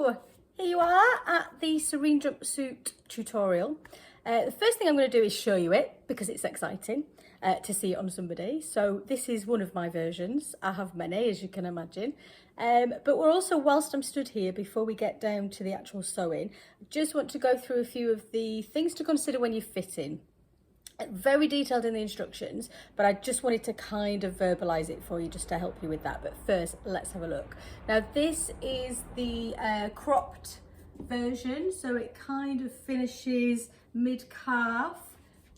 Hello! Here you are at the Serene jumpsuit tutorial. The first thing I'm going to do is show you it because it's exciting to see it on somebody. So this is one of my versions. I have many, as you can imagine. But we're also, whilst I'm stood here, before we get down to the actual sewing, just want to go through a few of the things to consider when you're fitting. Very detailed in the instructions, but I just wanted to kind of verbalise it for you just to help you with that. But first, let's have a look. Now this is the cropped version, so it kind of finishes mid-calf.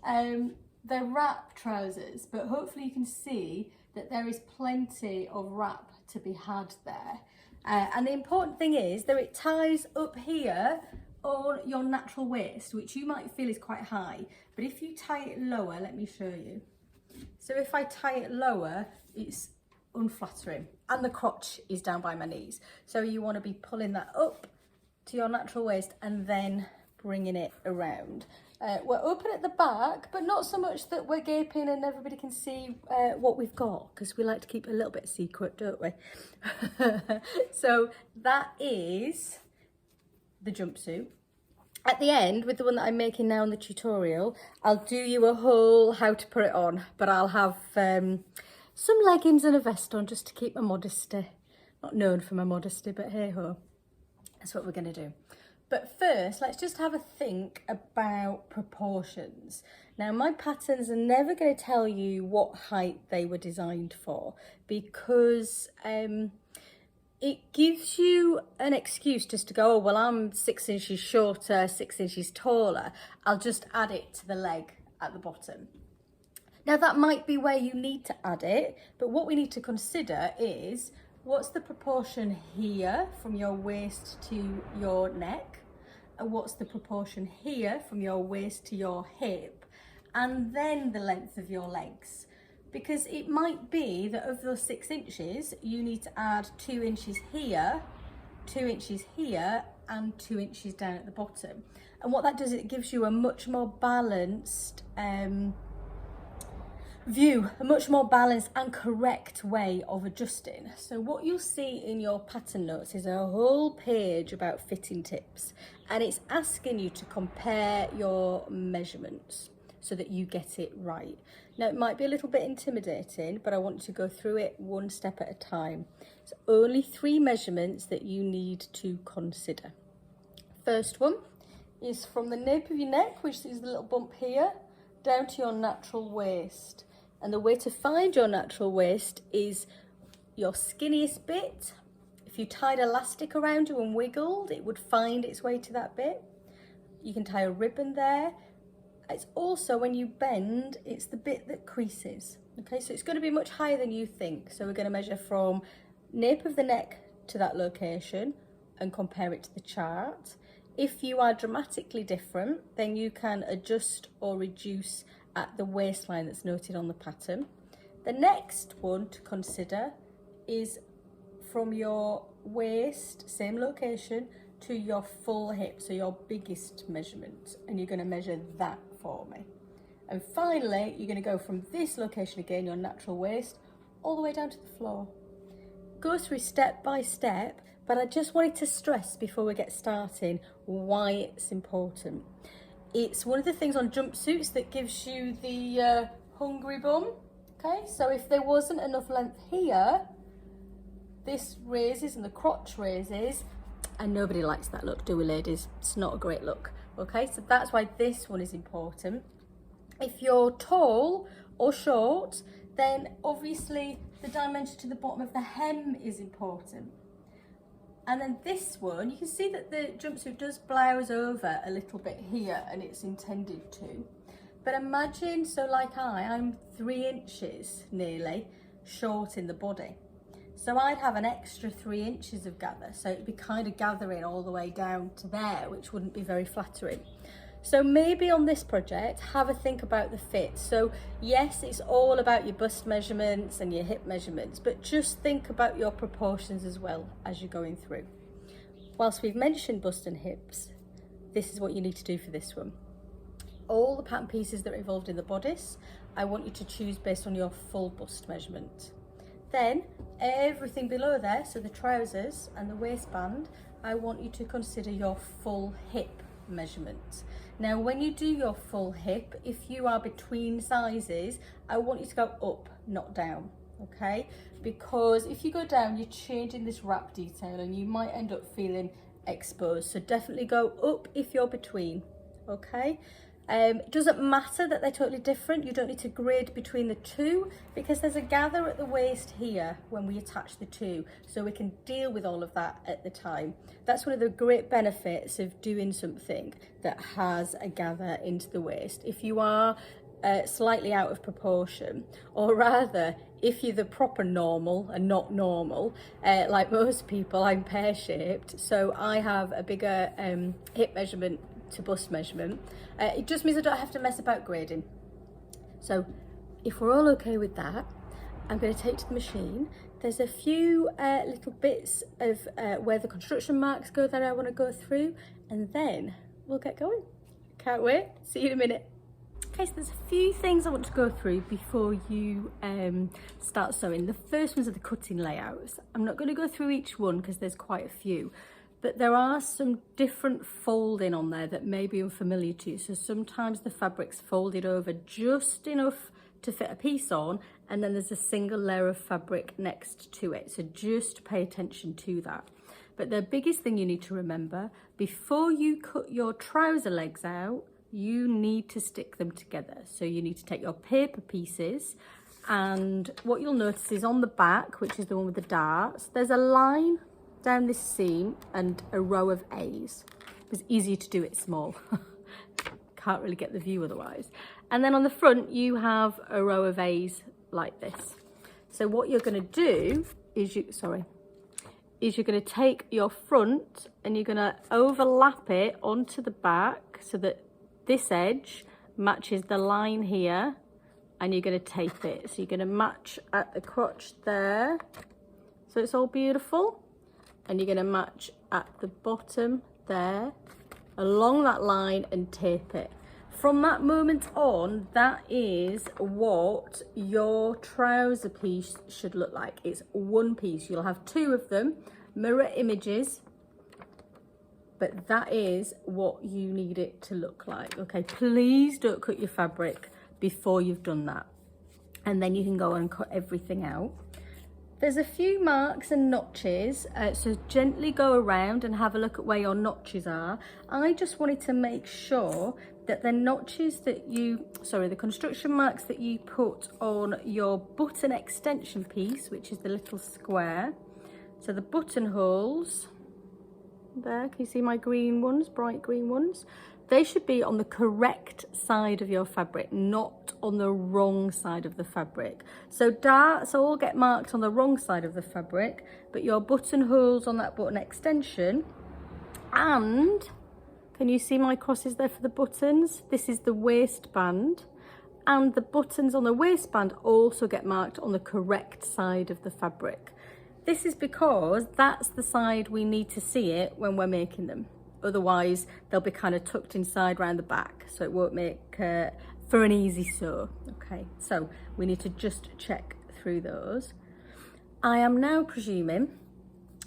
They're wrap trousers, but hopefully you can see that there is plenty of wrap to be had there. And the important thing is that it ties up here on your natural waist, which you might feel is quite high, but if you tie it lower, let me show you. So if I tie it lower, it's unflattering and the crotch is down by my knees. So you want to be pulling that up to your natural waist and then bringing it around. We're open at the back, but not so much that we're gaping and everybody can see what we've got, because we like to keep a little bit secret, don't we? So that is the jumpsuit. At the end, with the one that I'm making now in the tutorial, I'll do you a whole how to put it on, but I'll have some leggings and a vest on just to keep my modesty. Not known for my modesty, but hey ho, that's what we're going to do. But first, let's just have a think about proportions. Now, my patterns are never going to tell you what height they were designed for, because it gives you an excuse just to go, oh, well, I'm 6 inches shorter, 6 inches taller. I'll just add it to the leg at the bottom. Now, that might be where you need to add it, but what we need to consider is what's the proportion here from your waist to your neck, and what's the proportion here from your waist to your hip, and then the length of your legs. Because it might be that of those 6 inches, you need to add 2 inches here, 2 inches here, and 2 inches down at the bottom. And what that does, it gives you a much more balanced view, a much more balanced and correct way of adjusting. So what you'll see in your pattern notes is a whole page about fitting tips, and it's asking you to compare your measurements so that you get it right. Now, it might be a little bit intimidating, but I want to go through it one step at a time. It's only 3 measurements that you need to consider. First one is from the nape of your neck, which is the little bump here, down to your natural waist. And the way to find your natural waist is your skinniest bit. If you tied elastic around you and wiggled, it would find its way to that bit. You can tie a ribbon there. It's also, when you bend, it's the bit that creases. Okay, so it's going to be much higher than you think. So we're going to measure from nape of the neck to that location and compare it to the chart. If you are dramatically different, then you can adjust or reduce at the waistline that's noted on the pattern. The next one to consider is from your waist, same location, to your full hip, so your biggest measurement, and you're going to measure that for me. And finally, you're going to go from this location again, your natural waist, all the way down to the floor. Go through step by step, but I just wanted to stress before we get starting why it's important. It's one of the things on jumpsuits that gives you the hungry bum. Okay, so if there wasn't enough length here, this raises and the crotch raises, and nobody likes that look, do we, ladies? It's not a great look. Okay, so that's why this one is important. If you're tall or short, then obviously the dimension to the bottom of the hem is important. And then this one, you can see that the jumpsuit does blouse over a little bit here, and it's intended to. But imagine, so like I'm 3 inches nearly short in the body. So I'd have an extra 3 inches of gather. So it'd be kind of gathering all the way down to there, which wouldn't be very flattering. So maybe on this project, have a think about the fit. So yes, it's all about your bust measurements and your hip measurements, but just think about your proportions as well as you're going through. Whilst we've mentioned bust and hips, this is what you need to do for this one. All the pattern pieces that are involved in the bodice, I want you to choose based on your full bust measurement. Then everything below there, so the trousers and the waistband, I want you to consider your full hip measurement. Now, when you do your full hip, if you are between sizes, I want you to go up, not down, okay? Because if you go down, you're changing this wrap detail and you might end up feeling exposed. So definitely go up if you're between, okay? It doesn't matter that they're totally different. You don't need to grade between the two because there's a gather at the waist here when we attach the two, so we can deal with all of that at the time. That's one of the great benefits of doing something that has a gather into the waist. If you are slightly out of proportion, or rather if you're the proper normal and not normal, like most people, I'm pear-shaped, so I have a bigger hip measurement to bust measurement. It just means I don't have to mess about grading. So if we're all okay with that, I'm going to take to the machine. There's a few little bits of where the construction marks go that I want to go through, and then we'll get going. Can't wait. See you in a minute. Okay, so there's a few things I want to go through before you start sewing. The first ones are the cutting layouts. I'm not going to go through each one because there's quite a few, but there are some different folding on there that may be unfamiliar to you. So sometimes the fabric's folded over just enough to fit a piece on, and then there's a single layer of fabric next to it. So just pay attention to that. But the biggest thing you need to remember, before you cut your trouser legs out, you need to stick them together. So you need to take your paper pieces, and what you'll notice is on the back, which is the one with the darts, there's a line down this seam and a row of A's. It's easier to do it small. Can't really get the view otherwise. And then on the front, you have a row of A's like this. So what you're going to do is you're going to take your front and you're going to overlap it onto the back so that this edge matches the line here, and you're going to tape it. So you're going to match at the crotch there, so it's all beautiful. And you're going to match at the bottom there along that line and tape it. From that moment on, that is what your trouser piece should look like. It's one piece. You'll have two of them, mirror images, but that is what you need it to look like. Okay, please don't cut your fabric before you've done that, and then you can go and cut everything out. There's a few marks and notches, so gently go around and have a look at where your notches are. I just wanted to make sure that the notches that the construction marks that you put on your button extension piece, which is the little square, so the buttonholes, there, can you see my green ones, bright green ones? They should be on the correct side of your fabric, not on the wrong side of the fabric. So darts all get marked on the wrong side of the fabric, but your buttonholes on that button extension, and can you see my crosses there for the buttons? This is the waistband, and the buttons on the waistband also get marked on the correct side of the fabric. This is because that's the side we need to see it when we're making them. Otherwise, they'll be kind of tucked inside around the back, so it won't make for an easy sew. Okay, so we need to just check through those. I am now presuming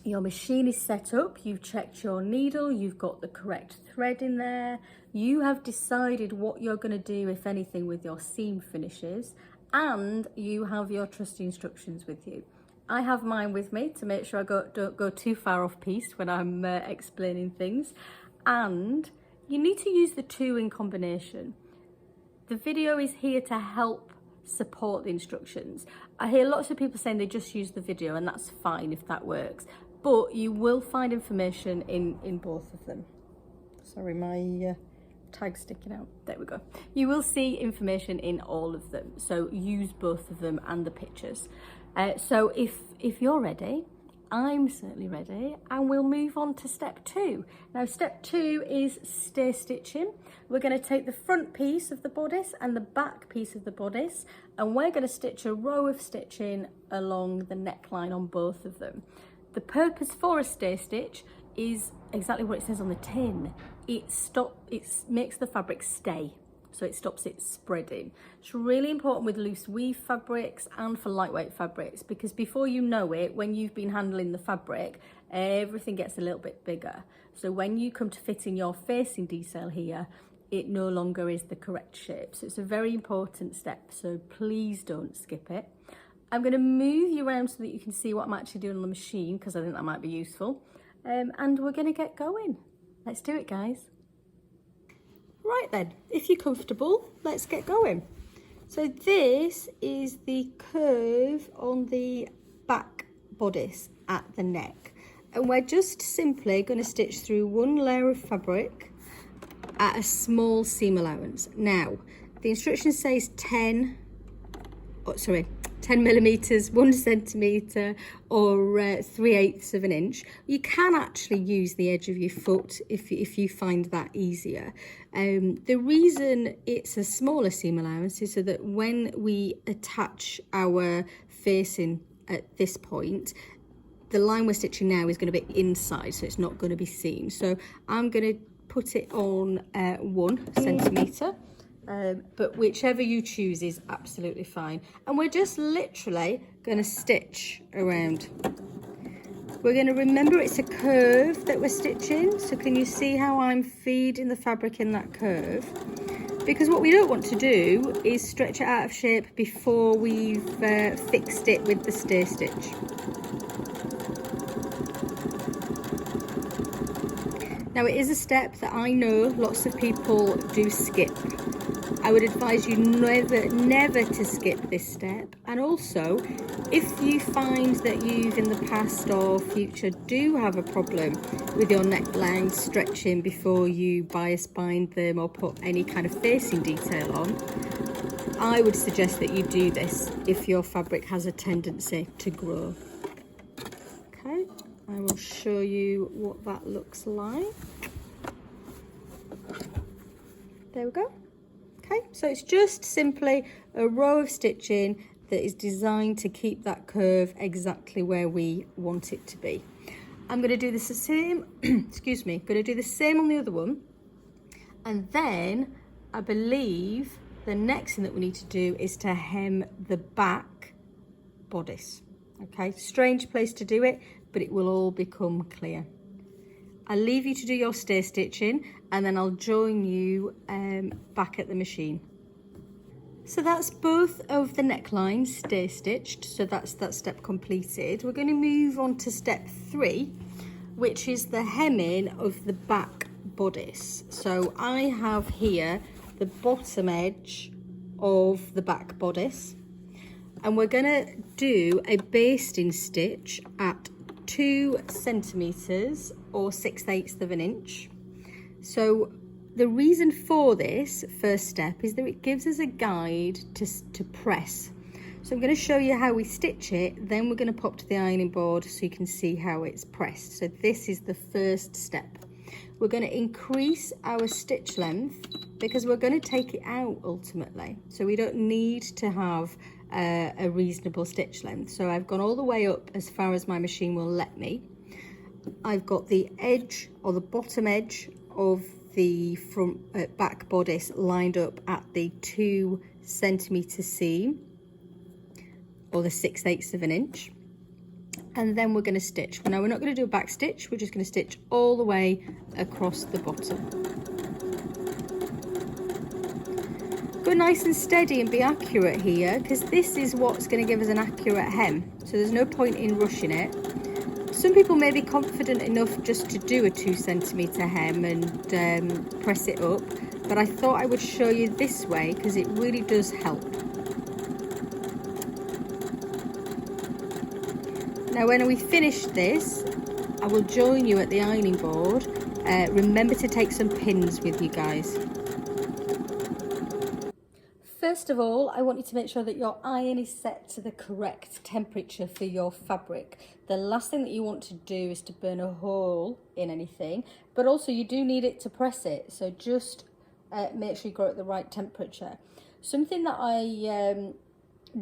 your machine is set up, you've checked your needle, you've got the correct thread in there, you have decided what you're going to do, if anything, with your seam finishes, and you have your trusty instructions with you. I have mine with me to make sure I don't go too far off piece when I'm explaining things. And you need to use the two in combination. The video is here to help support the instructions. I hear lots of people saying they just use the video, and that's fine if that works. But you will find information in both of them. Sorry, my tag's sticking out. There we go. You will see information in all of them. So use both of them and the pictures. So if you're ready, I'm certainly ready, and we'll move on to step 2. Now step 2 is stay stitching. We're going to take the front piece of the bodice and the back piece of the bodice, and we're going to stitch a row of stitching along the neckline on both of them. The purpose for a stay stitch is exactly what it says on the tin. It makes the fabric stay. So it stops it spreading. It's really important with loose weave fabrics and for lightweight fabrics, because before you know it, when you've been handling the fabric, everything gets a little bit bigger. So when you come to fit in your facing detail here, it no longer is the correct shape. So it's a very important step, so please don't skip it. I'm going to move you around so that you can see what I'm actually doing on the machine, because I think that might be useful. And we're going to get going. Let's do it, guys. Right then, if you're comfortable, let's get going. So this is the curve on the back bodice at the neck. And we're just simply going to stitch through one layer of fabric at a small seam allowance. Now, the instruction says 10 millimeters, 1 centimeter, or 3/8 of an inch. You can actually use the edge of your foot if you find that easier. The reason it's a smaller seam allowance is so that when we attach our facing at this point, the line we're stitching now is going to be inside, so it's not going to be seen. So I'm going to put it on 1 centimeter. But whichever you choose is absolutely fine. And we're just literally going to stitch around. We're going to remember it's a curve that we're stitching. So can you see how I'm feeding the fabric in that curve? Because what we don't want to do is stretch it out of shape before we've fixed it with the stay stitch. Now it is a step that I know lots of people do skip. I would advise you never to skip this step. And also, if you find that you've in the past or future do have a problem with your necklines stretching before you bias bind them or put any kind of facing detail on, I would suggest that you do this if your fabric has a tendency to grow. Okay, I will show you what that looks like. There we go. Okay, so it's just simply a row of stitching that is designed to keep that curve exactly where we want it to be. I'm going to do this the same, excuse me, going to do the same on the other one. And then I believe the next thing that we need to do is to hem the back bodice. Okay, strange place to do it, but it will all become clear. I'll leave you to do your stay stitching and then I'll join you back at the machine. So that's both of the necklines stay stitched, so that's that step completed. We're going to move on to step 3, which is the hemming of the back bodice. So I have here the bottom edge of the back bodice, and we're going to do a basting stitch at 2 centimeters or 6/8 of an inch. So the reason for this first step is that it gives us a guide to press. So I'm going to show you how we stitch it, then we're going to pop to the ironing board so you can see how it's pressed. So this is the first step. We're going to increase our stitch length because we're going to take it out ultimately. So we don't need to have a reasonable stitch length. So I've gone all the way up as far as my machine will let me. I've got the edge or the bottom edge of the front back bodice lined up at the 2 centimeter seam or the 6/8 of an inch, and then we're going to stitch. Now we're not going to do a back stitch, we're just going to stitch all the way across the bottom. Go nice and steady and be accurate here, because this is what's going to give us an accurate hem, so there's no point in rushing it. Some people may be confident enough just to do a 2 centimeter hem and press it up, but I thought I would show you this way because it really does help. Now when we finish this, I will join you at the ironing board. Remember to take some pins with you guys. First of all, I want you to make sure that your iron is set to the correct temperature for your fabric. The last thing that you want to do is to burn a hole in anything, but also you do need it to press it. So just make sure you go at the right temperature. Something that I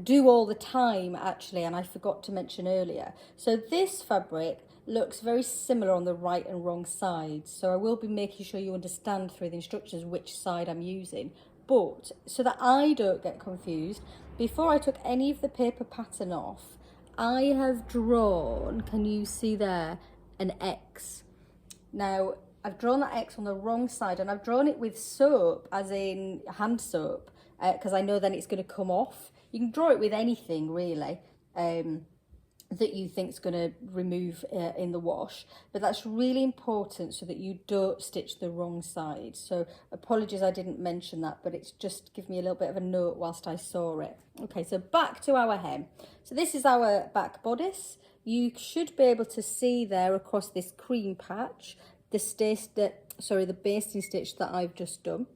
do all the time actually, and I forgot to mention earlier. So this fabric looks very similar on the right and wrong sides. So I will be making sure you understand through the instructions which side I'm using. But so that I don't get confused, before I took any of the paper pattern off, I have drawn, can you see there, an X. Now, I've drawn that X on the wrong side, and I've drawn it with soap, as in hand soap, because I know then it's going to come off. You can draw it with anything, really, that you think is going to remove in the wash, but that's really important so that you don't stitch the wrong side. So apologies I didn't mention that, but it's just give me a little bit of a note whilst I saw it. Okay, so back to our hem. So this is our back bodice. You should be able to see there across this cream patch the basting stitch that I've just done.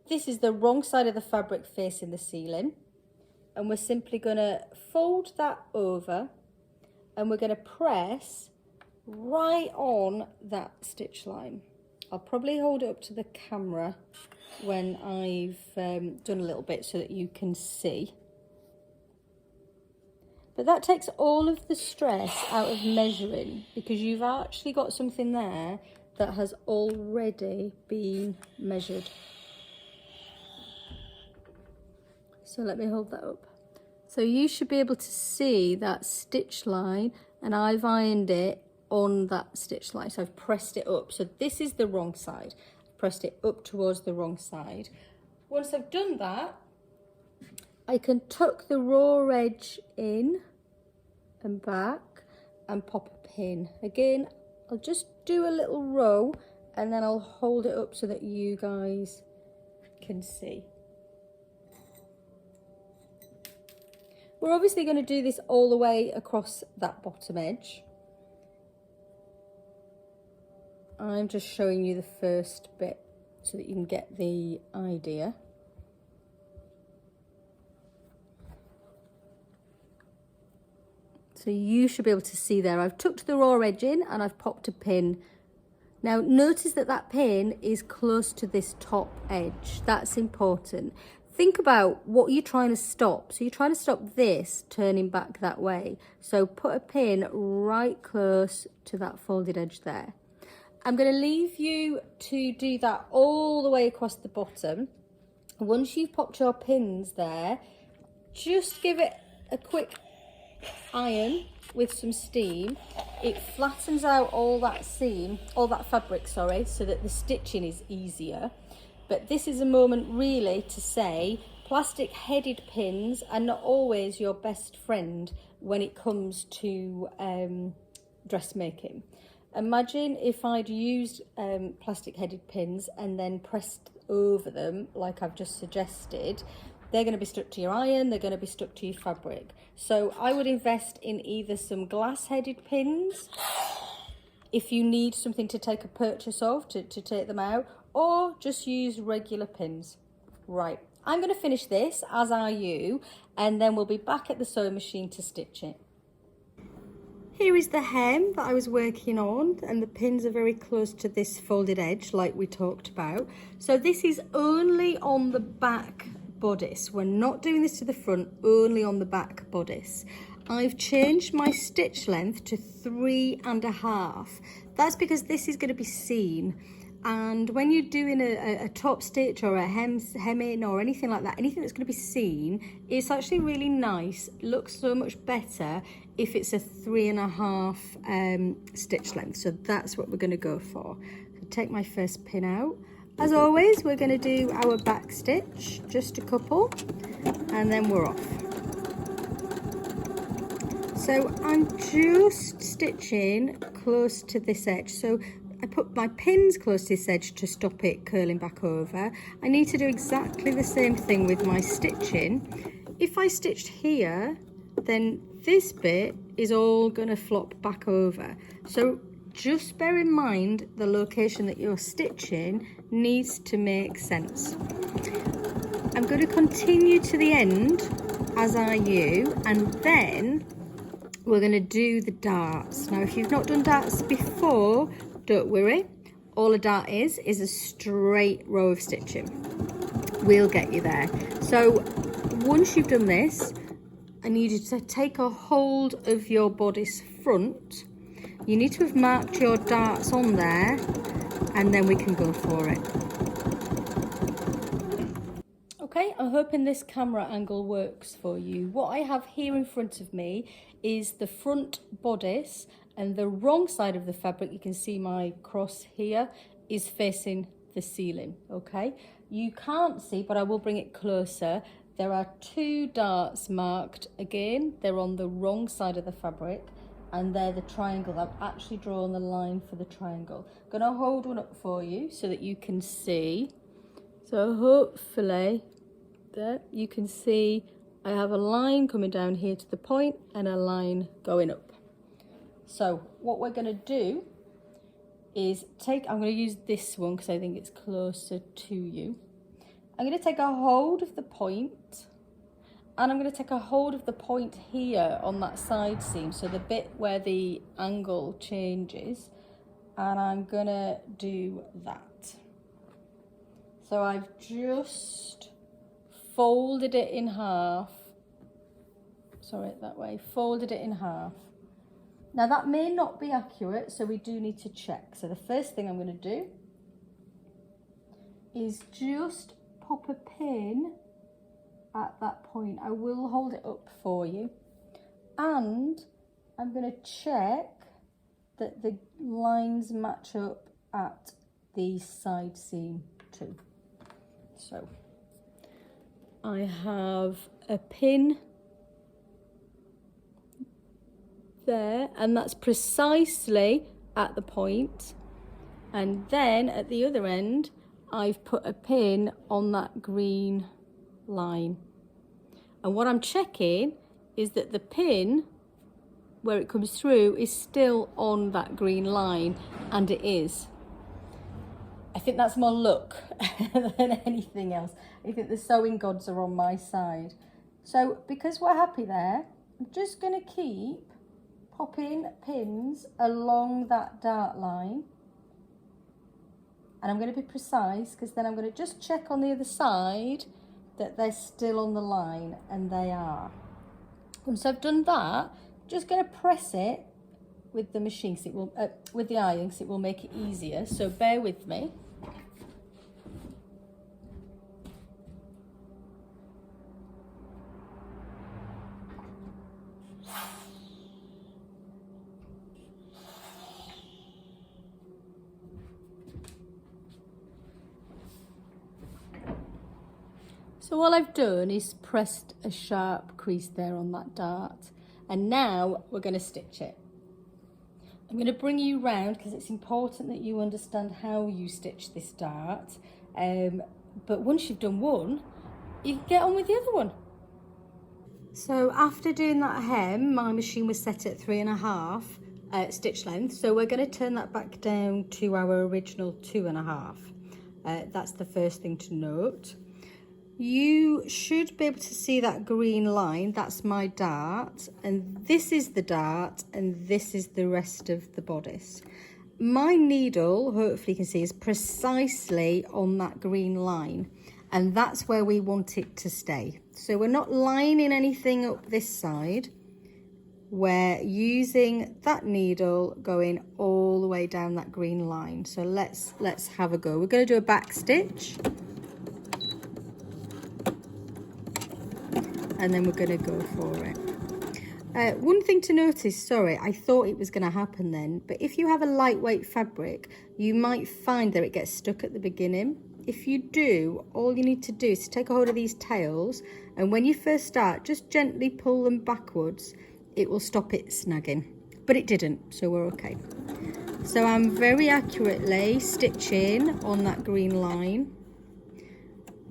This is the wrong side of the fabric facing the ceiling, and we're simply going to fold that over, and we're going to press right on that stitch line. I'll probably hold it up to the camera when I've done a little bit so that you can see. But that takes all of the stress out of measuring, because you've actually got something there that has already been measured. So let me hold that up. So you should be able to see that stitch line, and I've ironed it on that stitch line. So I've pressed it up. So this is the wrong side. I've pressed it up towards the wrong side. Once I've done that, I can tuck the raw edge in and back and pop a pin. Again, I'll just do a little row, and then I'll hold it up so that you guys can see. We're obviously going to do this all the way across that bottom edge. I'm just showing you the first bit so that you can get the idea. So you should be able to see there, I've tucked the raw edge in and I've popped a pin. Now notice that that pin is close to this top edge. That's important. Think about what you're trying to stop. So you're trying to stop this turning back that way. So put a pin right close to that folded edge there. I'm going to leave you to do that all the way across the bottom. Once you've popped your pins there, just give it a quick iron with some steam. It flattens out all that fabric, sorry, so that the stitching is easier. But this is a moment really to say plastic headed pins are not always your best friend when it comes to dressmaking. Imagine if I'd used plastic headed pins and then pressed over them like I've just suggested. They're going to be stuck to your iron, they're going to be stuck to your fabric. So I would invest in either some glass headed pins if you need something to take a purchase of to take them out, or just use regular pins. Right, I'm going to finish this, as are you, and then we'll be back at the sewing machine to stitch it. Here is the hem that I was working on, and the pins are very close to this folded edge like we talked about. So this is only on the back bodice. We're not doing this to the front, only on the back bodice. I've changed my stitch length to 3.5. That's because this is going to be seen. And when you're doing a top stitch or a hemming or anything like that, anything that's going to be seen, it's actually really nice. It looks so much better if it's a 3.5 stitch length. So that's what we're going to go for. So take my first pin out. As always, we're going to do our back stitch, just a couple, and then we're off. So I'm just stitching close to this edge. So I put my pins close to this edge to stop it curling back over. I need to do exactly the same thing with my stitching. If I stitched here, then this bit is all going to flop back over. So just bear in mind the location that you're stitching needs to make sense. I'm going to continue to the end, as are you, and then we're going to do the darts. Now, if you've not done darts before, don't worry. All a dart is a straight row of stitching. We'll get you there. So once you've done this, I need you to take a hold of your bodice front. You need to have marked your darts on there, and then we can go for it. Okay, I'm hoping this camera angle works for you. What I have here in front of me is the front bodice, and the wrong side of the fabric, you can see my cross here, is facing the ceiling, okay? You can't see, but I will bring it closer. There are 2 darts marked. Again, they're on the wrong side of the fabric, and they're the triangle. I've actually drawn the line for the triangle. I'm gonna hold one up for you so that you can see. So hopefully, there you can see I have a line coming down here to the point and a line going up. So what we're gonna do is I'm gonna use this one because I think it's closer to you. I'm gonna take a hold of the point, and I'm gonna take a hold of the point here on that side seam, so the bit where the angle changes, and I'm gonna do that. So I've just folded it in half. Sorry, that way, folded it in half. Now that may not be accurate, so we do need to check. So the first thing I'm going to do is just pop a pin at that point. I will hold it up for you, and I'm going to check that the lines match up at the side seam too. So I have a pin there, and that's precisely at the point, and then at the other end I've put a pin on that green line, and what I'm checking is that the pin where it comes through is still on that green line, and it is. I think that's more luck than anything else. I think the sewing gods are on my side. So because we're happy there, I'm just going to keep popping pins along that dart line, and I'm going to be precise because then I'm going to just check on the other side that they're still on the line, and they are. Once I've done that, I'm just going to press it with the machine, so it will, with the iron, so it will make it easier. So bear with me. So all I've done is pressed a sharp crease there on that dart, and now we're going to stitch it. I'm going to bring you round because it's important that you understand how you stitch this dart, but once you've done one, you can get on with the other one. So after doing that hem, my machine was set at 3.5 stitch length, so we're going to turn that back down to our original 2.5. That's the first thing to note. You should be able to see that green line. That's my dart, and this is the dart, and this is the rest of the bodice. My needle, hopefully you can see, is precisely on that green line, and that's where we want it to stay. So we're not lining anything up this side. We're using that needle going all the way down that green line. So let's have a go. We're going to do a back stitch, and then we're going to go for it. One thing to notice, sorry, I thought it was going to happen then, but if you have a lightweight fabric, you might find that it gets stuck at the beginning. If you do, all you need to do is to take a hold of these tails, and when you first start, just gently pull them backwards. It will stop it snagging, but it didn't, so we're okay. So I'm very accurately stitching on that green line.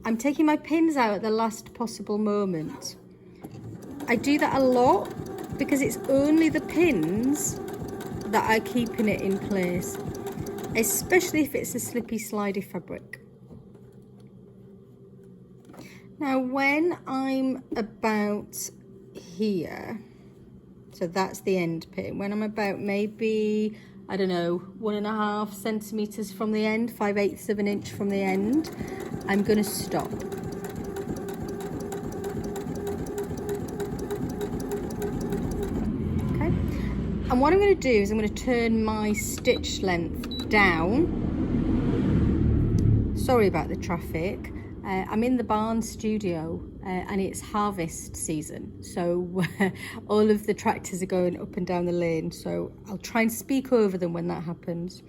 I'm taking my pins out at the last possible moment. I do that a lot because it's only the pins that are keeping it in place, especially if it's a slippy slidey fabric. Now when I'm about here, so that's the end pin, when I'm about maybe, I don't know, 1.5 centimeters from the end, 5/8 of an inch from the end, I'm going to stop. Okay, and what I'm going to do is I'm going to turn my stitch length down. Sorry about the traffic. I'm in the barn studio and it's harvest season, so all of the tractors are going up and down the lane, so I'll try and speak over them when that happens.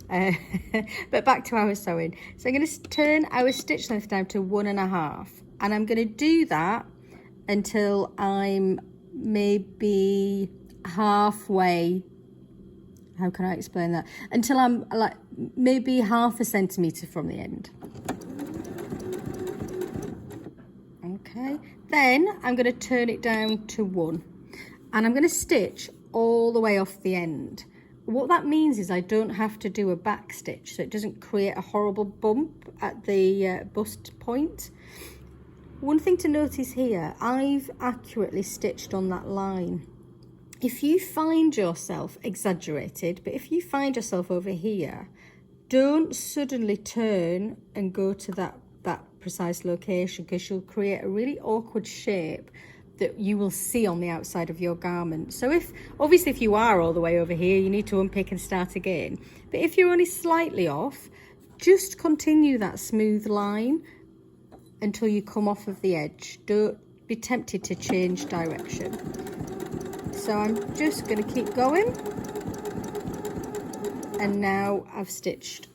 But back to our sewing. So I'm going to turn our stitch length down to 1.5, and I'm going to do that until I'm maybe halfway. How can I explain that? Until I'm like maybe 1/2 centimetre from the end. Okay, then I'm going to turn it down to 1, and I'm going to stitch all the way off the end. What that means is I don't have to do a back stitch, so it doesn't create a horrible bump at the bust point. One thing to notice here, I've accurately stitched on that line. If you find yourself exaggerated, but if you find yourself over here, don't suddenly turn and go to that precise location, because you'll create a really awkward shape that you will see on the outside of your garment. So obviously if you are all the way over here, you need to unpick and start again. But if you're only slightly off, just continue that smooth line until you come off of the edge. Don't be tempted to change direction. So I'm just going to keep going, and now I've stitched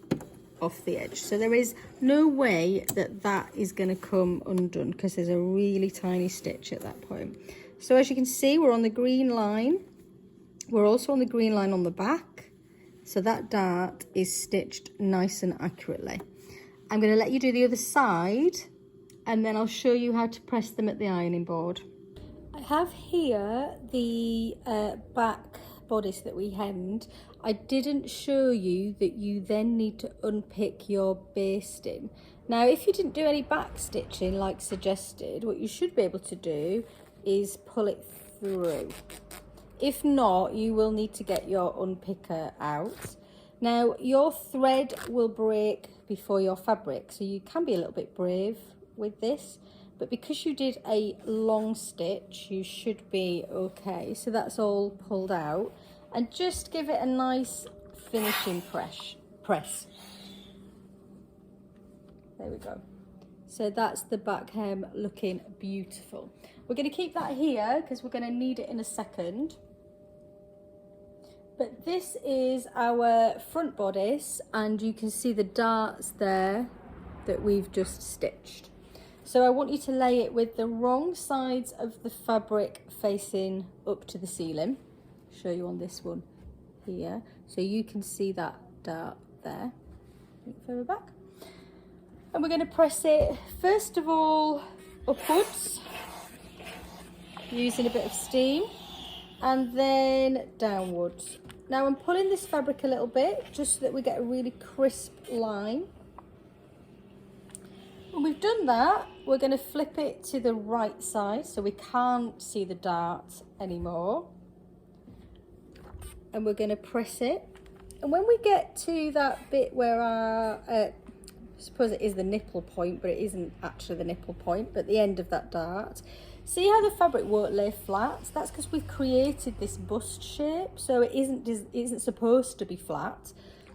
off the edge, so there is no way that is going to come undone, because there's a really tiny stitch at that point. So as you can see, we're on the green line. We're also on the green line on the back, so that dart is stitched nice and accurately. I'm going to let you do the other side, and then I'll show you how to press them at the ironing board. I have here the back bodice that we hemmed. I didn't show you that you then need to unpick your basting. Now, if you didn't do any back stitching like suggested, what you should be able to do is pull it through. If not, you will need to get your unpicker out. Now, your thread will break before your fabric, so you can be a little bit brave with this, but because you did a long stitch, you should be okay. So that's all pulled out, and just give it a nice finishing press. There we go. So that's the back hem looking beautiful. We're going to keep that here because we're going to need it in a second. But this is our front bodice, and you can see the darts there that we've just stitched. So I want you to lay it with the wrong sides of the fabric facing up to the ceiling. Show you on this one here, so you can see that dart there. Further back, and we're going to press it first of all upwards using a bit of steam, and then downwards. Now I'm pulling this fabric a little bit just so that we get a really crisp line. When we've done that, we're going to flip it to the right side so we can't see the dart anymore. And we're going to press it. And when we get to that bit where our, I suppose it is the nipple point, but it isn't actually the nipple point, but the end of that dart, see how the fabric won't lay flat? That's because we've created this bust shape, so it isn't supposed to be flat.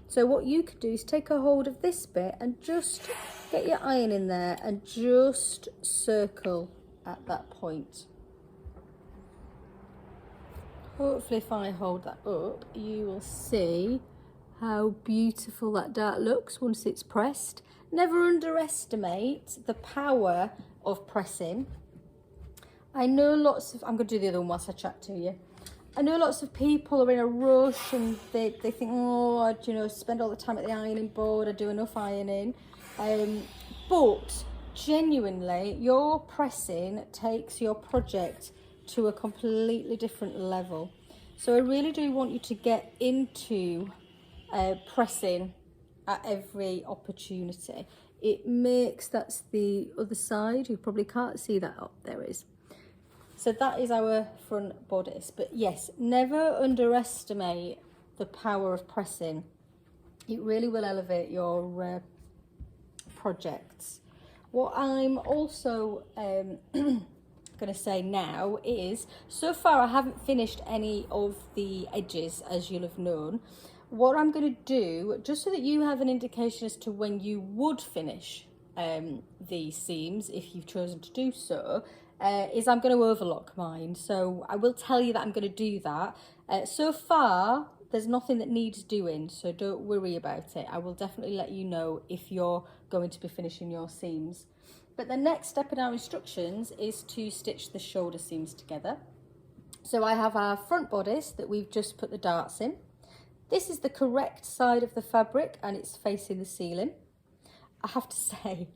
So what you could do is take a hold of this bit and just get your iron in there and just circle at that point. Hopefully if I hold that up, you will see how beautiful that dart looks once it's pressed. Never underestimate the power of pressing. I know lots of, I'm going to do the other one whilst I chat to you. I know lots of people are in a rush and they think, oh, I spend all the time at the ironing board, I do enough ironing. But genuinely, your pressing takes your project to a completely different level. So I really do want you to get into pressing at every opportunity. It makes, that's the other side, you probably can't see that up, there is. So that is our front bodice. But yes, never underestimate the power of pressing. It really will elevate your projects. What I'm also going to say now is, so far I haven't finished any of the edges, as you'll have known. What I'm going to do, just so that you have an indication as to when you would finish the seams, if you've chosen to do so, is I'm going to overlock mine. So I will tell you that I'm going to do that. So far, there's nothing that needs doing, so don't worry about it. I will definitely let you know if you're going to be finishing your seams. But the next step in our instructions is to stitch the shoulder seams together. So I have our front bodice that we've just put the darts in. This is the correct side of the fabric and it's facing the ceiling. I have to say,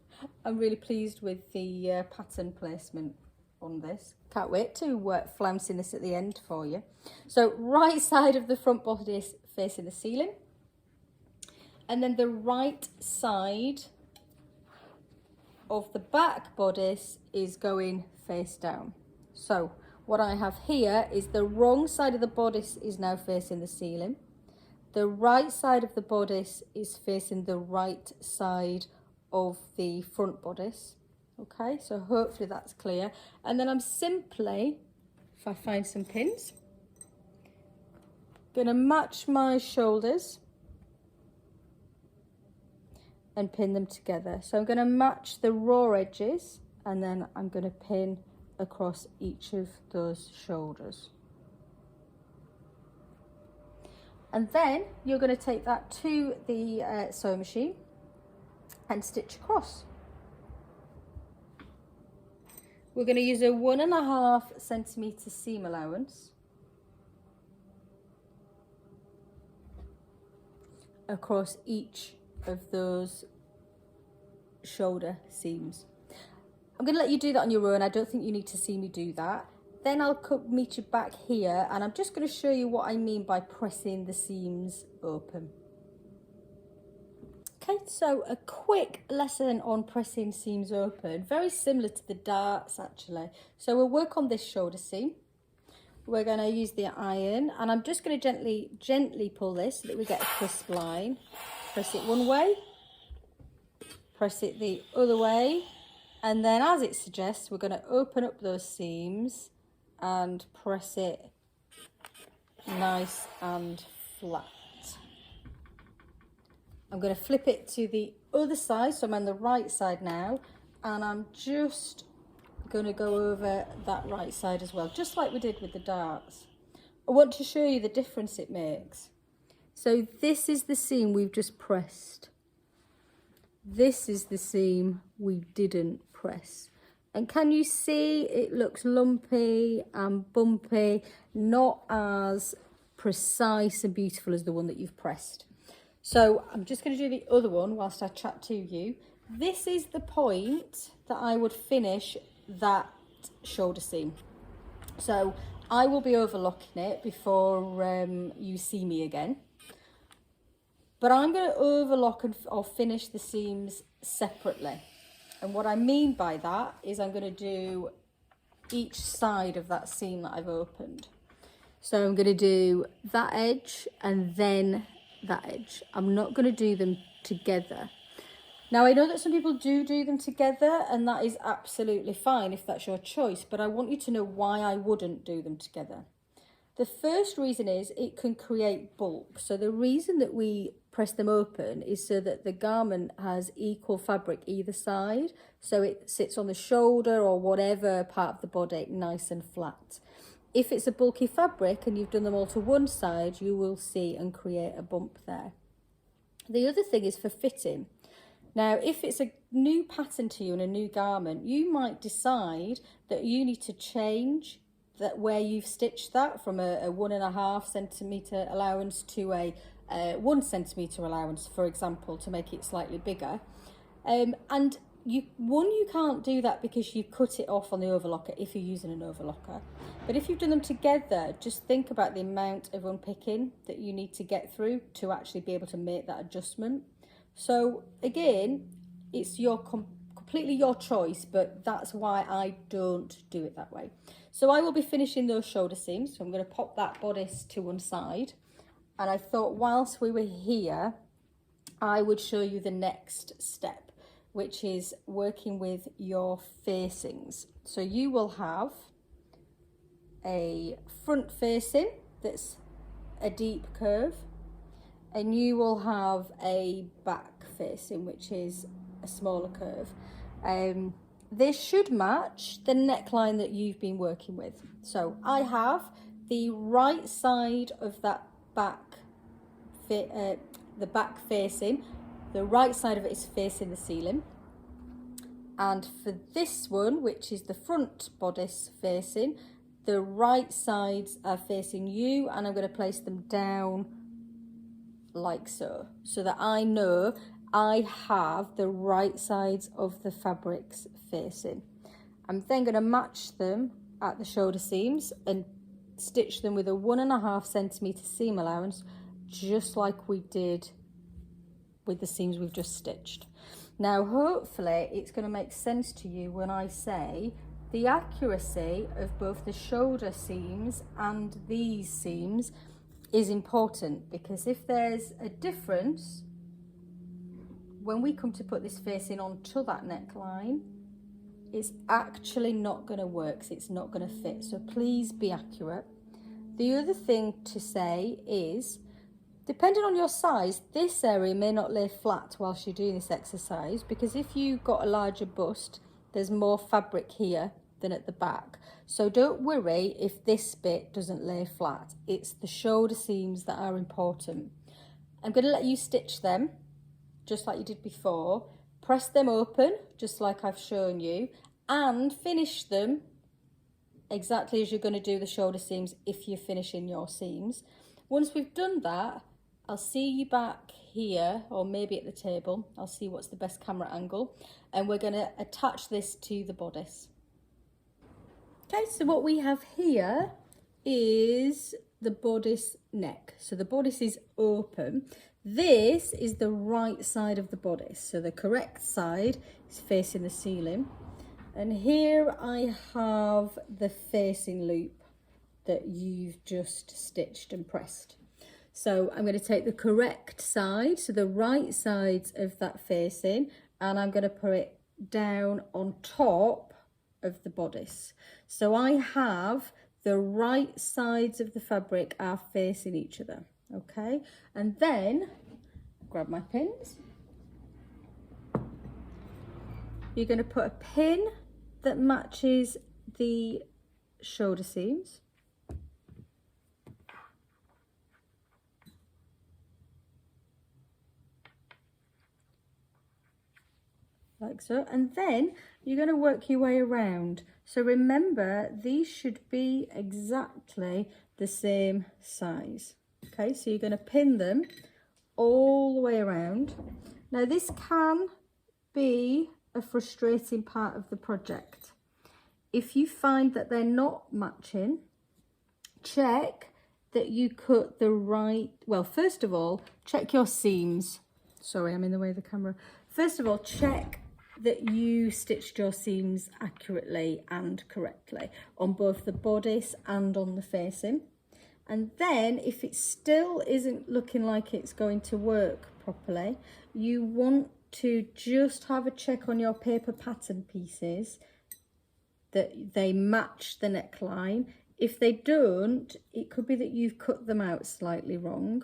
I'm really pleased with the pattern placement on this. Can't wait to flounce in this at the end for you. So right side of the front bodice facing the ceiling. And then the right side of the back bodice is going face down. So what I have here is the wrong side of the bodice is now facing the ceiling. The right side of the bodice is facing the right side of the front bodice. Okay, so hopefully that's clear. And then I'm simply, if I find some pins, going to match my shoulders and pin them together. So I'm going to match the raw edges and then I'm going to pin across each of those shoulders. And then you're going to take that to the sewing machine and stitch across. We're going to use a 1.5 centimetre seam allowance across each of those shoulder seams. I'm going to let you do that on your own. I don't think you need to see me do that. Then I'll meet you back here and I'm just going to show you what I mean by pressing the seams open. Okay, so a quick lesson on pressing seams open, very similar to the darts actually. So we'll work on this shoulder seam. We're going to use the iron and I'm just going to gently pull this so that we get a crisp line. Press it one way, press it the other way, and then as it suggests, we're going to open up those seams and press it nice and flat. I'm going to flip it to the other side, so I'm on the right side now, and I'm just going to go over that right side as well, just like we did with the darts. I want to show you the difference it makes. So this is the seam we've just pressed. This is the seam we didn't press. And can you see it looks lumpy and bumpy, not as precise and beautiful as the one that you've pressed. So I'm just going to do the other one whilst I chat to you. This is the point that I would finish that shoulder seam. So I will be overlocking it before you see me again. But I'm going to overlock or finish the seams separately. And what I mean by that is I'm going to do each side of that seam that I've opened. So I'm going to do that edge and then that edge. I'm not going to do them together. Now I know that some people do them together and that is absolutely fine if that's your choice, but I want you to know why I wouldn't do them together. The first reason is it can create bulk. So the reason that we press them open is so that the garment has equal fabric either side, so it sits on the shoulder or whatever part of the body nice and flat. If it's a bulky fabric and you've done them all to one side, you will see and create a bump there. The other thing is for fitting. Now, if it's a new pattern to you and a new garment, you might decide that you need to change that where you've stitched that from a 1.5 centimetre allowance to a 1 centimetre allowance, for example, to make it slightly bigger. And you can't do that because you cut it off on the overlocker if you're using an overlocker. But if you've done them together, just think about the amount of unpicking that you need to get through to actually be able to make that adjustment. So again, it's completely your choice, but that's why I don't do it that way. So I will be finishing those shoulder seams. So I'm going to pop that bodice to one side. And I thought whilst we were here, I would show you the next step, which is working with your facings. So you will have a front facing that's a deep curve, and you will have a back facing which is a smaller curve. This should match the neckline that you've been working with. So I have the right side of that back, the back facing, the right side of it is facing the ceiling. And for this one, which is the front bodice facing, the right sides are facing you, and I'm going to place them down like so, so that I know I have the right sides of the fabrics facing. I'm then going to match them at the shoulder seams and stitch them with a 1.5 centimetre seam allowance, just like we did with the seams we've just stitched. Now hopefully it's going to make sense to you when I say the accuracy of both the shoulder seams and these seams is important, because if there's a difference when we come to put this facing onto that neckline, it's actually not going to work, so it's not going to fit. So please be accurate. The other thing to say is, depending on your size, this area may not lay flat whilst you're doing this exercise, because if you've got a larger bust, there's more fabric here than at the back. So don't worry if this bit doesn't lay flat. It's the shoulder seams that are important. I'm going to let you stitch them just like you did before. Press them open just like I've shown you, and finish them exactly as you're going to do the shoulder seams if you're finishing your seams. Once we've done that, I'll see you back here, or maybe at the table. I'll see what's the best camera angle, and we're going to attach this to the bodice. Okay, so what we have here is the bodice neck. So the bodice is open. This is the right side of the bodice. So the correct side is facing the ceiling. And here I have the facing loop that you've just stitched and pressed. So I'm going to take the correct side, so the right sides of that facing, and I'm going to put it down on top of the bodice. So I have the right sides of the fabric are facing each other, okay? And then grab my pins. You're going to put a pin that matches the shoulder seams. Like so, and then you're going to work your way around. So remember, these should be exactly the same size. Okay, so you're going to pin them all the way around. Now this can be a frustrating part of the project. If you find that they're not matching, check that you cut the right, well, first of all, check your seams. Sorry, I'm in the way of the camera. First of all, check that you stitched your seams accurately and correctly on both the bodice and on the facing. And then if it still isn't looking like it's going to work properly, you want to just have a check on your paper pattern pieces that they match the neckline. If they don't, it could be that you've cut them out slightly wrong.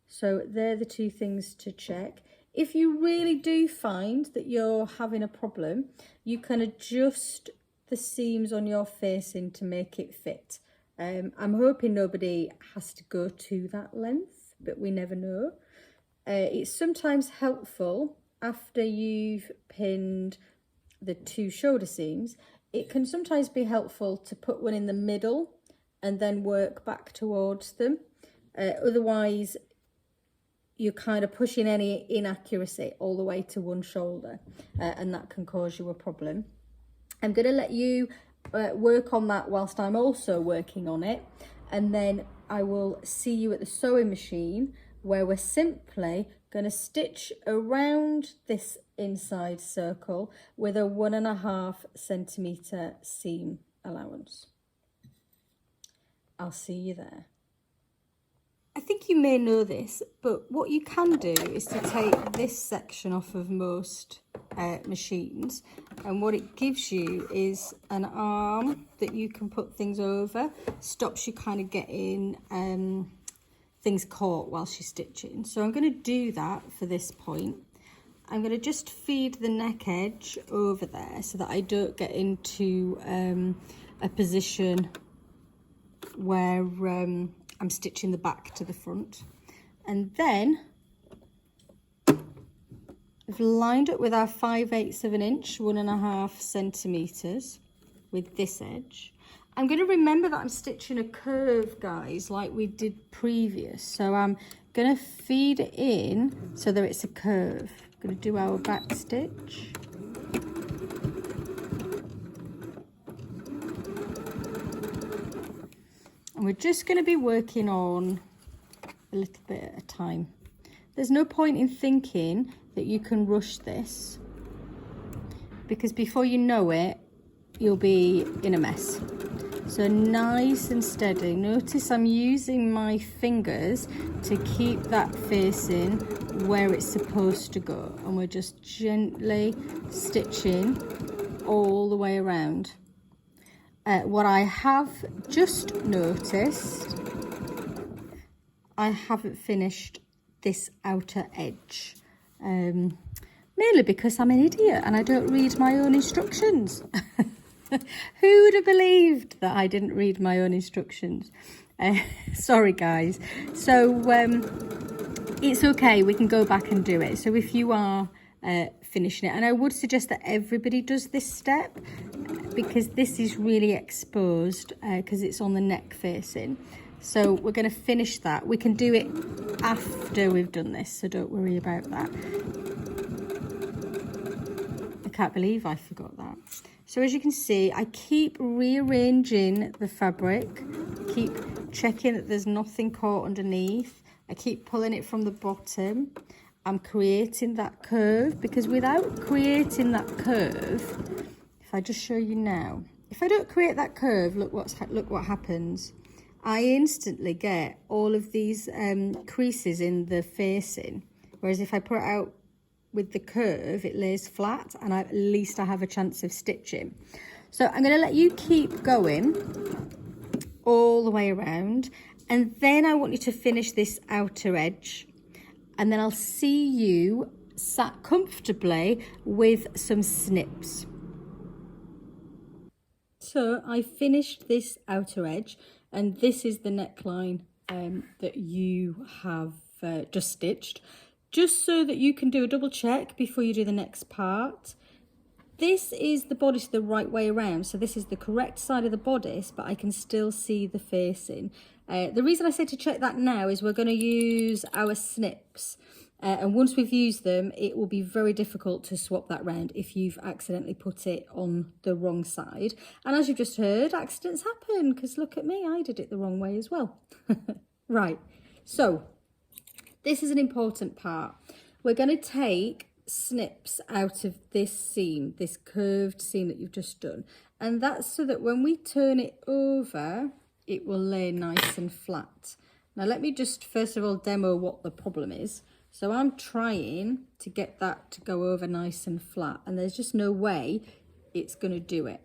So they're the two things to check. If you really do find that you're having a problem, you can adjust the seams on your facing to make it fit. I'm hoping nobody has to go to that length, but we never know. It's sometimes helpful after you've pinned the two shoulder seams. It can sometimes be helpful to put one in the middle and then work back towards them. Otherwise, you're kind of pushing any inaccuracy all the way to one shoulder, and that can cause you a problem. I'm going to let you work on that whilst I'm also working on it, and then I will see you at the sewing machine, where we're simply going to stitch around this inside circle with a 1.5 centimetre seam allowance. I'll see you there. I think you may know this, but what you can do is to take this section off of most machines, and what it gives you is an arm that you can put things over, stops you kind of getting things caught whilst you're stitching. So I'm going to do that for this point. I'm going to just feed the neck edge over there so that I don't get into a position where I'm stitching the back to the front. And then we've lined up with our 5/8 of an inch, 1.5 centimeters with this edge. I'm going to remember that I'm stitching a curve, guys, like we did previous. So I'm going to feed it in so that it's a curve. I'm going to do our back stitch. And we're just going to be working on a little bit at a time. There's no point in thinking that you can rush this, because before you know it, you'll be in a mess. So nice and steady. Notice I'm using my fingers to keep that facing where it's supposed to go, and we're just gently stitching all the way around. What I have just noticed, I haven't finished this outer edge, mainly because I'm an idiot and I don't read my own instructions. Who would have believed that I didn't read my own instructions? Sorry guys. So it's okay, we can go back and do it. So if you are finishing it, and I would suggest that everybody does this step, because this is really exposed because it's on the neck facing. So we're going to finish that. We can do it after we've done this, so don't worry about that. I can't believe I forgot that. So as you can see, I keep rearranging the fabric, keep checking that there's nothing caught underneath. I keep pulling it from the bottom. I'm creating that curve, because without creating that curve, if I just show you now, if I don't create that curve, look what happens. I instantly get all of these creases in the facing, whereas if I put it out with the curve, it lays flat, and at least I have a chance of stitching. So I'm going to let you keep going all the way around, and then I want you to finish this outer edge, and then I'll see you sat comfortably with some snips. So I finished this outer edge, and this is the neckline that you have just stitched, just so that you can do a double check before you do the next part. This is the bodice the right way around, so this is the correct side of the bodice, but I can still see the facing. The reason I say to check that now is we're going to use our snips, and once we've used them, it will be very difficult to swap that round if you've accidentally put it on the wrong side. And as you've just heard, accidents happen, because look at me, I did it the wrong way as well. Right, so this is an important part. We're going to take snips out of this seam, this curved seam that you've just done, and that's so that when we turn it over, it will lay nice and flat. Now let me just first of all demo what the problem is. So I'm trying to get that to go over nice and flat, and there's just no way it's going to do it.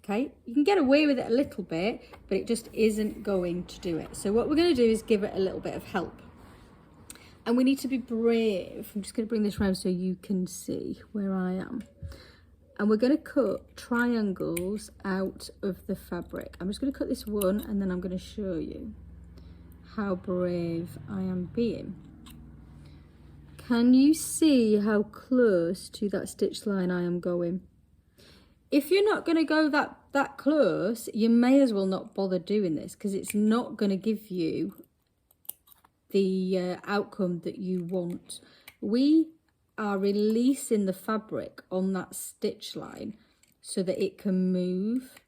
Okay, you can get away with it a little bit, but it just isn't going to do it. So what we're going to do is give it a little bit of help. And we need to be brave. I'm just going to bring this around so you can see where I am. And we're going to cut triangles out of the fabric. I'm just going to cut this one, and then I'm going to show you how brave I am being. Can you see how close to that stitch line I am going? If you're not going to go that close, you may as well not bother doing this, because it's not going to give you the outcome that you want. We are releasing the fabric on that stitch line so that it can move.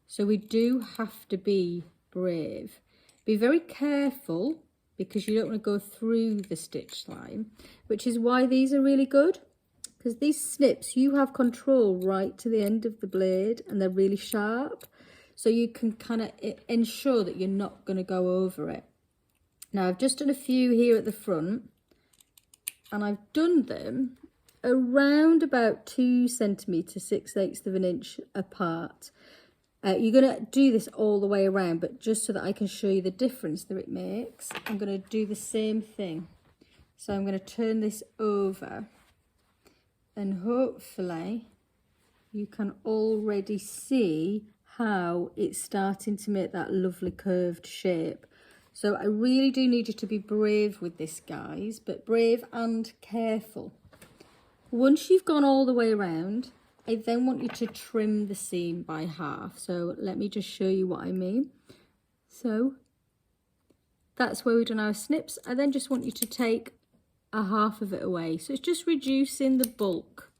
So we do have to be brave. Be very careful, because you don't want to go through the stitch line, which is why these are really good, because these snips, you have control right to the end of the blade, and they're really sharp, so you can kind of ensure that you're not going to go over it. Now I've just done a few here at the front, and I've done them around about 2 centimeters, 6/8 of an inch apart. You're going to do this all the way around, but just so that I can show you the difference that it makes, I'm going to do the same thing. So I'm going to turn this over, and hopefully you can already see how it's starting to make that lovely curved shape. So I really do need you to be brave with this, guys, but brave and careful. Once you've gone all the way around, I then want you to trim the seam by half. So let me just show you what I mean. So that's where we've done our snips. I then just want you to take a half of it away. So it's just reducing the bulk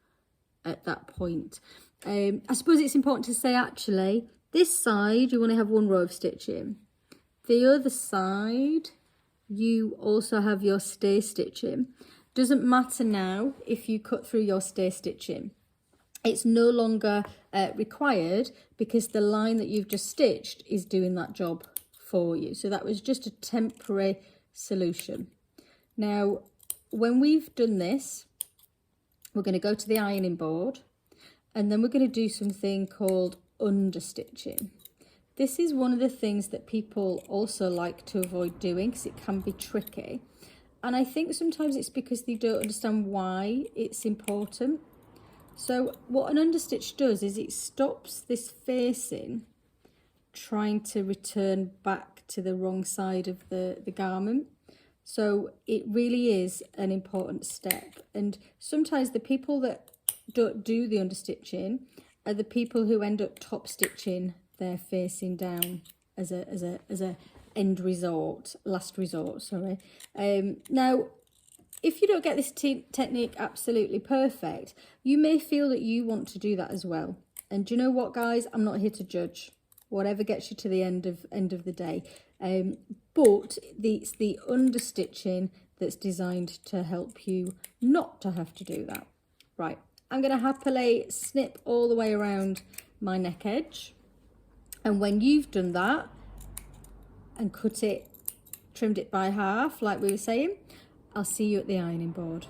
at that point. I suppose it's important to say, actually, this side you want to have one row of stitching. The other side you also have your stay stitching. Doesn't matter now if you cut through your stay stitching. It's no longer required because the line that you've just stitched is doing that job for you. So that was just a temporary solution. Now, when we've done this, we're going to go to the ironing board and then we're going to do something called understitching. This is one of the things that people also like to avoid doing because it can be tricky. And I think sometimes it's because they don't understand why it's important. So what an understitch does is it stops this facing trying to return back to the wrong side of the garment. So it really is an important step. And sometimes the people that don't do the understitching are the people who end up top stitching their facing down as a end resort, last resort, sorry. Now, if you don't get this technique absolutely perfect, you may feel that you want to do that as well. And do you know what, guys? I'm not here to judge. Whatever gets you to the end of the day. But it's the understitching that's designed to help you not to have to do that. Right, I'm going to happily snip all the way around my neck edge. And when you've done that and cut it, trimmed it by half, like we were saying, I'll see you at the ironing board.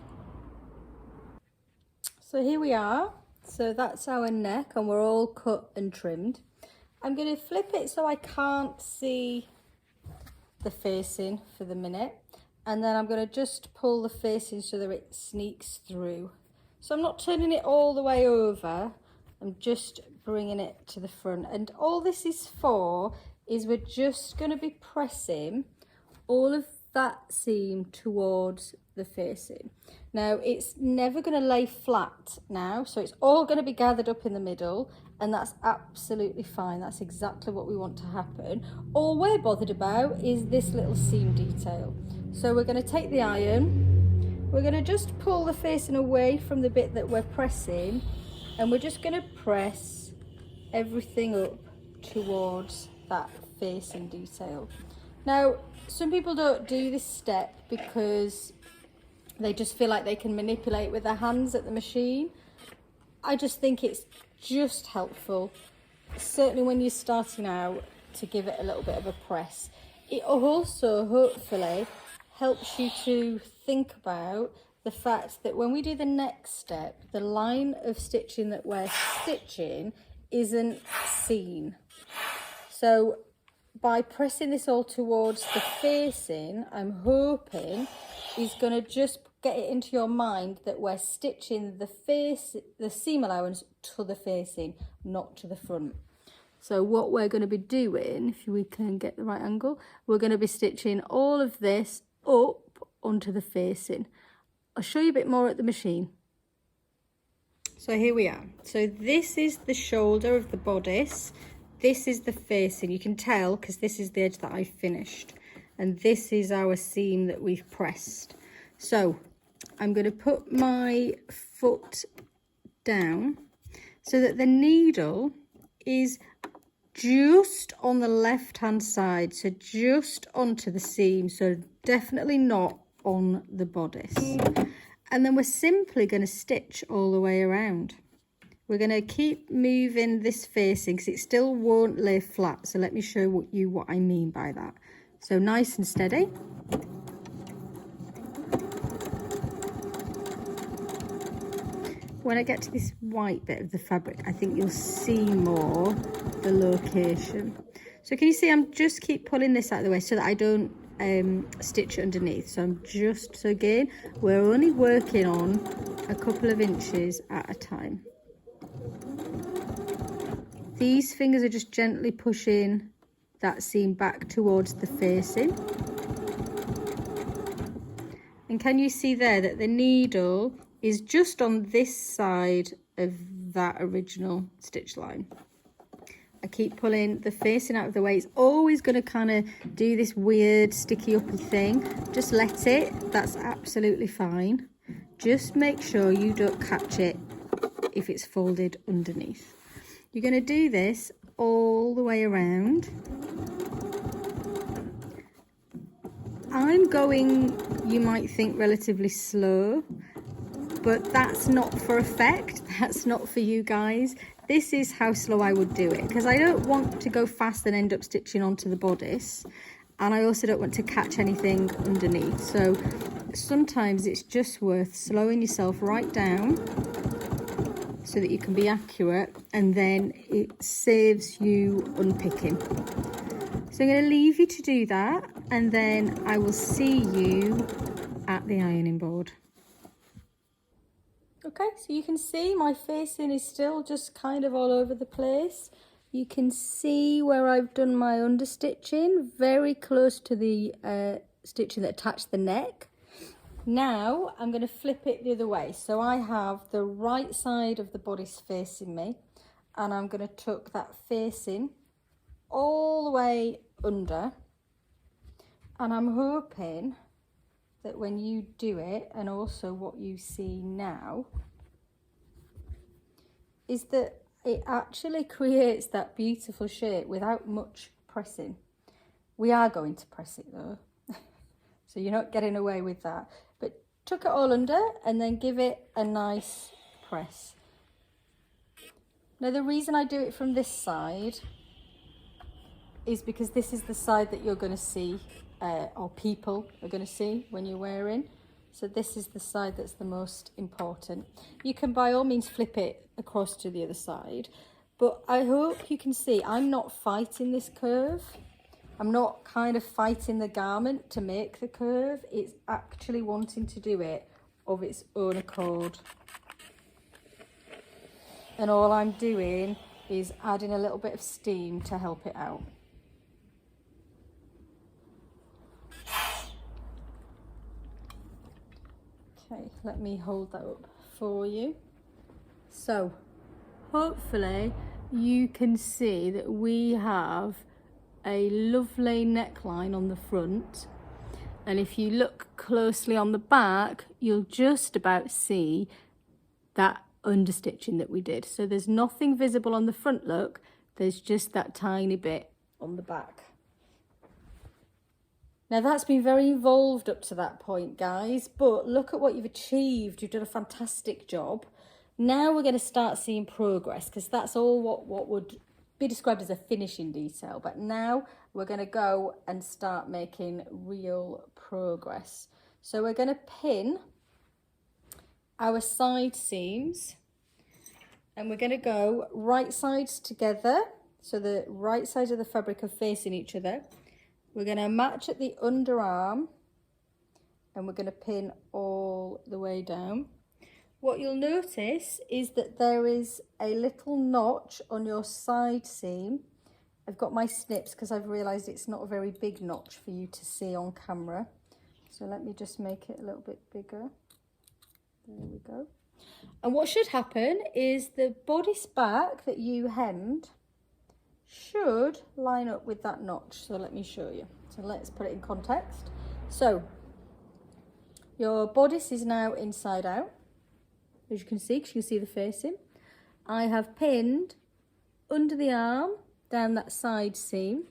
So here we are. So that's our neck and we're all cut and trimmed. I'm going to flip it so I can't see the facing for the minute. And then I'm going to just pull the facing so that it sneaks through. So I'm not turning it all the way over. I'm just bringing it to the front. And all this is for is we're just going to be pressing all of that seam towards the facing. Now it's never going to lay flat now, so it's all going to be gathered up in the middle, and that's absolutely fine. That's exactly what we want to happen. All we're bothered about is this little seam detail. So we're going to take the iron, we're going to just pull the facing away from the bit that we're pressing, and we're just going to press everything up towards that facing detail. Now, some people don't do this step because they just feel like they can manipulate with their hands at the machine. I just think it's just helpful, certainly when you're starting out, to give it a little bit of a press. It also hopefully helps you to think about the fact that when we do the next step, the line of stitching that we're stitching isn't seen. So by pressing this all towards the facing, I'm hoping is going to just get it into your mind that we're stitching the seam allowance to the facing, not to the front. So what we're going to be doing, if we can get the right angle, we're going to be stitching all of this up onto the facing. I'll show you a bit more at the machine. So here we are. So this is the shoulder of the bodice. This is the facing. You can tell because this is the edge that I finished. And this is our seam that we've pressed. So I'm going to put my foot down so that the needle is just on the left hand side, so just onto the seam, so definitely not on the bodice. And then we're simply going to stitch all the way around. We're going to keep moving this facing because it still won't lay flat, so let me show you what I mean by that. So nice and steady. When I get to this white bit of the fabric, I think you'll see more the location. So can you see I'm just keep pulling this out of the way so that I don't stitch it underneath. So I'm just, so again, we're only working on a couple of inches at a time. These fingers are just gently pushing that seam back towards the facing. And can you see there that the needle is just on this side of that original stitch line? I keep pulling the facing out of the way. It's always going to kind of do this weird sticky uppy thing. Just let it. That's absolutely fine. Just make sure you don't catch it if it's folded underneath. You're going to do this all the way around. I'm going, you might think, relatively slow, but that's not for effect. That's not for you guys. This is how slow I would do it, because I don't want to go fast and end up stitching onto the bodice, and I also don't want to catch anything underneath. So sometimes it's just worth slowing yourself right down so that you can be accurate, and then it saves you unpicking. So I'm going to leave you to do that, and then I will see you at the ironing board. Okay, so you can see my facing is still just kind of all over the place. You can see where I've done my understitching, very close to the stitching that attached the neck. Now I'm going to flip it the other way. So I have the right side of the bodice facing me, and I'm going to tuck that facing all the way under, and I'm hoping that when you do it, and also what you see now, is that it actually creates that beautiful shape without much pressing. We are going to press it though, so you're not getting away with that. But tuck it all under and then give it a nice press. Now the reason I do it from this side is because this is the side that you're going to see, or people are going to see when you're wearing. So this is the side that's the most important. You can by all means flip it across to the other side, but I hope you can see I'm not fighting this curve. I'm not kind of fighting the garment to make the curve. It's actually wanting to do it of its own accord. And all I'm doing is adding a little bit of steam to help it out. Okay, let me hold that up for you. So hopefully you can see that we have a lovely neckline on the front, and if you look closely on the back, you'll just about see that understitching that we did. So there's nothing visible on the front look, there's just that tiny bit on the back. Now that's been very involved up to that point, guys, but look at what you've achieved. You've done a fantastic job. Now we're going to start seeing progress, because that's all what would be described as a finishing detail. But now we're going to go and start making real progress. So we're going to pin our side seams, and we're going to go right sides together. So the right sides of the fabric are facing each other. We're going to match at the underarm, and we're going to pin all the way down. What you'll notice is that there is a little notch on your side seam. I've got my snips because I've realised it's not a very big notch for you to see on camera. So let me just make it a little bit bigger. There we go. And what should happen is the bodice back that you hemmed should line up with that notch. So let me show you. So let's put it in context. So your bodice is now inside out, as you can see, because you can see the facing. I have pinned under the arm down that side seam,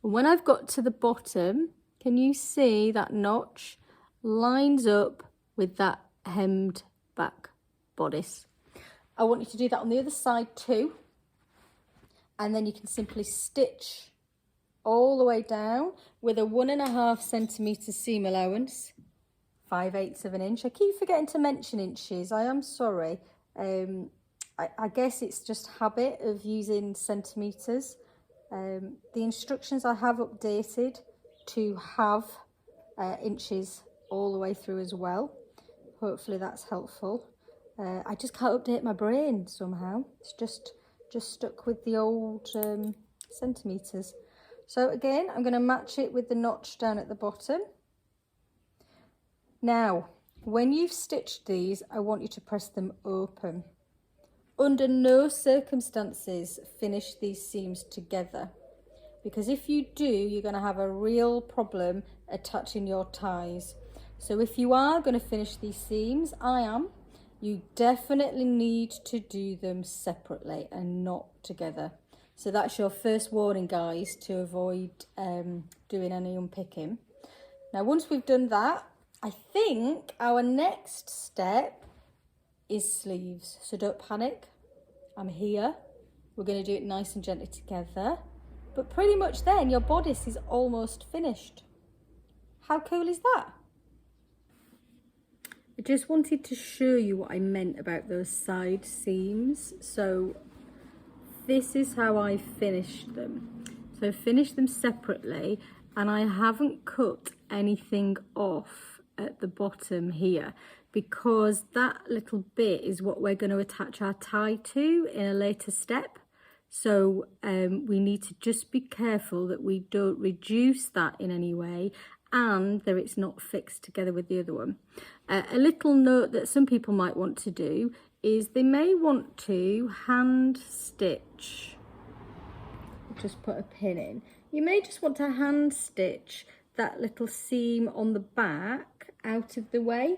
and when I've got to the bottom, can you see that notch lines up with that hemmed back bodice? I want you to do that on the other side too. And then you can simply stitch all the way down with a 1.5 centimetre seam allowance, 5/8 of an inch. I keep forgetting to mention inches, I am sorry. I guess it's just habit of using centimetres, The instructions I have updated to have inches all the way through as well. Hopefully that's helpful. I just can't update my brain somehow. It's just stuck with the old centimetres. So again, I'm going to match it with the notch down at the bottom. Now, when you've stitched these, I want you to press them open. Under no circumstances finish these seams together, because if you do, you're going to have a real problem attaching your ties. So if you are going to finish these seams, you definitely need to do them separately and not together. So that's your first warning, guys, to avoid doing any unpicking. Now, once we've done that, I think our next step is sleeves. So don't panic. I'm here. We're going to do it nice and gently together. But pretty much then your bodice is almost finished. How cool is that? I just wanted to show you what I meant about those side seams. So this is how I finished them. So I finished them separately, and I haven't cut anything off at the bottom here, because that little bit is what we're going to attach our tie to in a later step. So we need to just be careful that we don't reduce that in any way, and that it's not fixed together with the other one. A little note that some people might want to do is they may want to hand stitch. Just put a pin in. You may just want to hand stitch that little seam on the back out of the way.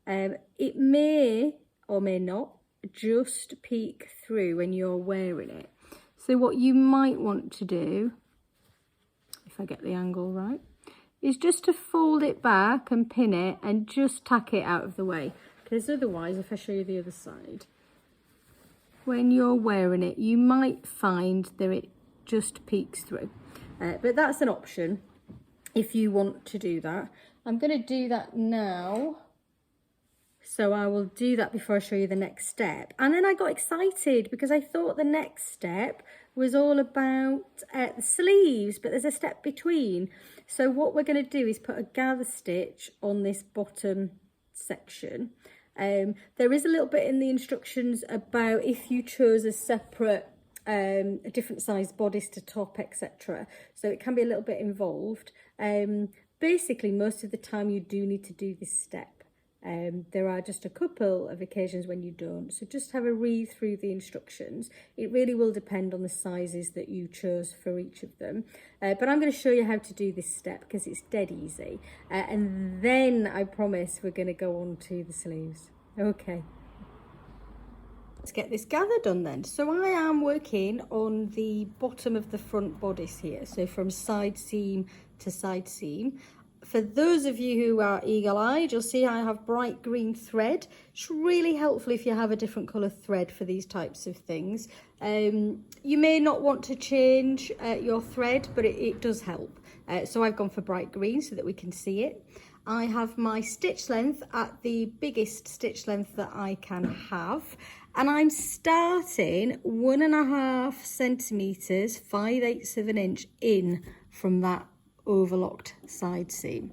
It may or may not just peek through when you're wearing it. So what you might want to do, if I get the angle right, is just to fold it back and pin it and just tack it out of the way. Because otherwise, if I show you the other side, when you're wearing it, you might find that it just peeks through. But that's an option if you want to do that. I'm going to do that now. So I will do that before I show you the next step. And then I got excited because I thought the next step was all about the sleeves, but there's a step between. So what we're going to do is put a gather stitch on this bottom section. There is a little bit in the instructions about if you chose a separate, a different size bodice to top, etc. So it can be a little bit involved. Basically, most of the time you do need to do this step. There are just a couple of occasions when you don't, so just have a read through the instructions. It really will depend on the sizes that you chose for each of them, but I'm going to show you how to do this step because it's dead easy, and then I promise we're going to go on to the sleeves. Okay, let's get this gather done then. So I am working on the bottom of the front bodice here, so from side seam to side seam. For those of you who are eagle-eyed, you'll see I have bright green thread. It's really helpful if you have a different colour thread for these types of things. You may not want to change your thread, but it does help. So I've gone for bright green so that we can see it. I have my stitch length at the biggest stitch length that I can have. And I'm starting 1.5 centimetres, 5/8 of an inch in from that overlocked side seam.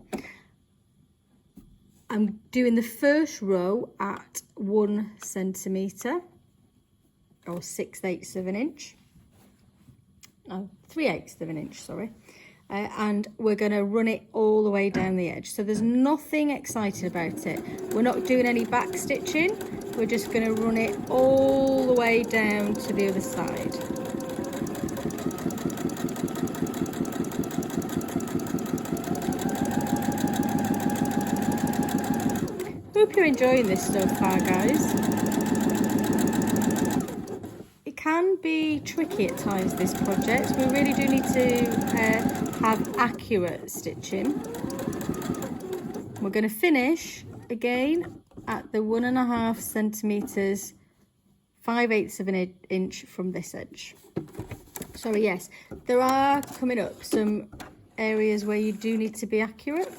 I'm doing the first row at 1 centimetre or 6/8 of an inch. Oh, 3/8 of an inch, sorry. And we're going to run it all the way down the edge. So there's nothing exciting about it. We're not doing any back stitching. We're just going to run it all the way down to the other side. Hope you're enjoying this so far, guys. It can be tricky at times, this project. We really do need to have accurate stitching. We're going to finish again at the 1.5 centimetres, 5/8 of an inch from this edge. So yes, there are coming up some areas where you do need to be accurate,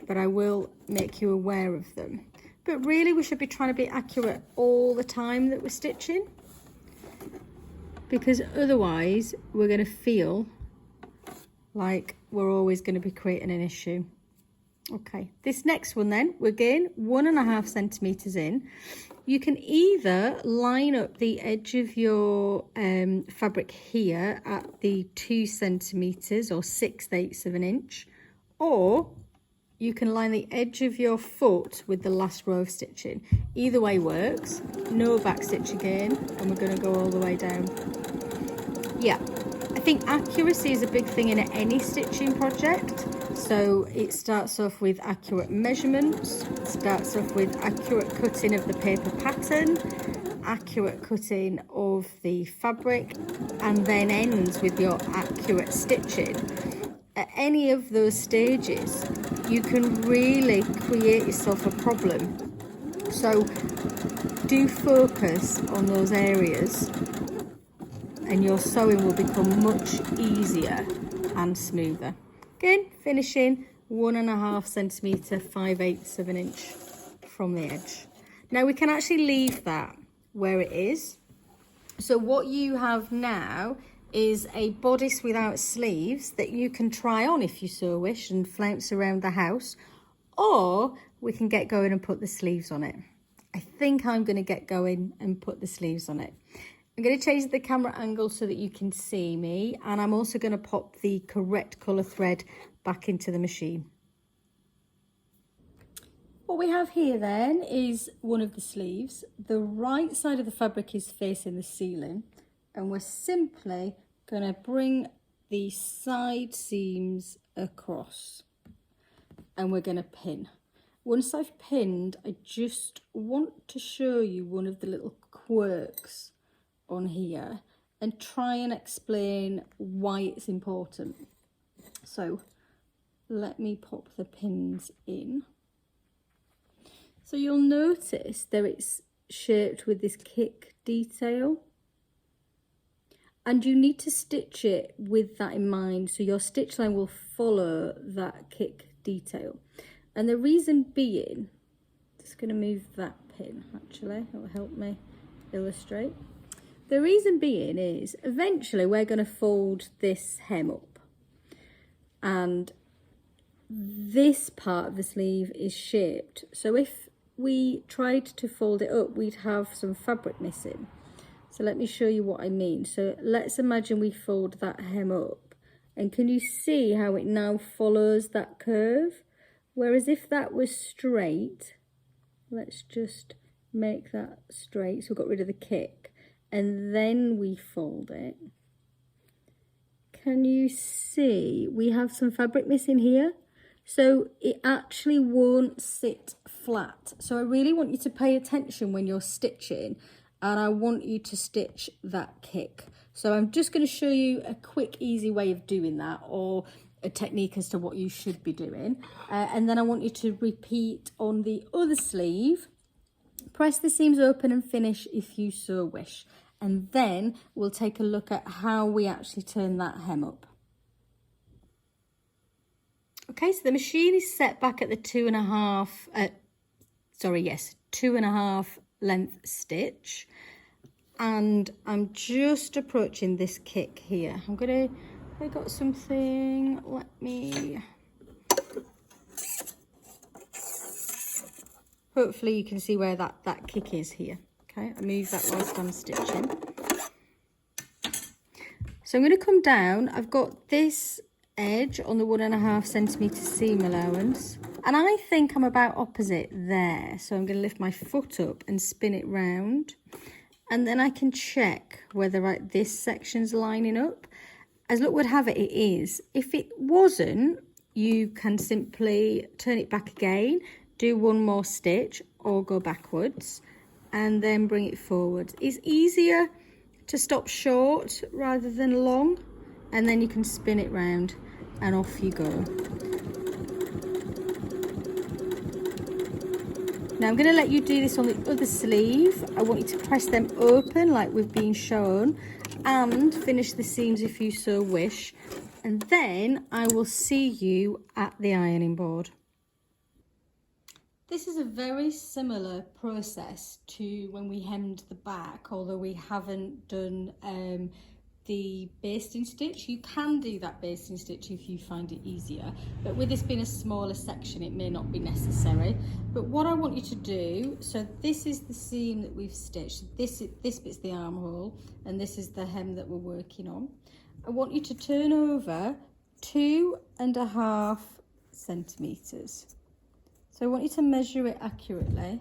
but I will make you aware of them. But really we should be trying to be accurate all the time that we're stitching. because otherwise we're going to feel like we're always going to be creating an issue. Okay, this next one then, we're again 1.5 centimeters in. You can either line up the edge of your fabric here at the 2 centimeters or 6/8 of an inch, or you can line the edge of your foot with the last row of stitching. Either way works. No back stitch again, and we're going to go all the way down. Yeah, I think accuracy is a big thing in any stitching project. So it starts off with accurate measurements, it starts off with accurate cutting of the paper pattern, accurate cutting of the fabric, and then ends with your accurate stitching. At any of those stages, you can really create yourself a problem. So do focus on those areas and your sewing will become much easier and smoother. Again, finishing 1.5 centimeter, 5/8 of an inch from the edge. Now we can actually leave that where it is. So what you have now is a bodice without sleeves that you can try on if you so wish and flounce around the house, or we can get going and put the sleeves on it. I think I'm going to get going and put the sleeves on it. I'm going to change the camera angle so that you can see me, and I'm also going to pop the correct colour thread back into the machine. What we have here then is one of the sleeves. The right side of the fabric is facing the ceiling, and we're simply going to bring the side seams across and we're going to pin. Once I've pinned, I just want to show you one of the little quirks on here and try and explain why it's important. So let me pop the pins in. So you'll notice that it's shaped with this kick detail, and you need to stitch it with that in mind, so your stitch line will follow that kick detail. And the reason being, just going to move that pin actually, that will help me illustrate. The reason being is eventually we're going to fold this hem up, and this part of the sleeve is shaped, so if we tried to fold it up we'd have some fabric missing. So let me show you what I mean. So let's imagine we fold that hem up, and can you see how it now follows that curve? Whereas if that was straight, let's just make that straight, so we've got rid of the kick, and then we fold it. Can you see we have some fabric missing here? So it actually won't sit flat. So I really want you to pay attention when you're stitching, and I want you to stitch that kick. So I'm just going to show you a quick, easy way of doing that, or a technique as to what you should be doing. And then I want you to repeat on the other sleeve. Press the seams open and finish if you so wish. And then we'll take a look at how we actually turn that hem up. Okay, so the machine is set back at the 2.5 length stitch, and I'm just approaching this kick here. I got something, let me, hopefully you can see where that kick is here. Okay, I move that whilst I'm stitching. So I'm going to come down, I've got this edge on the 1.5 centimeter seam allowance, and I think I'm about opposite there. So I'm going to lift my foot up and spin it round, and then I can check whether this section's lining up. As luck would have it, it is. If it wasn't, you can simply turn it back again, do one more stitch or go backwards, and then bring it forward. It's easier to stop short rather than long, and then you can spin it round and off you go. Now I'm going to let you do this on the other sleeve. I want you to press them open like we've been shown, and finish the seams if you so wish, and then I will see you at the ironing board. This is a very similar process to when we hemmed the back, although we haven't done the basting stitch. You can do that basting stitch if you find it easier, but with this being a smaller section, it may not be necessary. But what I want you to do, so this is the seam that we've stitched. This bit's the armhole, and this is the hem that we're working on. I want you to turn over 2.5 centimeters. So I want you to measure it accurately.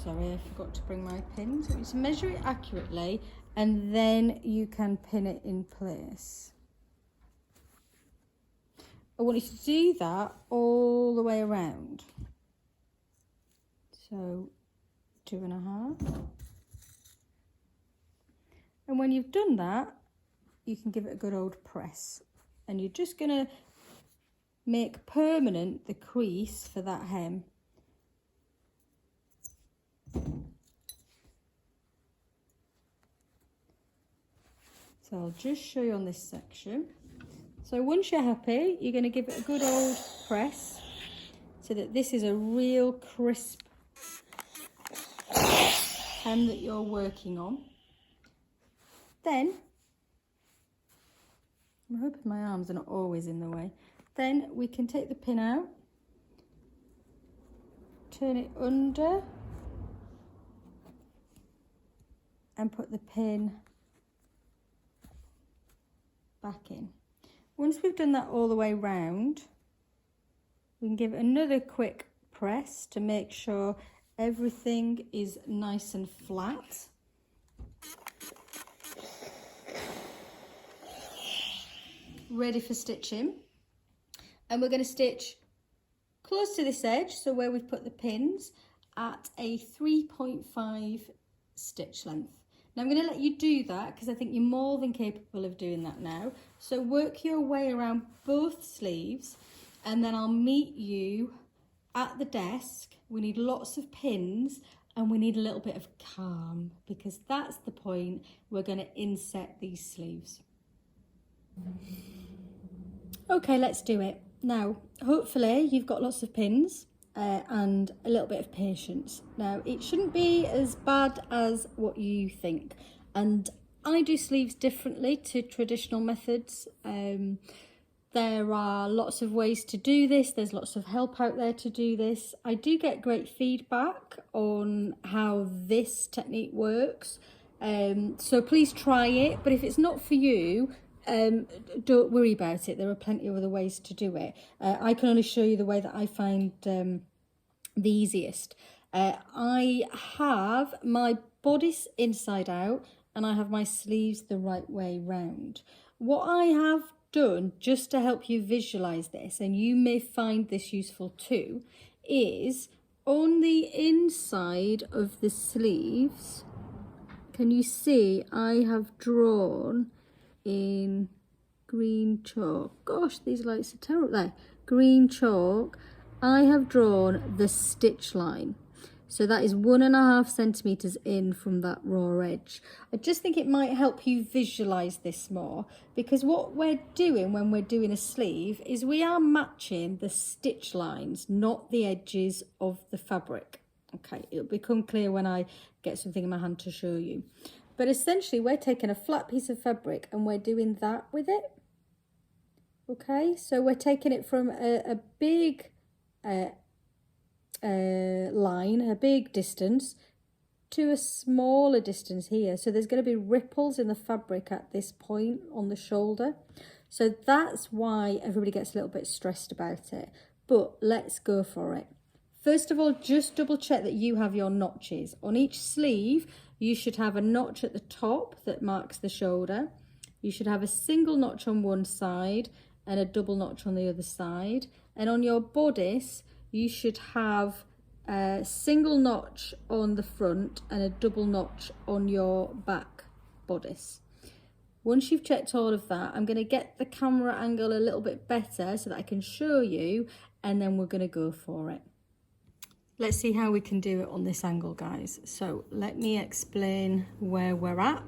Sorry, I forgot to bring my pins. I want you to measure it accurately, and then you can pin it in place. I want you to do that all the way around. So 2.5. And when you've done that, you can give it a good old press. And you're just gonna make permanent the crease for that hem. So I'll just show you on this section. So once you're happy, you're going to give it a good old press so that this is a real crisp hem that you're working on. Then, I'm hoping my arms are not always in the way. Then we can take the pin out, turn it under, and put the pin back in. Once we've done that all the way round, we can give it another quick press to make sure everything is nice and flat. Ready for stitching. And we're going to stitch close to this edge, so where we've put the pins, at a 3.5 stitch length. Now I'm going to let you do that because I think you're more than capable of doing that now. So work your way around both sleeves, and then I'll meet you at the desk. We need lots of pins and we need a little bit of calm, because that's the point we're going to inset these sleeves. Okay, let's do it. Now, hopefully you've got lots of pins and a little bit of patience. Now, it shouldn't be as bad as what you think. And I do sleeves differently to traditional methods. There are lots of ways to do this. There's lots of help out there to do this. I do get great feedback on how this technique works. So please try it. But if it's not for you, don't worry about it. There are plenty of other ways to do it. I can only show you the way that I find the easiest. I have my bodice inside out and I have my sleeves the right way round. What I have done, just to help you visualize this, and you may find this useful too, is on the inside of the sleeves, can you see I have drawn in green chalk. Gosh, these lights are terrible. There, green chalk. I have drawn the stitch line. So that is 1.5 centimeters in from that raw edge. I just think it might help you visualize this more, because what we're doing when we're doing a sleeve is we are matching the stitch lines, not the edges of the fabric. Okay, it'll become clear when I get something in my hand to show you. But essentially, we're taking a flat piece of fabric and we're doing that with it. Okay, so we're taking it from a big line, a big distance, to a smaller distance here. So there's going to be ripples in the fabric at this point on the shoulder. So that's why everybody gets a little bit stressed about it. But let's go for it. First of all, just double check that you have your notches. On each sleeve, you should have a notch at the top that marks the shoulder. You should have a single notch on one side and a double notch on the other side. And on your bodice, you should have a single notch on the front and a double notch on your back bodice. Once you've checked all of that, I'm going to get the camera angle a little bit better so that I can show you, and then we're going to go for it. Let's see how we can do it on this angle, guys. So let me explain where we're at.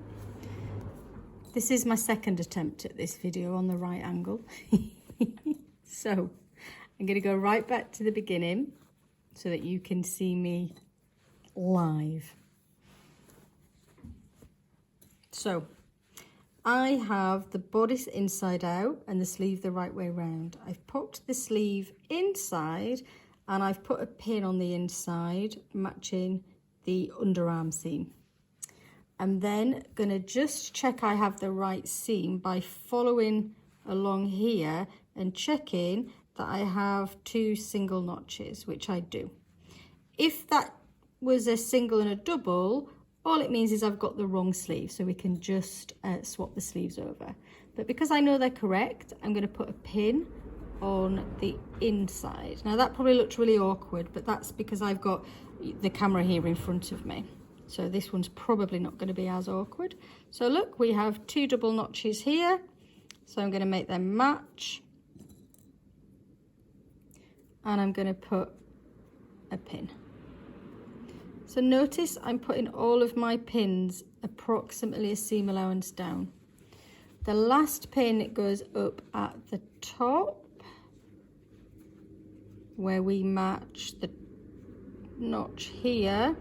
This is my second attempt at this video on the right angle. So I'm going to go right back to the beginning so that you can see me live. So I have the bodice inside out and the sleeve the right way round. I've popped the sleeve inside and I've put a pin on the inside matching the underarm seam. I'm then going to just check I have the right seam by following along here and checking that I have 2 single notches, which I do. If that was a single and a double, all it means is I've got the wrong sleeve, so we can just swap the sleeves over. But because I know they're correct, I'm going to put a pin on the inside. Now that probably looks really awkward, but that's because I've got the camera here in front of me. So this one's probably not going to be as awkward. So look, we have 2 double notches here. So I'm going to make them match. And I'm going to put a pin. So notice I'm putting all of my pins approximately a seam allowance down. The last pin goes up at the top where we match the notch here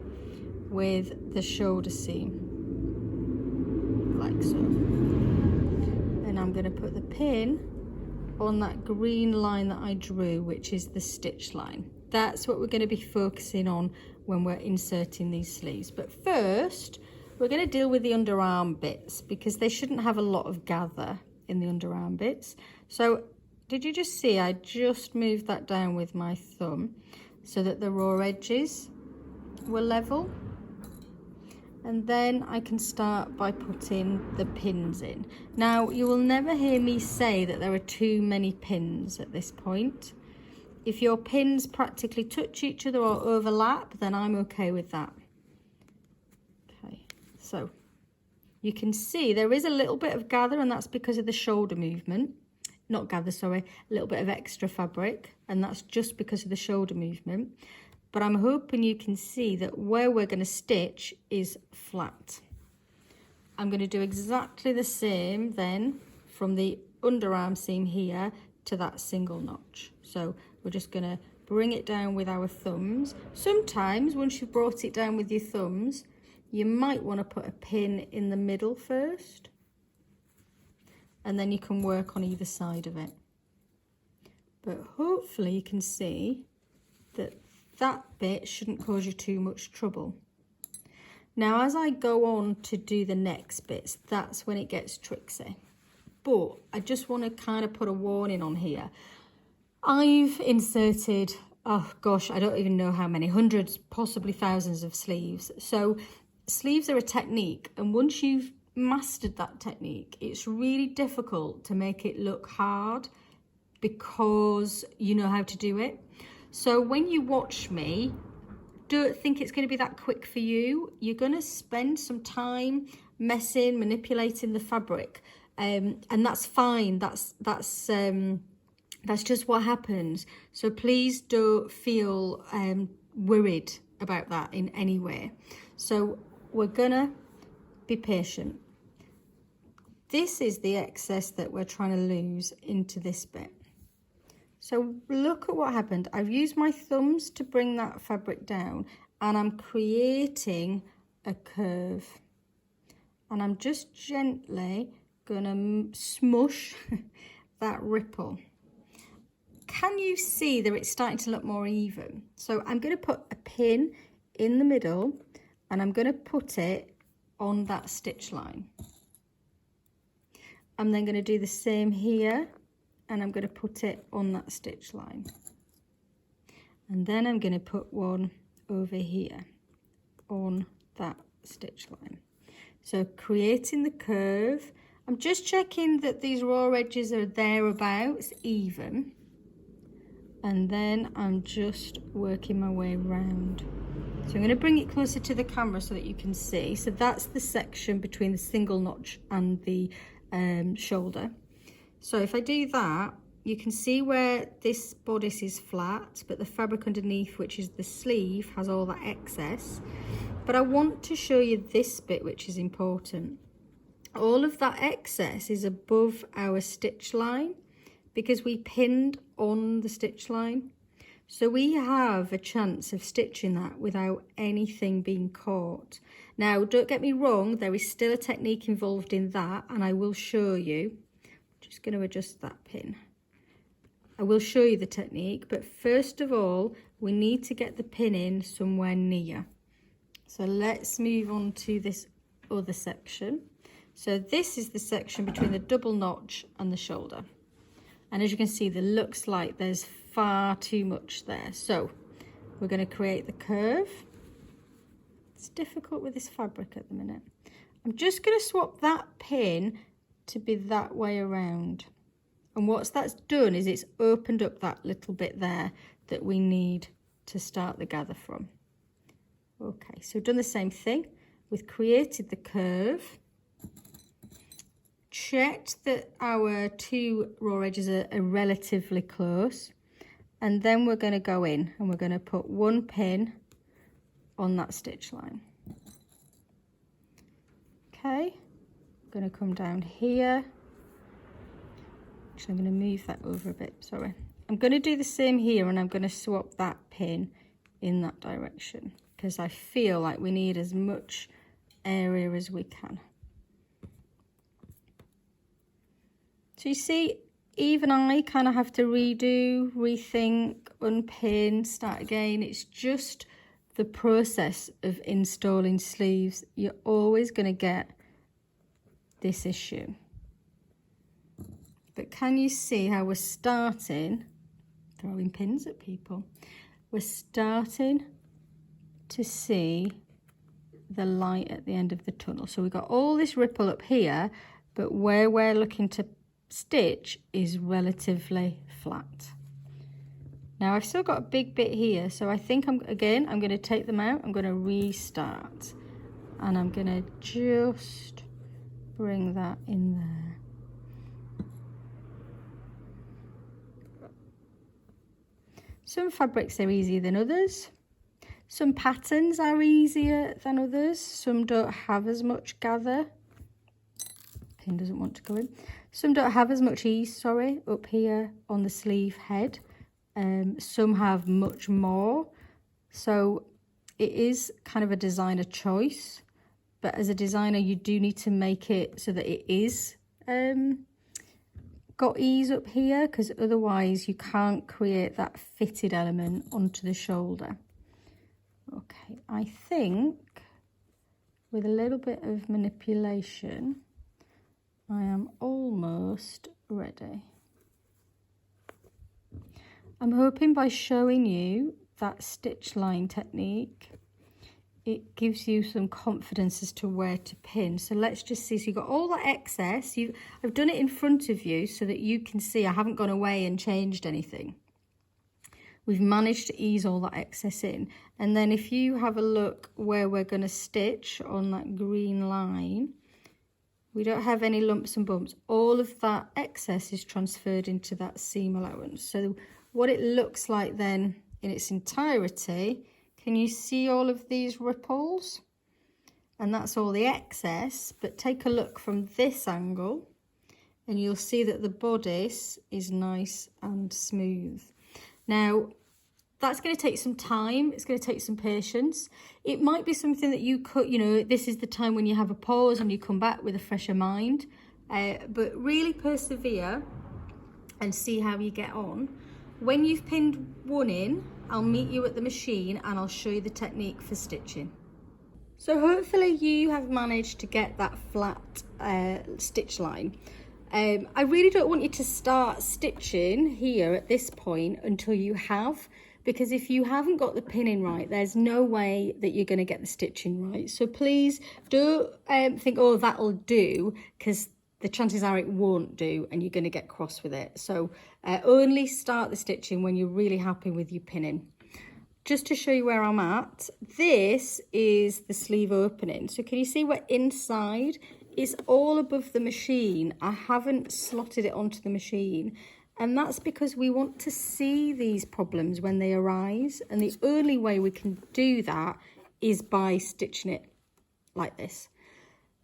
with the shoulder seam, like so. And I'm going to put the pin on that green line that I drew, which is the stitch line. That's what we're going to be focusing on when we're inserting these sleeves. But first, we're going to deal with the underarm bits because they shouldn't have a lot of gather in the underarm bits. So did you just see I just moved that down with my thumb so that the raw edges were level? And then I can start by putting the pins in. Now, you will never hear me say that there are too many pins at this point. If your pins practically touch each other or overlap, then I'm okay with that. Okay, so you can see there is a little bit of gather, and that's because of the shoulder movement. Not gather, sorry, a little bit of extra fabric, and that's just because of the shoulder movement. But I'm hoping you can see that where we're going to stitch is flat. I'm going to do exactly the same then from the underarm seam here to that single notch. So we're just going to bring it down with our thumbs. Sometimes once you've brought it down with your thumbs, you might want to put a pin in the middle first, and then you can work on either side of it. But hopefully you can see that that bit shouldn't cause you too much trouble. Now, as I go on to do the next bits, that's when it gets tricksy. But I just want to kind of put a warning on here. I've inserted, oh gosh, I don't even know how many, hundreds, possibly thousands of sleeves. So sleeves are a technique, and once you've mastered that technique, it's really difficult to make it look hard because you know how to do it. So when you watch me, don't think it's going to be that quick for you. You're going to spend some time messing, manipulating the fabric, and that's fine. That's just what happens. So please don't feel worried about that in any way. So we're gonna be patient. This is the excess that we're trying to lose into this bit. So look at what happened. I've used my thumbs to bring that fabric down, and I'm creating a curve. And I'm just gently gonna smush that ripple. Can you see that it's starting to look more even? So I'm gonna put a pin in the middle, and I'm gonna put it on that stitch line. I'm then gonna do the same here, and I'm going to put it on that stitch line, and then I'm going to put one over here on that stitch line. So creating the curve, I'm just checking that these raw edges are thereabouts even, and then I'm just working my way around. So I'm going to bring it closer to the camera so that you can see. So that's the section between the single notch and the shoulder. So if I do that, you can see where this bodice is flat, but the fabric underneath, which is the sleeve, has all that excess. But I want to show you this bit, which is important. All of that excess is above our stitch line, because we pinned on the stitch line. So we have a chance of stitching that without anything being caught. Now, don't get me wrong, there is still a technique involved in that, and I will show you. I'm just going to adjust that pin. I will show you the technique, but first of all, we need to get the pin in somewhere near. So let's move on to this other section. So this is the section between the double notch and the shoulder. And as you can see, there looks like there's far too much there. So we're going to create the curve. It's difficult with this fabric at the minute. I'm just going to swap that pin to be that way around. And what that's done is it's opened up that little bit there that we need to start the gather from. Okay, so we've done the same thing. We've created the curve, checked that our two raw edges are relatively close, and then we're going to go in and we're going to put one pin on that stitch line. Okay, I'm going to come down here. Actually, I'm going to move that over a bit, sorry. I'm going to do the same here, and I'm going to swap that pin in that direction because I feel like we need as much area as we can. So you see, even I kind of have to redo, rethink, unpin, start again. It's just the process of installing sleeves. You're always going to get this issue. But can you see how we're starting, throwing pins at people, we're starting to see the light at the end of the tunnel. So we've got all this ripple up here, but where we're looking to stitch is relatively flat. Now I've still got a big bit here, so I think I'm going to take them out. I'm going to restart, and I'm going to just bring that in there. Some fabrics are easier than others. Some patterns are easier than others. Some don't have as much gather. Pin doesn't want to go in. Some don't have as much ease, sorry, up here on the sleeve head. Some have much more. So it is kind of a designer choice. But as a designer, you do need to make it so that it is got ease up here, because otherwise you can't create that fitted element onto the shoulder. Okay, I think with a little bit of manipulation, I am almost ready. I'm hoping by showing you that stitch line technique, it gives you some confidence as to where to pin. So let's just see. So you've got all that excess. I've done it in front of you so that you can see I haven't gone away and changed anything. We've managed to ease all that excess in. And then if you have a look where we're going to stitch on that green line, we don't have any lumps and bumps. All of that excess is transferred into that seam allowance. So what it looks like then in its entirety, can you see all of these ripples? And that's all the excess, but take a look from this angle and you'll see that the bodice is nice and smooth. Now, that's going to take some time. It's going to take some patience. It might be something that you could, this is the time when you have a pause and you come back with a fresher mind. But really persevere and see how you get on. When you've pinned one in, I'll meet you at the machine and I'll show you the technique for stitching. So hopefully you have managed to get that flat stitch line. I really don't want you to start stitching here at this point until you have, because if you haven't got the pinning right, there's no way that you're going to get the stitching right. So please don't think, oh, that'll do, because the chances are it won't do and you're going to get cross with it. So only start the stitching when you're really happy with your pinning. Just to show you where I'm at, this is the sleeve opening. So can you see where inside is all above the machine? I haven't slotted it onto the machine. And that's because we want to see these problems when they arise. And the only way we can do that is by stitching it like this.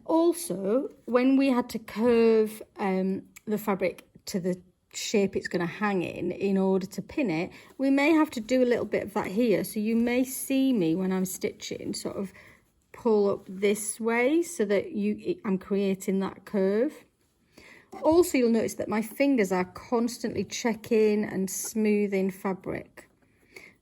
Also, when we had to curve the fabric to the shape it's going to hang in order to pin it. We may have to do a little bit of that here, so you may see me when I'm stitching sort of pull up this way so that I'm creating that curve. Also, you'll notice that my fingers are constantly checking and smoothing fabric.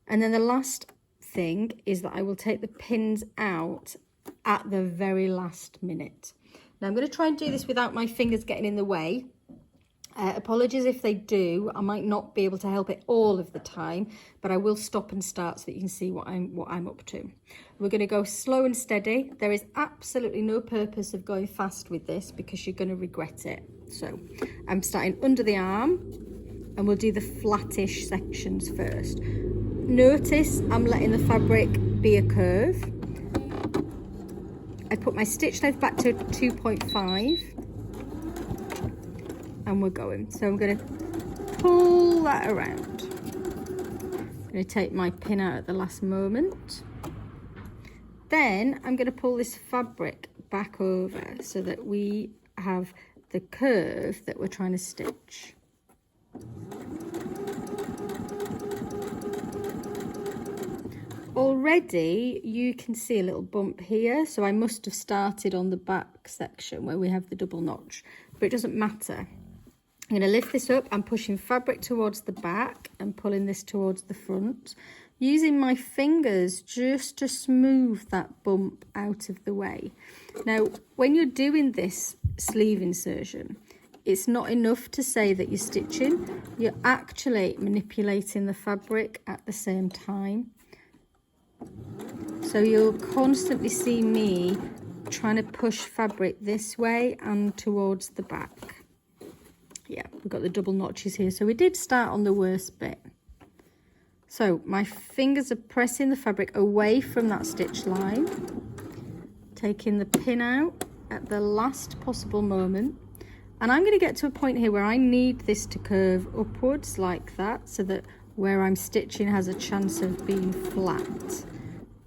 And then the last thing is that I will take the pins out at the very last minute. Now I'm going to try and do this without my fingers getting in the way. Apologies if they do. I might not be able to help it all of the time, but I will stop and start so that you can see what I'm up to. We're going to go slow and steady. There is absolutely no purpose of going fast with this because you're going to regret it. So I'm starting under the arm, and we'll do the flattish sections first. Notice I'm letting the fabric be a curve. I put my stitch length back to 2.5. And we're going. So I'm going to pull that around. I'm going to take my pin out at the last moment. Then I'm going to pull this fabric back over so that we have the curve that we're trying to stitch. Already you can see a little bump here, so I must have started on the back section where we have the double notch, but it doesn't matter. I'm going to lift this up. I'm pushing fabric towards the back and pulling this towards the front, using my fingers just to smooth that bump out of the way. Now, when you're doing this sleeve insertion, it's not enough to say that you're stitching. You're actually manipulating the fabric at the same time. So you'll constantly see me trying to push fabric this way and towards the back. Yeah, we've got the double notches here. So we did start on the worst bit. So my fingers are pressing the fabric away from that stitch line, taking the pin out at the last possible moment. And I'm going to get to a point here where I need this to curve upwards like that, so that where I'm stitching has a chance of being flat.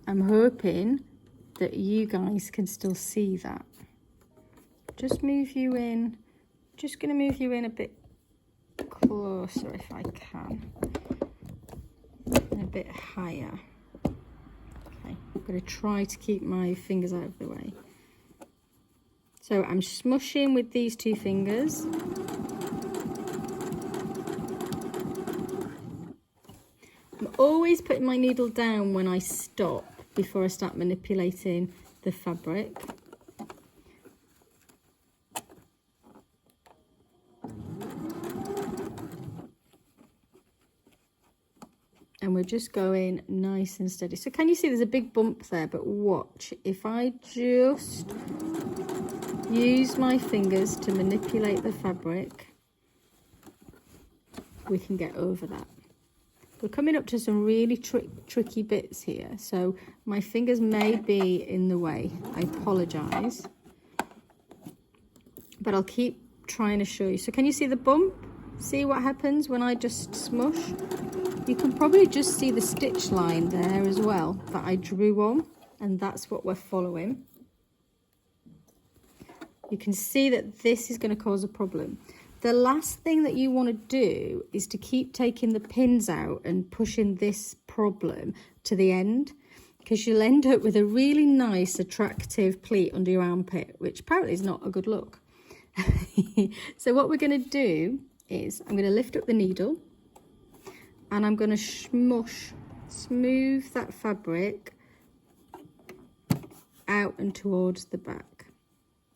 I'm hoping that you guys can still see that. Just move you in. Just going to move you in a bit closer if I can, and a bit higher. Okay, I'm going to try to keep my fingers out of the way. So I'm smushing with these two fingers. I'm always putting my needle down when I stop before I start manipulating the fabric. And we're just going nice and steady. So can you see there's a big bump there? But watch, if I just use my fingers to manipulate the fabric, we can get over that. We're coming up to some really tricky bits here. So my fingers may be in the way. I apologise. But I'll keep trying to show you. So can you see the bump? See what happens when I just smush? You can probably just see the stitch line there as well that I drew on, and that's what we're following. You can see that this is going to cause a problem. The last thing that you want to do is to keep taking the pins out and pushing this problem to the end, because you'll end up with a really nice, attractive pleat under your armpit, which apparently is not a good look. So what we're going to do is I'm going to lift up the needle, and I'm going to smooth that fabric out and towards the back.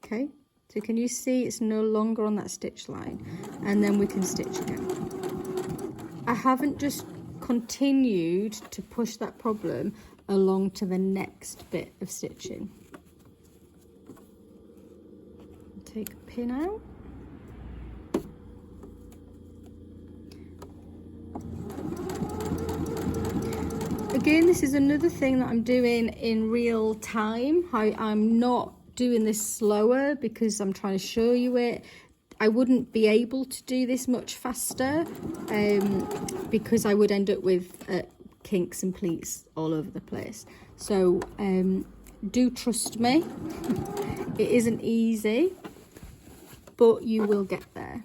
Okay, so can you see it's no longer on that stitch line? And then we can stitch again. I haven't just continued to push that problem along to the next bit of stitching. Take a pin out. Again, this is another thing that I'm doing in real time. I'm not doing this slower because I'm trying to show you it. I wouldn't be able to do this much faster because I would end up with kinks and pleats all over the place. So do trust me. It isn't easy, but you will get there.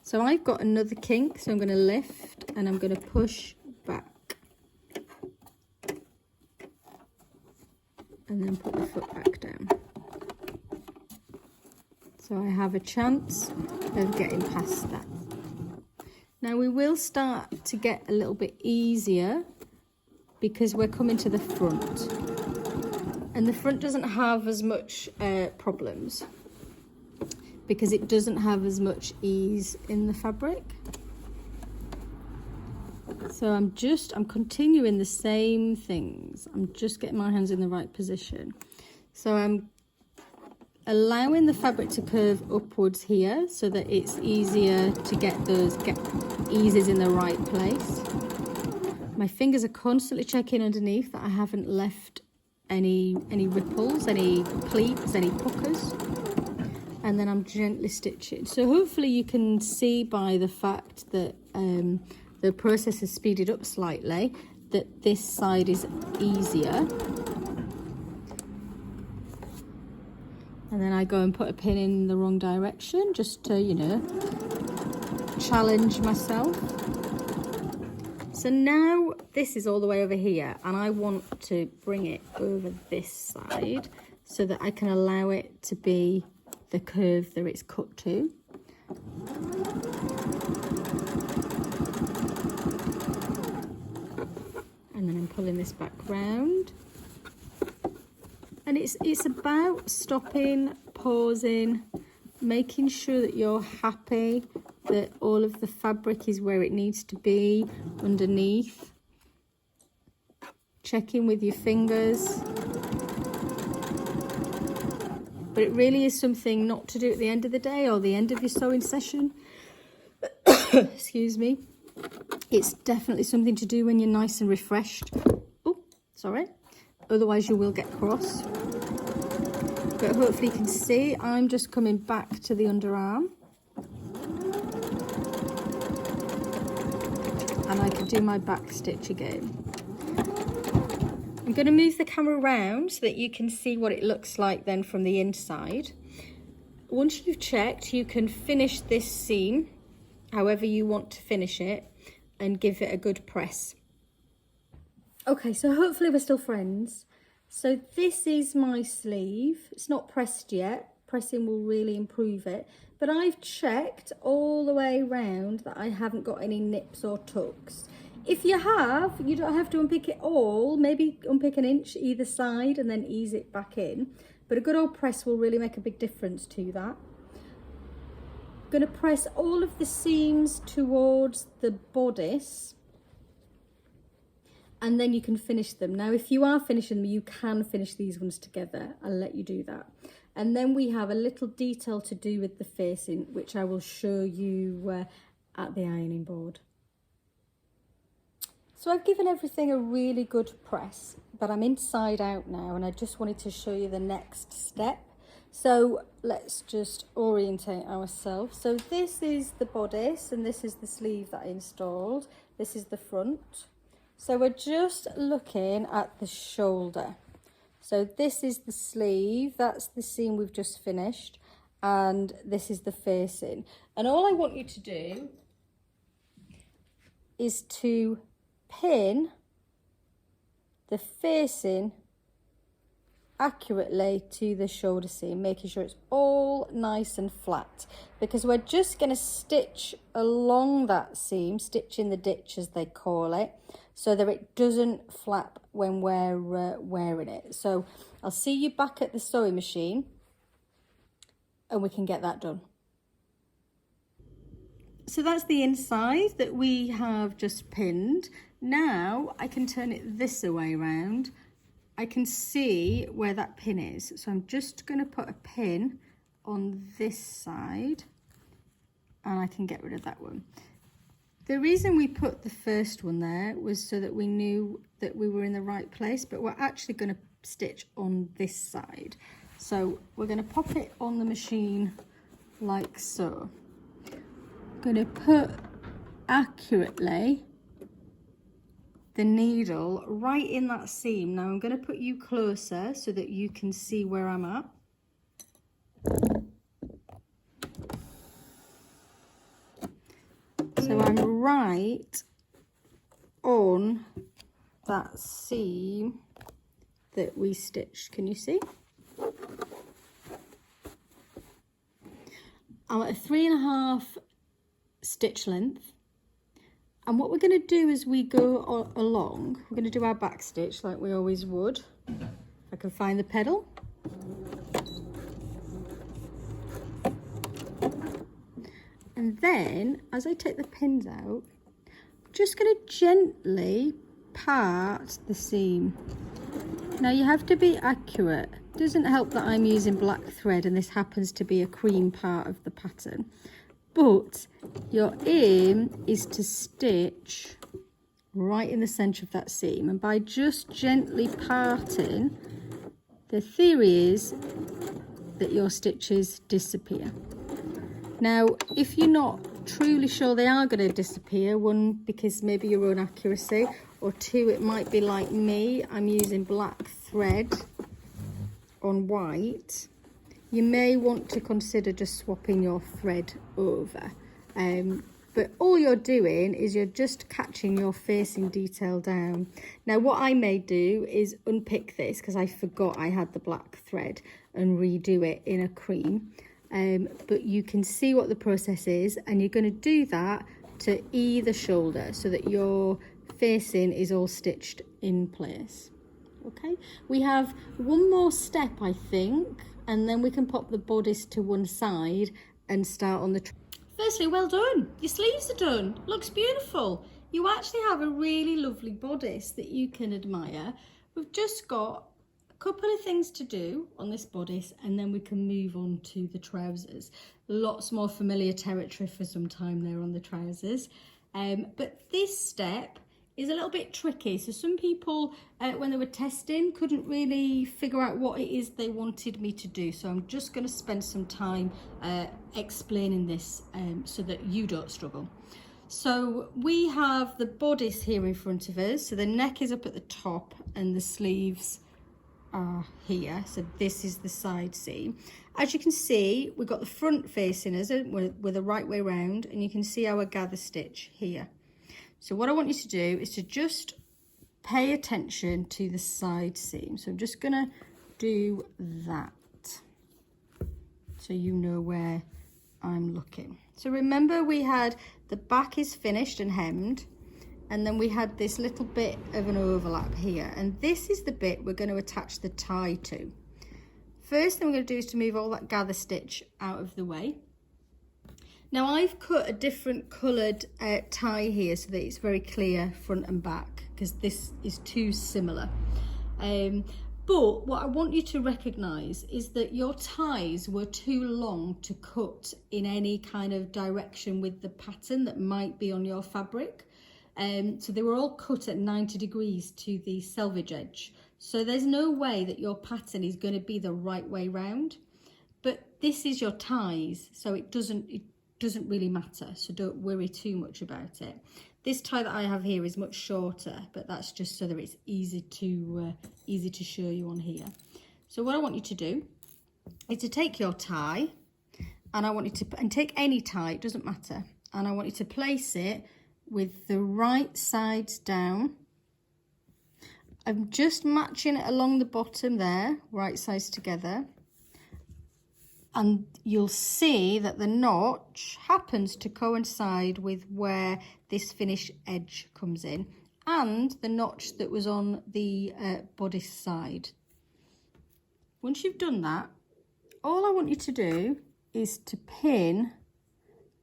So I've got another kink, so I'm going to lift and I'm going to push back. And then put the foot back down. So I have a chance of getting past that. Now we will start to get a little bit easier because we're coming to the front. And the front doesn't have as much problems because it doesn't have as much ease in the fabric. So I'm continuing the same things. I'm just getting my hands in the right position. So I'm allowing the fabric to curve upwards here so that it's easier to get eases in the right place. My fingers are constantly checking underneath that I haven't left any ripples, any pleats, any puckers. And then I'm gently stitching. So hopefully you can see by the fact that the process has speeded up slightly, that this side is easier. And then I go and put a pin in the wrong direction just to, you know, challenge myself. So now this is all the way over here and I want to bring it over this side so that I can allow it to be the curve that it's cut to. And then I'm pulling this back round. And it's about stopping, pausing, making sure that you're happy that all of the fabric is where it needs to be underneath. Checking with your fingers. But it really is something not to do at the end of the day or the end of your sewing session. Excuse me. It's definitely something to do when you're nice and refreshed. Oh, sorry. Otherwise you will get cross. But hopefully you can see I'm just coming back to the underarm. And I can do my back stitch again. I'm going to move the camera around so that you can see what it looks like then from the inside. Once you've checked, you can finish this seam however you want to finish it and give it a good press. Okay, so hopefully we're still friends. So this is my sleeve. It's not pressed yet. Pressing will really improve it. But I've checked all the way around that I haven't got any nips or tucks. If you have, you don't have to unpick it all. Maybe unpick an inch either side and then ease it back in. But a good old press will really make a big difference to that. I'm going to press all of the seams towards the bodice. And then you can finish them. Now, if you are finishing them, you can finish these ones together. I'll let you do that. And then we have a little detail to do with the facing, which I will show you at the ironing board. So I've given everything a really good press, but I'm inside out now, and I just wanted to show you the next step. So let's just orientate ourselves. So this is the bodice, and this is the sleeve that I installed. This is the front. So we're just looking at the shoulder. So this is the sleeve, that's the seam we've just finished, and this is the facing. And all I want you to do is to pin the facing accurately to the shoulder seam, making sure it's all nice and flat, because we're just going to stitch along that seam, stitch in the ditch as they call it, so that it doesn't flap when we're wearing it. So I'll see you back at the sewing machine and we can get that done. So that's the inside that we have just pinned. Now I can turn it this way around. I can see where that pin is. So I'm just going to put a pin on this side and I can get rid of that one. The reason we put the first one there was so that we knew that we were in the right place, but we're actually going to stitch on this side. So we're going to pop it on the machine like so. I'm going to put accurately the needle right in that seam. Now I'm going to put you closer so that you can see where I'm at. So I'm right on that seam that we stitched. Can you see? I'm at a 3.5 stitch length. And what we're going to do as we go along, we're going to do our back stitch like we always would. If I can find the pedal. And then, as I take the pins out, I'm just going to gently part the seam. Now you have to be accurate. It doesn't help that I'm using black thread and this happens to be a cream part of the pattern. But your aim is to stitch right in the centre of that seam. And by just gently parting, the theory is that your stitches disappear. Now, if you're not truly sure they are going to disappear, one, because maybe your own accuracy, or two, it might be like me, I'm using black thread on white, you may want to consider just swapping your thread over. But all you're doing is you're just catching your facing detail down. Now, what I may do is unpick this, because I forgot I had the black thread, and redo it in a cream. But you can see what the process is, and you're going to do that to either shoulder so that your facing is all stitched in place. Okay, we have one more step, I think, and then we can pop the bodice to one side and start on the Firstly, well done, your sleeves are done, looks beautiful. You actually have a really lovely bodice that you can admire. We've just got couple of things to do on this bodice and then we can move on to the trousers. Lots more familiar territory for some time there on the trousers, but this step is a little bit tricky. So some people when they were testing couldn't really figure out what it is they wanted me to do, so I'm just going to spend some time explaining this so that you don't struggle. So we have the bodice here in front of us, so the neck is up at the top and the sleeves are here. So this is the side seam. As you can see, we've got the front facing us with the right way round, and you can see our gather stitch here. So what I want you to do is to just pay attention to the side seam. So I'm just gonna do that so you know where I'm looking. So remember, we had the back is finished and hemmed, and then we had this little bit of an overlap here, and this is the bit we're going to attach the tie to. First thing we're going to do is to move all that gather stitch out of the way. Now I've cut a different coloured tie here so that it's very clear front and back, because this is too similar. But what I want you to recognise is that your ties were too long to cut in any kind of direction with the pattern that might be on your fabric. So they were all cut at 90 degrees to the selvage edge. So there's no way that your pattern is going to be the right way round. But this is your ties, so it doesn't really matter. So don't worry too much about it. This tie that I have here is much shorter, but that's just so that it's easy to show you on here. So what I want you to do is to take your tie, and I want you to take any tie, it doesn't matter, and I want you to place it with the right sides down. I'm just matching it along the bottom there, right sides together. And you'll see that the notch happens to coincide with where this finished edge comes in, and the notch that was on the bodice side. Once you've done that, all I want you to do is to pin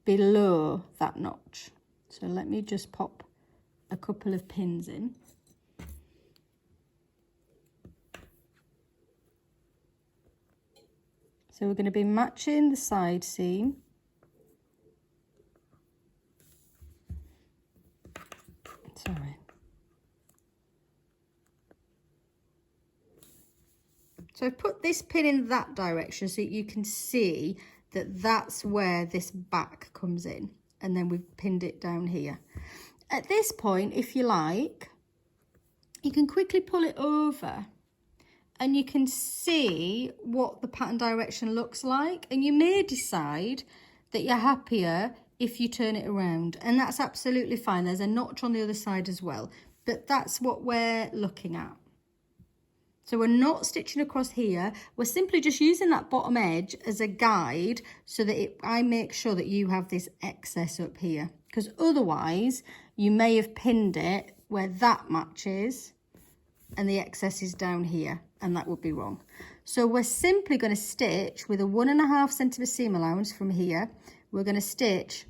below that notch. So let me just pop a couple of pins in. So we're going to be matching the side seam. Sorry. So I've put this pin in that direction so you can see that that's where this back comes in, and then we've pinned it down here. At this point, if you like, you can quickly pull it over and you can see what the pattern direction looks like, and you may decide that you're happier if you turn it around, and that's absolutely fine. There's a notch on the other side as well, but that's what we're looking at. So we're not stitching across here, we're simply just using that bottom edge as a guide so that I make sure that you have this excess up here, because otherwise you may have pinned it where that matches and the excess is down here, and that would be wrong. So we're simply going to stitch with a 1.5 centimetre seam allowance from here. We're going to stitch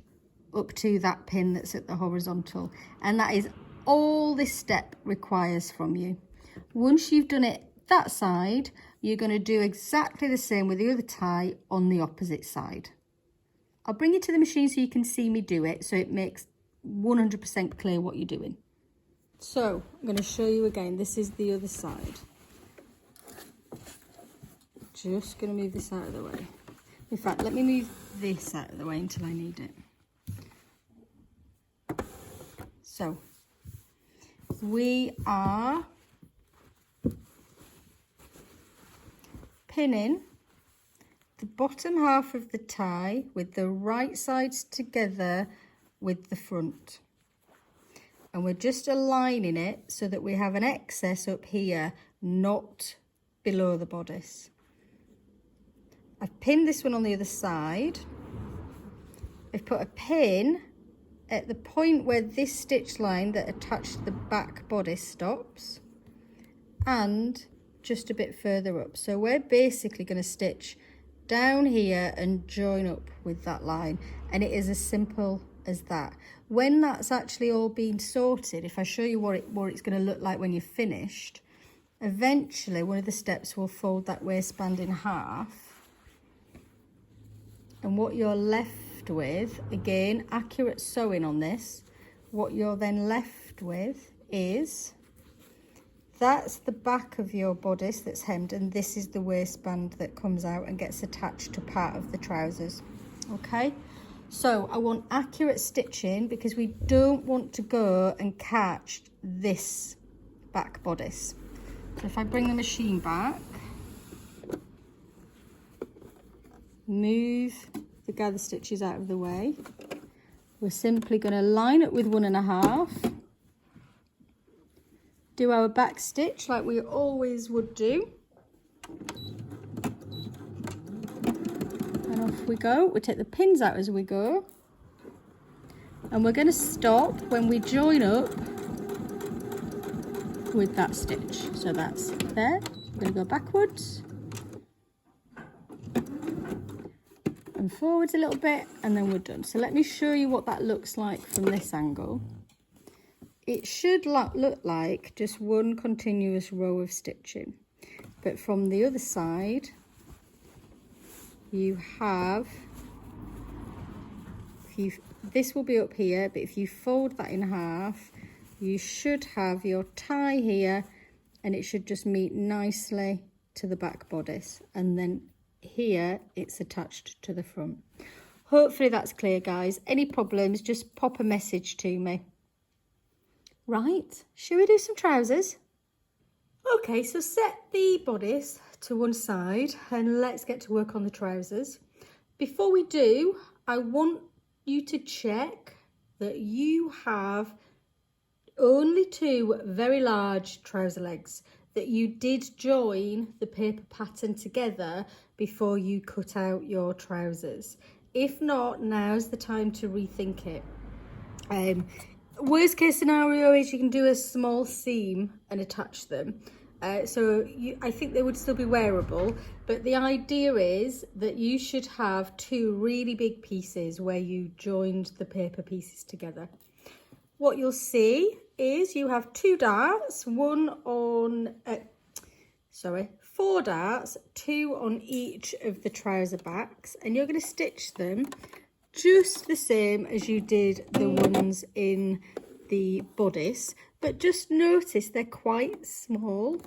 up to that pin that's at the horizontal, and that is all this step requires from you. Once you've done it that side, you're going to do exactly the same with the other tie on the opposite side. I'll bring it to the machine so you can see me do it, so it makes 100% clear what you're doing. So I'm going to show you again. This is the other side. Just going to move this out of the way. In fact, let me move this out of the way until I need it. So we are pinning the bottom half of the tie with the right sides together with the front, and we're just aligning it so that we have an excess up here, not below the bodice. I've pinned this one on the other side. I've put a pin at the point where this stitch line that attached to the back bodice stops, and just a bit further up. So we're basically going to stitch down here and join up with that line, and it is as simple as that. When that's actually all been sorted, if I show you what it's going to look like when you're finished, eventually one of the steps will fold that waistband in half, and what you're left with, again, accurate sewing on this, what you're then left with is, that's the back of your bodice that's hemmed, and this is the waistband that comes out and gets attached to part of the trousers. Okay, so I want accurate stitching because we don't want to go and catch this back bodice. So if I bring the machine back, move the gather stitches out of the way, we're simply going to line it with 1.5, do our back stitch like we always would do, and off we go. We take the pins out as we go, and we're going to stop when we join up with that stitch. So that's there. We're going to go backwards and forwards a little bit, and then we're done. So let me show you what that looks like from this angle. It should look like just one continuous row of stitching, but from the other side you have, this will be up here, but if you fold that in half, you should have your tie here, and it should just meet nicely to the back bodice, and then here it's attached to the front. Hopefully that's clear, guys. Any problems, just pop a message to me. Right, shall we do some trousers? Okay, so set the bodice to one side and let's get to work on the trousers. Before we do, I want you to check that you have only 2 very large trouser legs, that you did join the paper pattern together before you cut out your trousers. If not, now's the time to rethink it. Worst case scenario is you can do a small seam and attach them. I think they would still be wearable, but the idea is that you should have 2 really big pieces where you joined the paper pieces together. What you'll see is you have 2 darts, 4 darts, 2 on each of the trouser backs, and you're going to stitch them just the same as you did the ones in the bodice, but just notice they're quite small.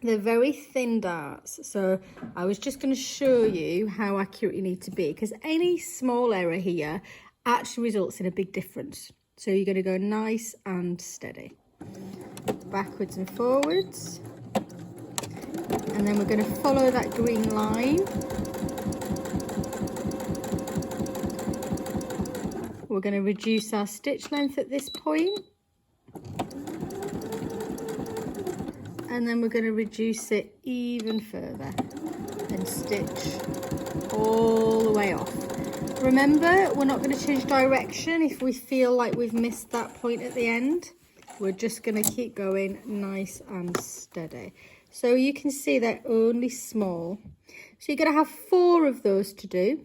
They're very thin darts, so I was just going to show you how accurate you need to be, because any small error here actually results in a big difference. So you're going to go nice and steady, backwards and forwards, and then we're going to follow that green line we're going to reduce our stitch length at this point. And then we're going to reduce it even further and stitch all the way off. Remember, we're not going to change direction if we feel like we've missed that point at the end. We're just going to keep going nice and steady. So you can see they're only small. So you're going to have 4 of those to do.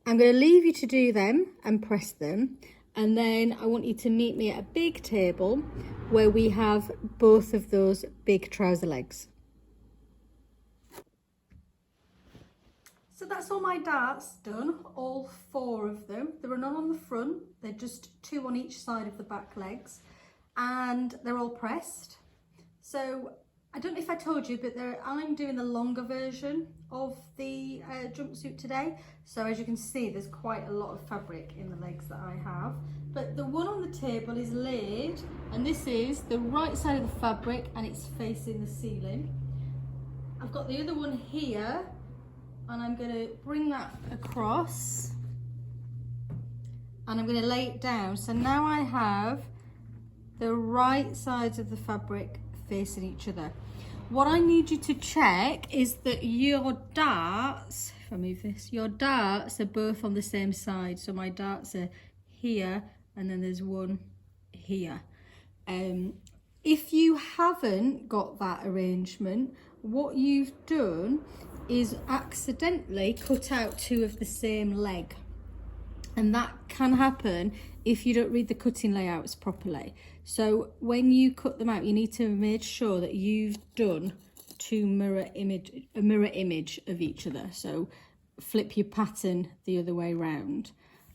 I'm going to leave you to do them and press them. And then I want you to meet me at a big table where we have both of those big trouser legs. So that's all my darts done, all 4 of them. There are none on the front, they're just 2 on each side of the back legs, and they're all pressed. So I don't know if I told you, but I'm doing the longer version of the jumpsuit today. So as you can see, there's quite a lot of fabric in the legs that I have. But the one on the table is laid, and this is the right side of the fabric and it's facing the ceiling. I've got the other one here, and I'm going to bring that across and I'm going to lay it down. So now I have the right sides of the fabric facing each other. What I need you to check is that your darts, if I move this, your darts are both on the same side. So my darts are here and then there's one here. If you haven't got that arrangement, what you've done is accidentally cut out 2 of the same leg, and that can happen if you don't read the cutting layouts properly. So when you cut them out, you need to make sure that you've done a mirror image of each other. So flip your pattern the other way round.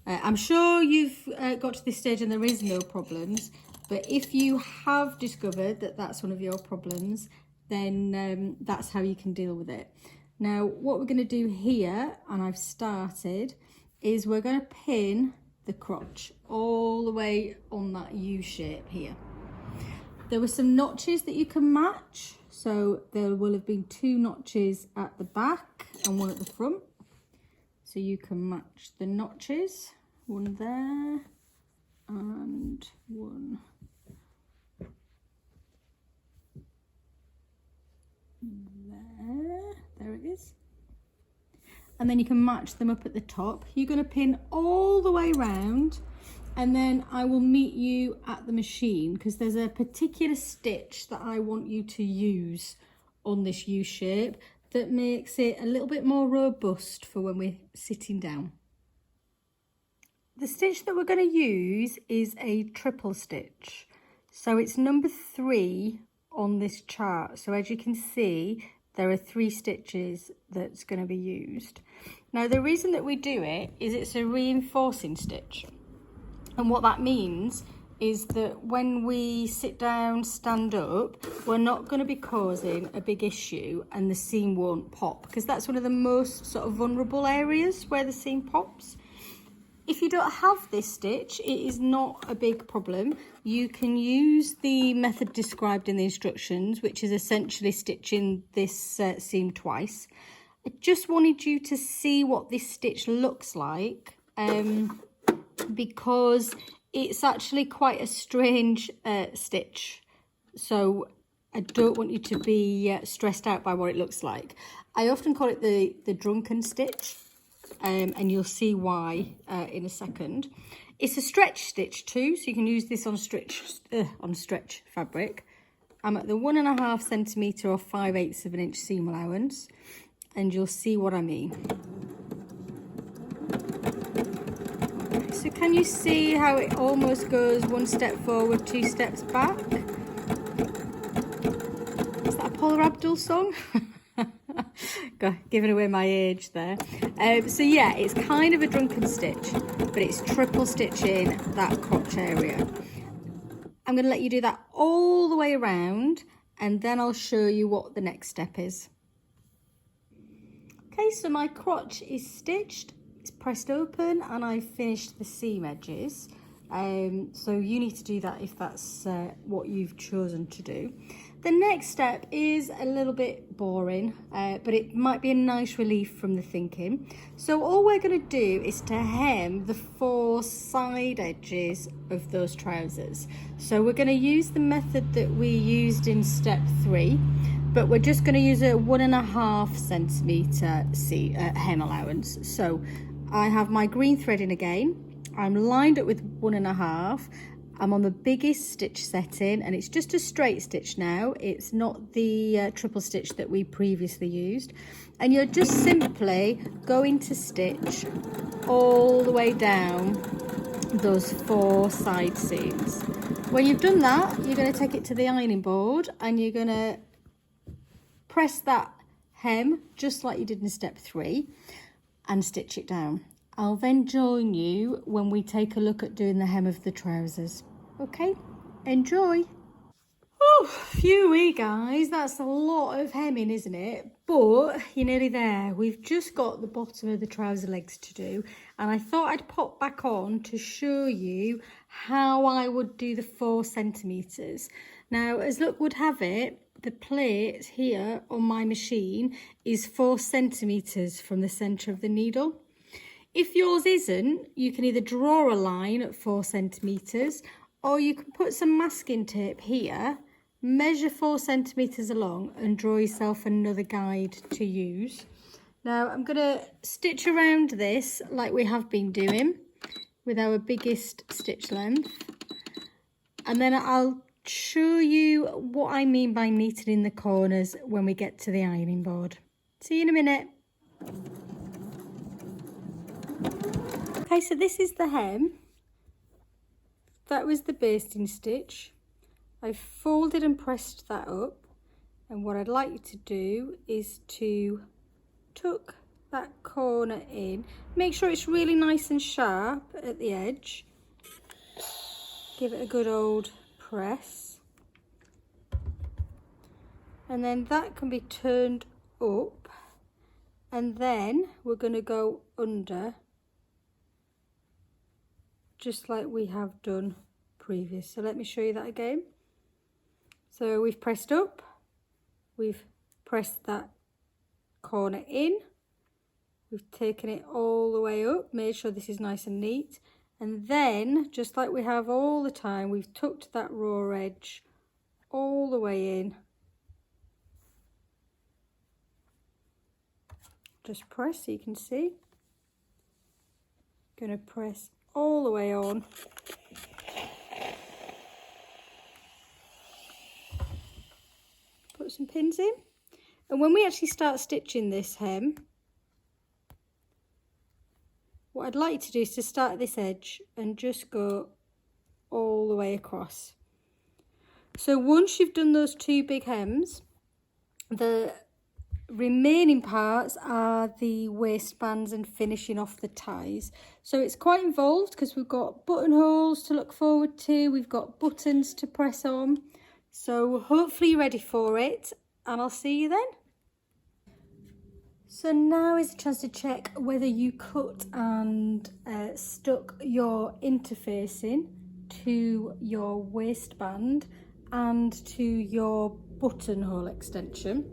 I'm sure you've got to this stage and there is no problems, but if you have discovered that that's one of your problems, then that's how you can deal with it. Now, what we're going to do here, and I've started, is we're going to pin the crotch all the way on that U shape here. There were some notches that you can match. So there will have been 2 notches at the back and 1 at the front. So you can match the notches, 1 there and 1 there. There it is. And then you can match them up at the top. You're going to pin all the way round, and then I will meet you at the machine because there's a particular stitch that I want you to use on this U shape that makes it a little bit more robust for when we're sitting down. The stitch that we're going to use is a triple stitch. So it's number 3 on this chart. So as you can see, there are 3 stitches that's going to be used. Now the reason that we do it is it's a reinforcing stitch, and what that means is that when we sit down, stand up, we're not going to be causing a big issue and the seam won't pop, because that's one of the most sort of vulnerable areas where the seam pops. If you don't have this stitch, it is not a big problem. You can use the method described in the instructions, which is essentially stitching this seam twice. I just wanted you to see what this stitch looks like, because it's actually quite a strange stitch. So I don't want you to be stressed out by what it looks like. I often call it the drunken stitch. And you'll see why in a second. It's a stretch stitch too, so you can use this on stretch fabric. I'm at the 1.5 centimetre or 5/8 of an inch seam allowance, and you'll see what I mean. Okay, so can you see how it almost goes 1 step forward, 2 steps back? Is that a Paula Abdul song? Giving away my age there. So yeah, it's kind of a drunken stitch, but it's triple stitching that crotch area. I'm going to let you do that all the way around, and then I'll show you what the next step is. Okay, so my crotch is stitched, it's pressed open, and I've finished the seam edges. So you need to do that if that's what you've chosen to do. The next step is a little bit boring, but it might be a nice relief from the thinking. So all we're going to do is to hem the 4 side edges of those trousers. So we're going to use the method that we used in step 3, but we're just going to use a 1.5 centimetre hem allowance. So I have my green threading again. I'm lined up with 1.5. I'm on the biggest stitch setting, and it's just a straight stitch now. It's not the triple stitch that we previously used. And you're just simply going to stitch all the way down those 4 side seams. When you've done that, you're going to take it to the ironing board and you're going to press that hem just like you did in step 3 and stitch it down. I'll then join you when we take a look at doing the hem of the trousers. Okay, enjoy. Oh, phew, guys, that's a lot of hemming, isn't it? But you're nearly there. We've just got the bottom of the trouser legs to do, and I thought I'd pop back on to show you how I would do the 4 centimetres. Now, as luck would have it, the plate here on my machine is 4 centimetres from the centre of the needle. If yours isn't, you can either draw a line at 4 centimetres, or you can put some masking tape here, measure 4 centimetres along and draw yourself another guide to use. Now I'm going to stitch around this like we have been doing with our biggest stitch length, and then I'll show you what I mean by neating in the corners when we get to the ironing board. See you in a minute. Okay, so this is the hem. That was the basting stitch. I've folded and pressed that up, and what I'd like you to do is to tuck that corner in. Make sure it's really nice and sharp at the edge. Give it a good old press, and then that can be turned up, and then we're going to go under just like we have done previous. So let me show you that again. So we've pressed up, we've pressed that corner in, we've taken it all the way up, made sure this is nice and neat, and then just like we have all the time, we've tucked that raw edge all the way in. Just press so you can see. Going to press all the way on. Put some pins in, and when we actually start stitching this hem, what I'd like to do is to start at this edge and just go all the way across. So once you've done those 2 big hems, the remaining parts are the waistbands and finishing off the ties. So it's quite involved because we've got buttonholes to look forward to, we've got buttons to press on. So hopefully you're ready for it, and I'll see you then. So now is a chance to check whether you cut and stuck your interfacing to your waistband and to your buttonhole extension.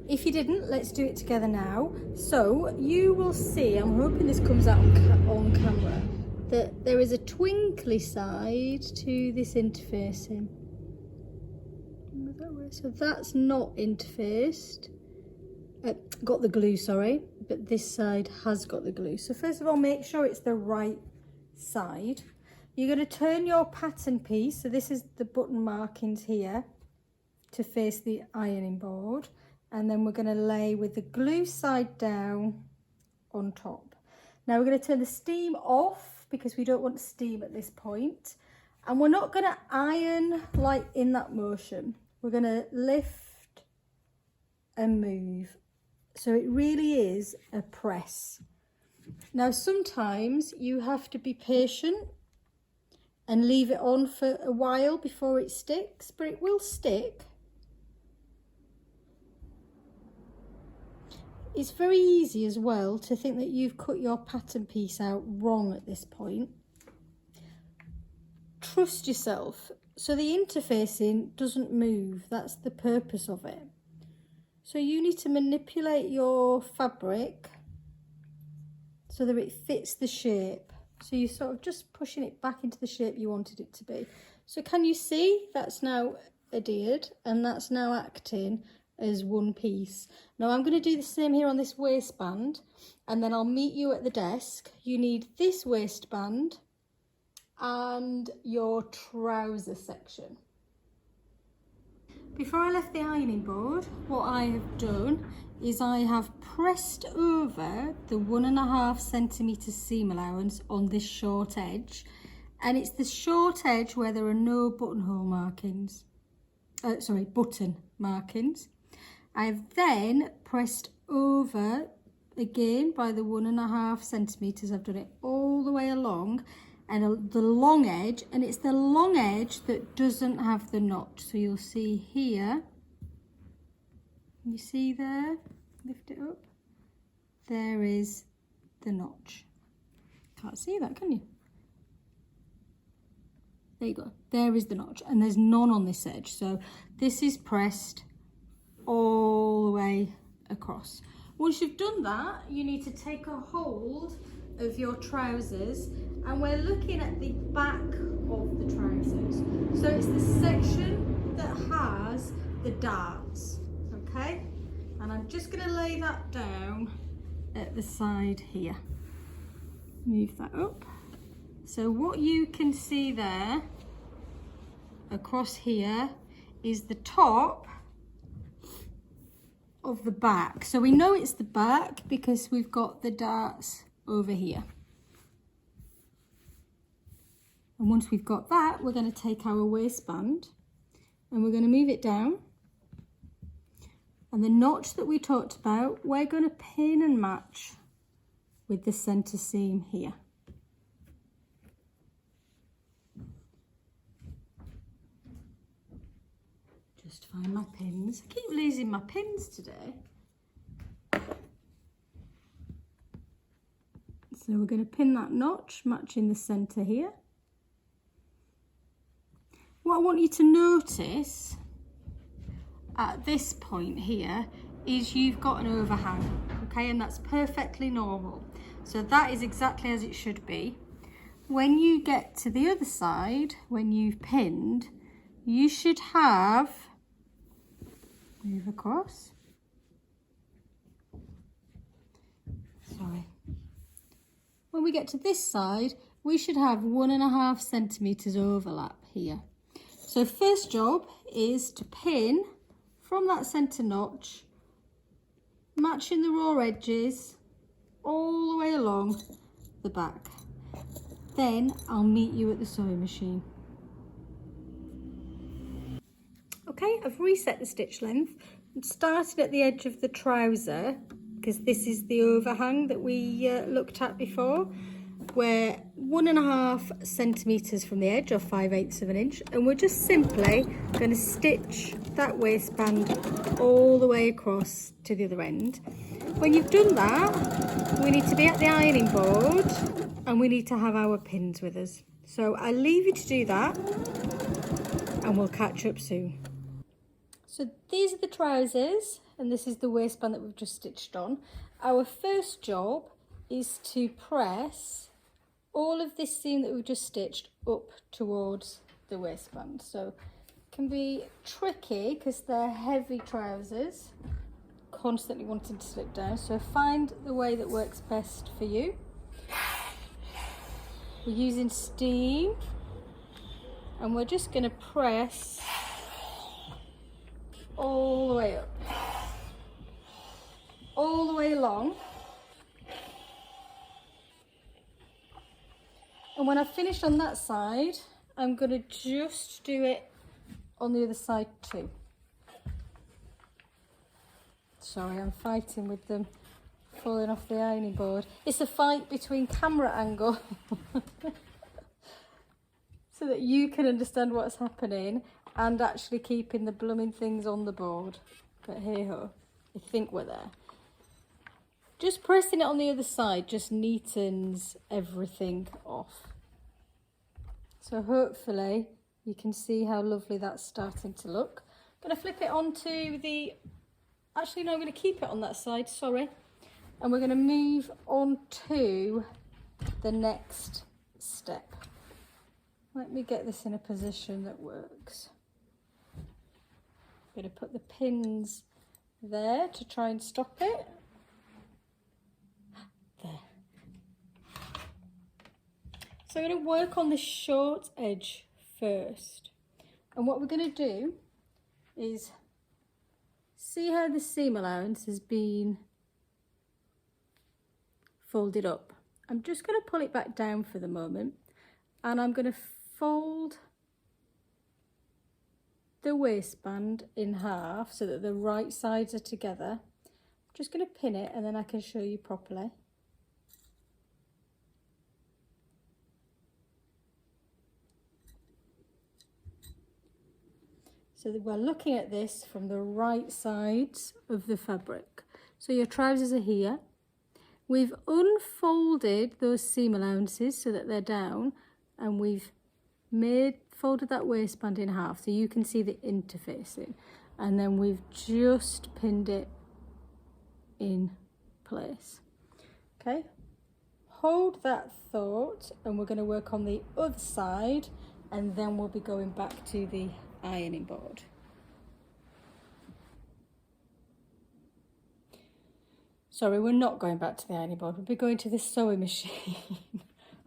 If you didn't, let's do it together now. So you will see, I'm hoping this comes out on camera, that there is a twinkly side to this interfacing. So that's not interfaced. Got the glue, sorry, but this side has got the glue. So first of all, make sure it's the right side. You're going to turn your pattern piece, so this is the button markings here, to face the ironing board, and then we're going to lay with the glue side down on top. Now we're going to turn the steam off because we don't want steam at this point, and we're not going to iron like in that motion. We're going to lift and move. So it really is a press. Now sometimes you have to be patient and leave it on for a while before it sticks, but it will stick. It's very easy as well to think that you've cut your pattern piece out wrong at this point. Trust yourself. So the interfacing doesn't move, that's the purpose of it. So you need to manipulate your fabric so that it fits the shape. So you're sort of just pushing it back into the shape you wanted it to be. So can you see that's now adhered and that's now acting as one piece. Now I'm going to do the same here on this waistband, and then I'll meet you at the desk. You need this waistband and your trouser section. Before I left the ironing board, what I have done is I have pressed over the 1.5 centimetre seam allowance on this short edge, and it's the short edge where there are no buttonhole markings, button markings. I've then pressed over again by the 1.5 centimetres. I've done it all the way along, and the long edge, and it's the long edge that doesn't have the notch. So you'll see here, you see there, lift it up, there is the notch. Can't see that, can you? There you go, there is the notch, and there's none on this edge. So this is pressed all the way across. Once you've done that, you need to take a hold of your trousers, and we're looking at the back of the trousers. So it's the section that has the darts, okay? And I'm just going to lay that down at the side here. Move that up. So what you can see there across here is the top of the back. So we know it's the back because we've got the darts over here. And once we've got that, we're going to take our waistband and we're going to move it down. And the notch that we talked about, we're going to pin and match with the centre seam here. Just find my pins. I keep losing my pins today. So we're going to pin that notch, matching the centre here. What I want you to notice at this point here is you've got an overhang, okay, and that's perfectly normal. So that is exactly as it should be. When you get to the other side, when you've pinned, you should have, move across, sorry. When we get to this side, we should have 1.5 centimetres overlap here. So first job is to pin from that centre notch, matching the raw edges all the way along the back. Then I'll meet you at the sewing machine. Okay, I've reset the stitch length and started at the edge of the trouser, because this is the overhang that we looked at before. We're 1.5 centimetres from the edge, or 5/8 of an inch, and we're just simply going to stitch that waistband all the way across to the other end. When you've done that, we need to be at the ironing board and we need to have our pins with us. So I'll leave you to do that and we'll catch up soon. So these are the trousers and this is the waistband that we've just stitched on. Our first job is to press all of this seam that we've just stitched up towards the waistband. So it can be tricky because they're heavy trousers, constantly wanting to slip down. So find the way that works best for you. We're using steam and we're just going to press all the way up, all the way along. And when I've finished on that side, I'm going to just do it on the other side too. Sorry, I'm fighting with them falling off the ironing board. It's a fight between camera angle so that you can understand what's happening and actually keeping the blooming things on the board. But hey ho, I think we're there. Just pressing it on the other side just neatens everything off. So hopefully You can see how lovely that's starting to look. I'm going to flip it onto the, actually no, I'm going to keep it on that side, sorry. And we're going to move on to the next step. Let me get this in a position that works. I'm going to put the pins there to try and stop it. There. So I'm going to work on the short edge first. And what we're going to do is see how the seam allowance has been folded up. I'm just going to pull it back down for the moment, and I'm going to fold the waistband in half so that the right sides are together. I'm just going to pin it and then I can show you properly. So that we're looking at this from the right sides of the fabric. So your trousers are here. We've unfolded those seam allowances so that they're down, and we've folded that waistband in half so you can see the interfacing, and then we've just pinned it in place. Okay, hold that thought, and we're going to work on the other side, and then we'll be going back to the ironing board. Sorry, we're not going back to the ironing board, we'll be going to the sewing machine.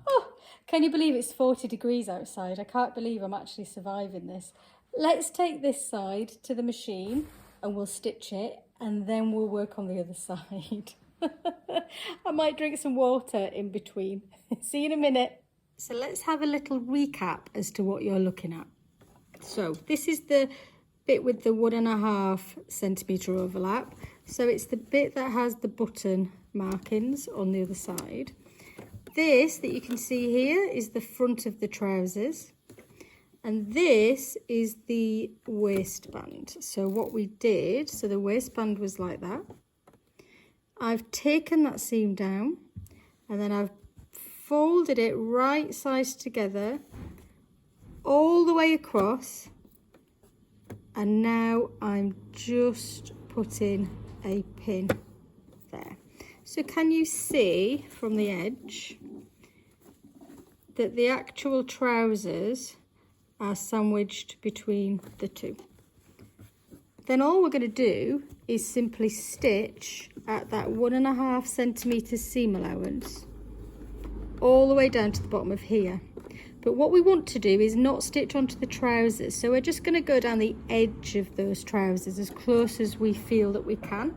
Oh, can you believe it's 40 degrees outside? I can't believe I'm actually surviving this. Let's take this side to the machine and we'll stitch it, and then we'll work on the other side. I might drink some water in between. See you in a minute. So let's have a little recap as to what you're looking at. So this is the bit with the 1.5 centimetre overlap. So it's the bit that has the button markings on the other side. This that you can see here is the front of the trousers, and this is the waistband. So what we did, so the waistband was like that. I've taken that seam down and then I've folded it right sides together all the way across, and now I'm just putting a pin there. So can you see from the edge that the actual trousers are sandwiched between the two? Then all we're going to do is simply stitch at that 1.5 centimetre seam allowance all the way down to the bottom of here. But what we want to do is not stitch onto the trousers, so we're just going to go down the edge of those trousers as close as we feel that we can.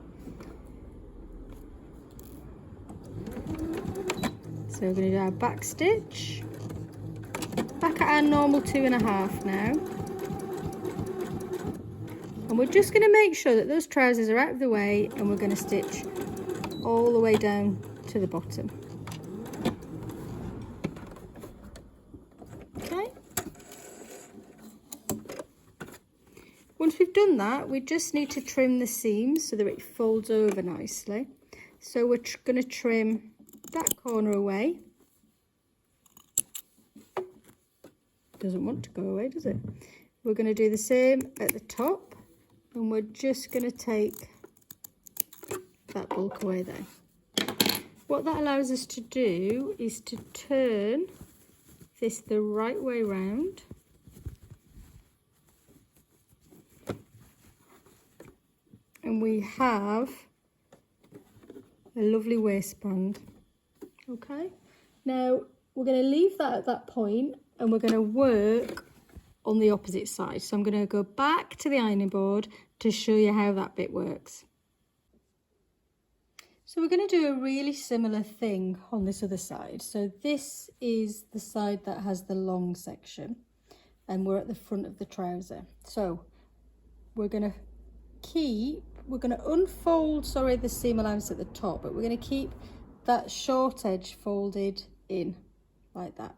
So we're going to do our back stitch, back at our normal 2.5 now, and we're just going to make sure that those trousers are out of the way, and we're going to stitch all the way down to the bottom. Okay. Once we've done that, we just need to trim the seams so that it folds over nicely. So we're going to trim that corner away. Doesn't want to go away, does it? We're going to do the same at the top, and we're just going to take that bulk away there. What that allows us to do is to turn this the right way round, and we have a lovely waistband. Okay, now we're going to leave that at that point, and we're going to work on the opposite side. So I'm going to go back to the ironing board to show you how that bit works. So we're going to do a really similar thing on this other side. So this is the side that has the long section, and we're at the front of the trouser. So we're going to unfold, the seam allowance at the top, but we're going to keep that short edge folded in like that.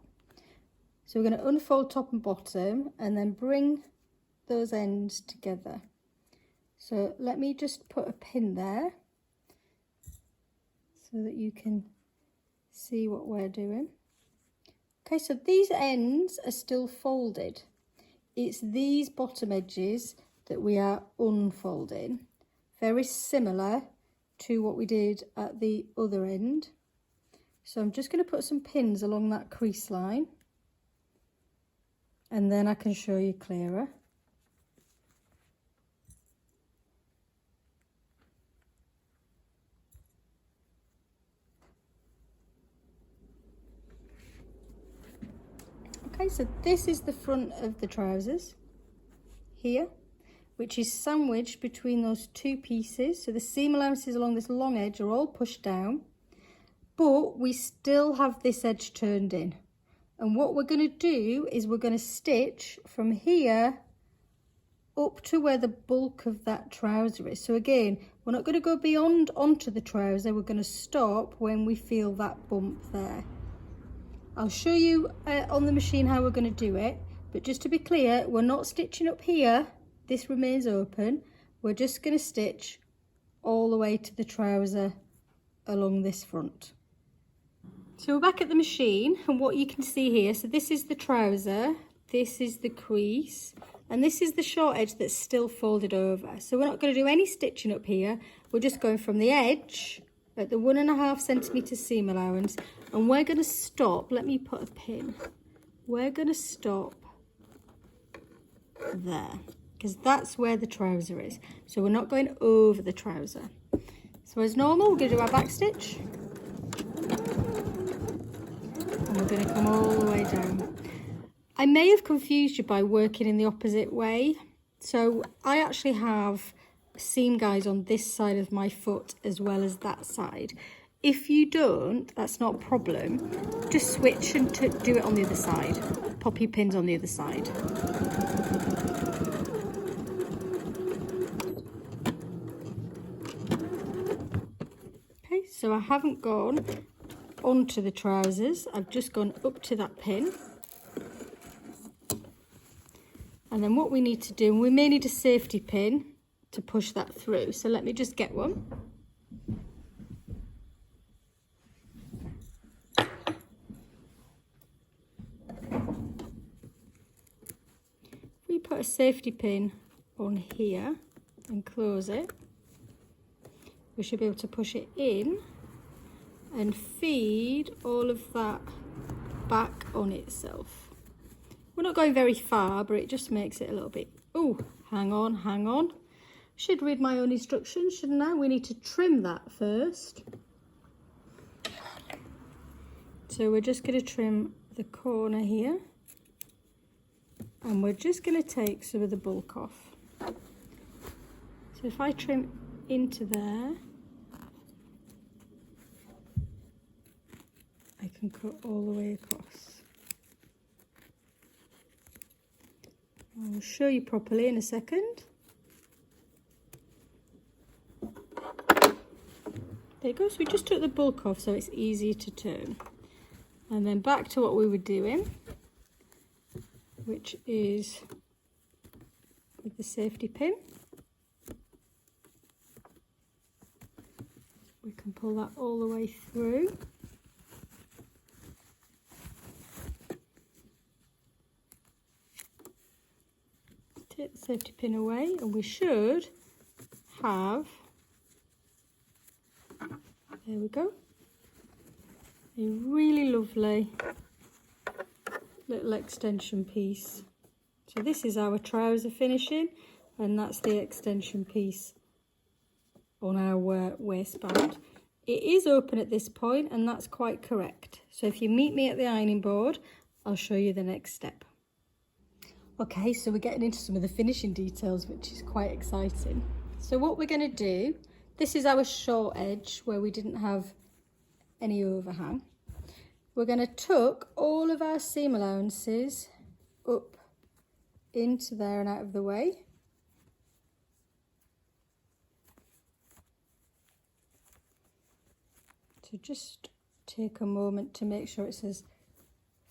So we're going to unfold top and bottom and then bring those ends together. So let me just put a pin there so that you can see what we're doing. Okay, so these ends are still folded. it's these bottom edges that we are unfolding, very similar to what we did at the other end. So I'm just going to put some pins along that crease line, and then I can show you clearer. Okay, so this is the front of the trousers here, which is sandwiched between those two pieces. So the seam allowances along this long edge are all pushed down, but we still have this edge turned in. And what we're going to do is we're going to stitch from here up to where the bulk of that trouser is. So again, we're not going to go beyond onto the trouser, we're going to stop when we feel that bump there. I'll show you on the machine how we're going to do it, but just to be clear, we're not stitching up here, this remains open, we're just going to stitch all the way to the trouser along this front. So we're back at the machine, and what you can see here, so this is the trouser, this is the crease, and this is the short edge that's still folded over. So we're not going to do any stitching up here, we're just going from the edge at the 1.5 centimetre seam allowance, and we're going to stop, let me put a pin, we're going to stop there, because that's where the trouser is. So we're not going over the trouser. So as normal, we're going to do our back stitch, and we're going to come all the way down. I may have confused you by working in the opposite way. So I actually have seam guides on this side of my foot as well as that side. If you don't, that's not a problem. Just switch and do it on the other side. Pop your pins on the other side. Okay, so I haven't gone onto the trousers. I've just gone up to that pin. And then what we need to do, we may need a safety pin to push that through. So let me just get one. We put a safety pin on here and close it, we should be able to push it in and feed all of that back on itself. We're not going very far, but it just makes it a little bit, oh, hang on. Should read my own instructions, shouldn't I? We need to trim that first. So we're just going to trim the corner here. And we're just going to take some of the bulk off. So if I trim into there, I can cut all the way across. I'll show you properly in a second. There you go, so we just took the bulk off so it's easier to turn. And then back to what we were doing, which is with the safety pin. We can pull that all the way through. Take the safety pin away and we should have, there we go, a really lovely little extension piece. So this is our trouser finishing, and that's the extension piece on our waistband. It is open at this point, and that's quite correct. So if you meet me at the ironing board, I'll show you the next step. Okay, so we're getting into some of the finishing details, which is quite exciting. So what we're going to do, this is our short edge where we didn't have any overhang. We're going to tuck all of our seam allowances up into there and out of the way. So just take a moment to make sure it's as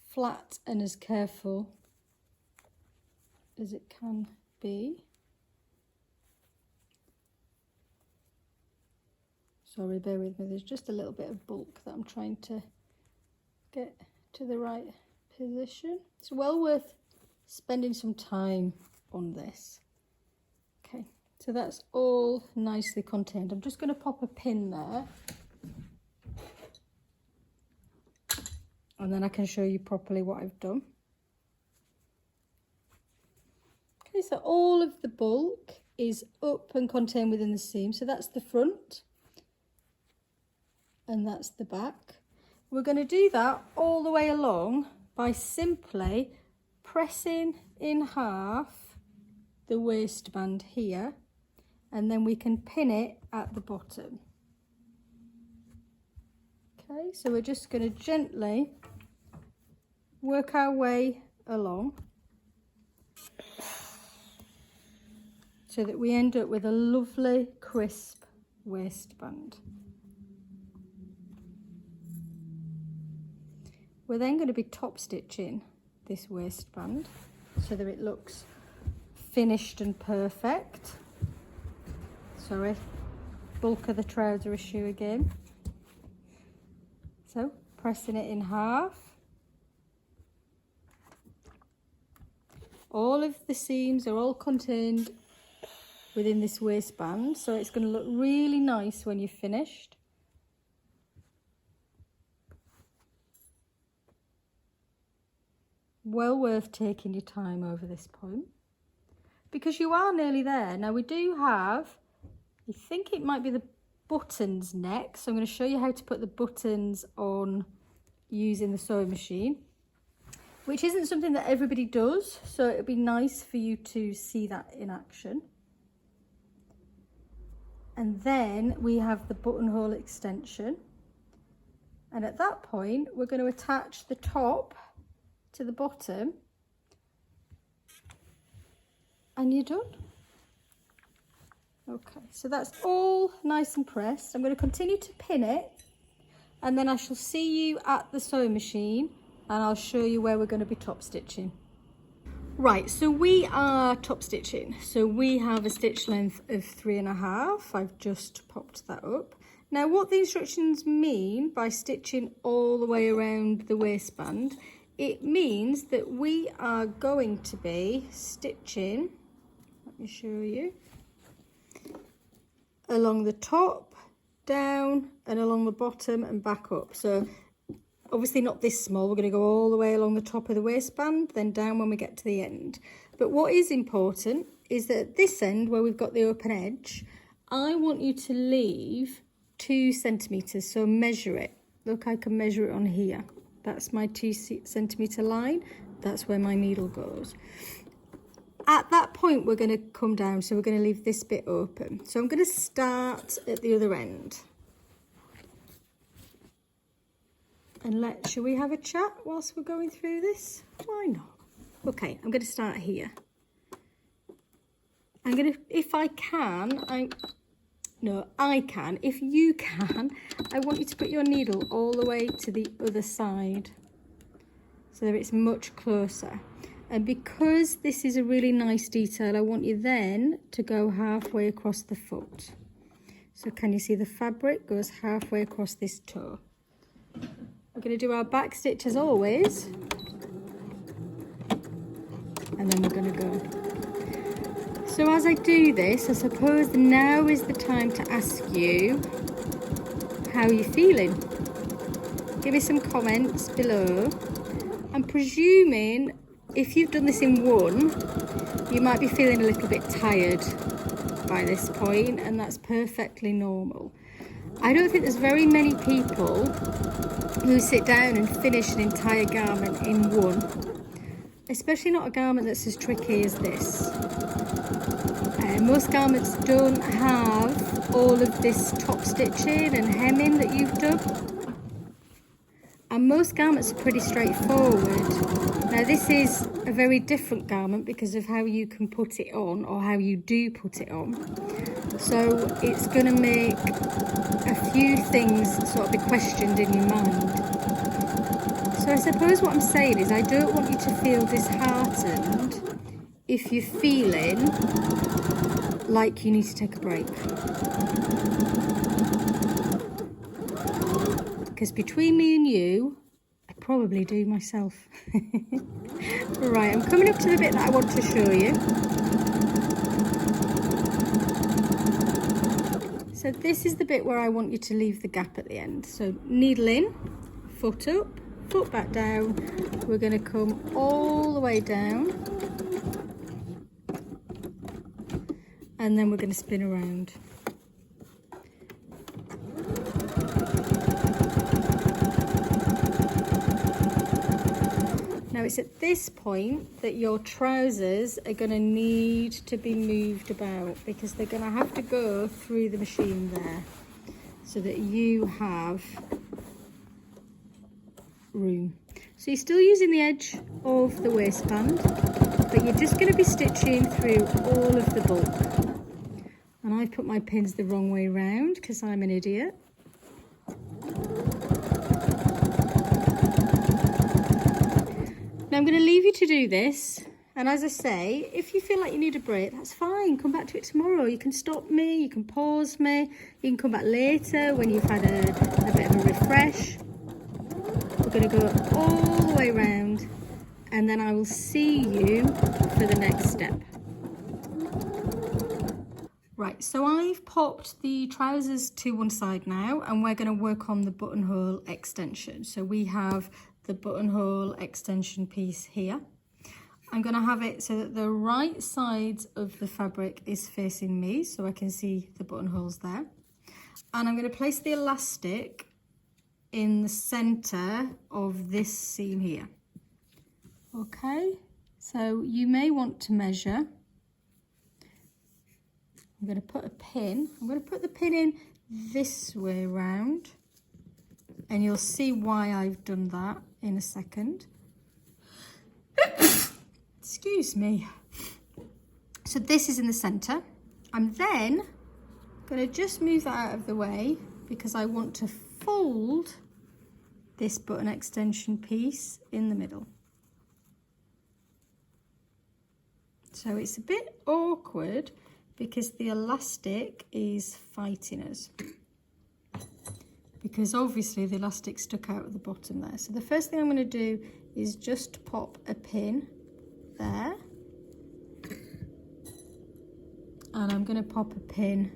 flat and as careful as it can be. Sorry, bear with me, there's just a little bit of bulk that I'm trying to get to the right position. It's well worth spending some time on this. Okay, so that's all nicely contained. I'm just going to pop a pin there, and then I can show you properly what I've done. Okay, so all of the bulk is up and contained within the seam. So that's the front and that's the back. We're going to do that all the way along by simply pressing in half the waistband here, and then we can pin it at the bottom. Okay, so we're just going to gently work our way along so that we end up with a lovely crisp waistband. We're then going to be top stitching this waistband so that it looks finished and perfect. Sorry, bulk of the trouser issue again. So pressing it in half. All of the seams are all contained within this waistband, so it's going to look really nice when you're finished. Well worth taking your time over this point, because you are nearly there. Now we do have, I think it might be the buttons next, so I'm going to show you how to put the buttons on using the sewing machine, which isn't something that everybody does, so it'd be nice for you to see that in action. And then we have the buttonhole extension, and at that point we're going to attach the top to the bottom, and you're done. Okay, so that's all nice and pressed. I'm going to continue to pin it, and then I shall see you at the sewing machine and I'll show you where we're going to be top stitching. Right, so we are top stitching. So we have a stitch length of 3.5. I've just popped that up. Now what the instructions mean by stitching all the way around the waistband, it means that we are going to be stitching, let me show you, along the top, down, and along the bottom and back up. So obviously not this small, we're going to go all the way along the top of the waistband, then down when we get to the end. But what is important is that at this end, where we've got the open edge, I want you to leave 2 centimetres, so measure it. Look, I can measure it on here. That's my 2 centimetre line. That's where my needle goes. At that point, we're going to come down, so we're going to leave this bit open. So I'm going to start at the other end. And shall we have a chat whilst we're going through this? Why not? Okay, I'm going to start here. I'm going to, if I can, if you can, I want you to put your needle all the way to the other side so that it's much closer. And because this is a really nice detail, I want you then to go halfway across the foot. So can you see the fabric goes halfway across this toe? We're going to do our back stitch as always, and then we're going to go. So as I do this, I suppose now is the time to ask you how you're feeling. Give me some comments below. I'm presuming if you've done this in one, you might be feeling a little bit tired by this point, and that's perfectly normal. I don't think there's very many people who sit down and finish an entire garment in one, especially not a garment that's as tricky as this. Most garments don't have all of this top stitching and hemming that you've done, and most garments are pretty straightforward. Now this is a very different garment because of how you can put it on, or how you do put it on, so it's going to make a few things sort of be questioned in your mind. So I suppose what I'm saying is I don't want you to feel disheartened if you're feeling like you need to take a break. Because between me and you, I probably do myself. Right, I'm coming up to the bit that I want to show you. So this is the bit where I want you to leave the gap at the end. So needle in, foot up, foot back down. We're going to come all the way down. And then we're going to spin around. Now it's at this point that your trousers are going to need to be moved about, because they're going to have to go through the machine there so that you have room. So you're still using the edge of the waistband, but you're just going to be stitching through all of the bulk. And I've put my pins the wrong way round because I'm an idiot. Now I'm going to leave you to do this, and as I say, if you feel like you need a break, that's fine, come back to it tomorrow. You can stop me, you can pause me, you can come back later when you've had a bit of a refresh. We're going to go all the way around, and then I will see you for the next step. Right, so I've popped the trousers to one side now, and we're going to work on the buttonhole extension. So we have the buttonhole extension piece here. I'm going to have it so that the right side of the fabric is facing me, so I can see the buttonholes there. And I'm going to place the elastic in the center of this seam here. Okay, so you may want to measure. I'm going to put a pin. I'm going to put the pin in this way around, and you'll see why I've done that in a second. Excuse me. So this is in the center. I'm then going to just move that out of the way because I want to fold this button extension piece in the middle. So it's a bit awkward because the elastic is fighting us, because obviously the elastic stuck out at the bottom there. So the first thing I'm going to do is just pop a pin there, and I'm going to pop a pin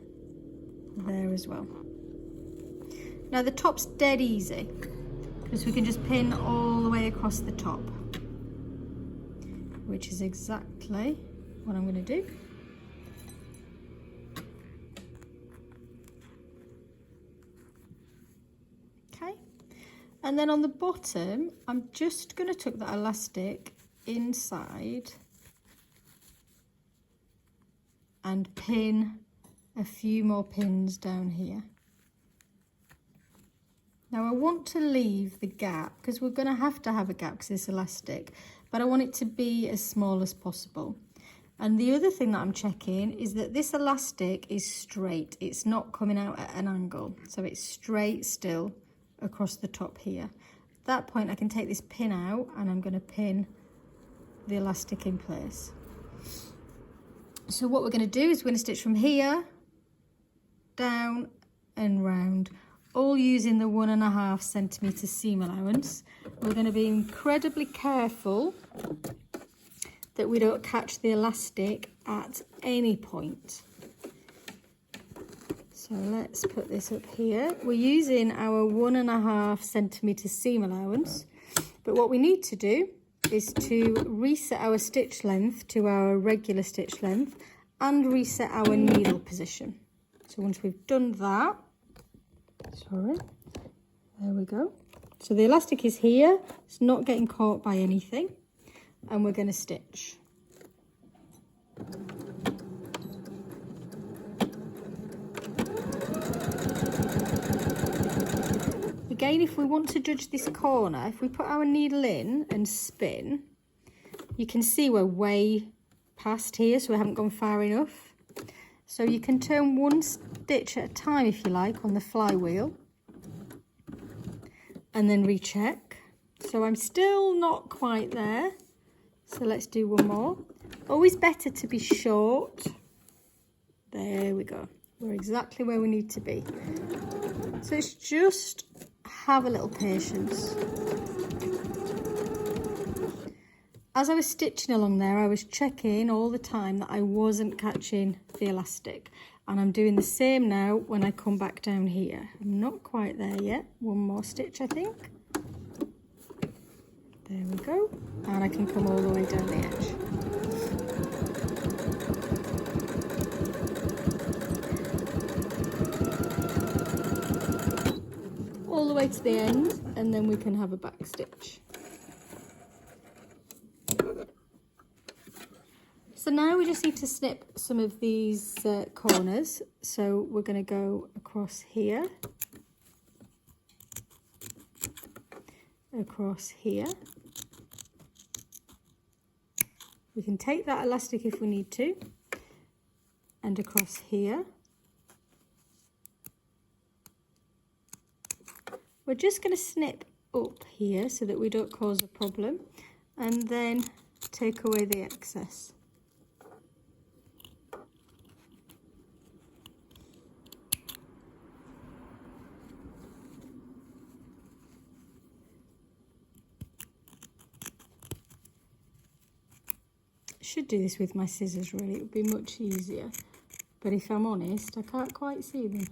there as well. Now the top's dead easy because we can just pin all the way across the top, which is exactly what I'm going to do. And then on the bottom, I'm just going to tuck that elastic inside and pin a few more pins down here. Now I want to leave the gap, because we're going to have a gap because it's elastic, but I want it to be as small as possible. And the other thing that I'm checking is that this elastic is straight. It's not coming out at an angle, so it's straight still across the top here. At that point I can take this pin out and I'm going to pin the elastic in place. So what we're going to do is we're going to stitch from here down and round, all using the 1.5 centimetre seam allowance. We're going to be incredibly careful that we don't catch the elastic at any point. So let's put this up here. We're using our 1.5 centimetre seam allowance, but what we need to do is to reset our stitch length to our regular stitch length and reset our needle position. So once we've done that, sorry, there we go. So the elastic is here, it's not getting caught by anything, and we're going to stitch. Again, if we want to judge this corner, if we put our needle in and spin, you can see we're way past here, so we haven't gone far enough. So you can turn one stitch at a time if you like on the flywheel and then recheck. So I'm still not quite there, so let's do one more. Always better to be short. There we go. We're exactly where we need to be. So it's just have a little patience. as I was stitching along there, I was checking all the time that I wasn't catching the elastic. And I'm doing the same now when I come back down here. I'm not quite there yet. One more stitch, I think. There we go. And I can come all the way down the edge. All the way to the end, and then we can have a back stitch. So now we just need to snip some of these corners. So we're going to go across here, across here. We can take that elastic if we need to, and across here. We're just going to snip up here so that we don't cause a problem, and then take away the excess. Should do this with my scissors, really, it would be much easier, but if I'm honest, I can't quite see them.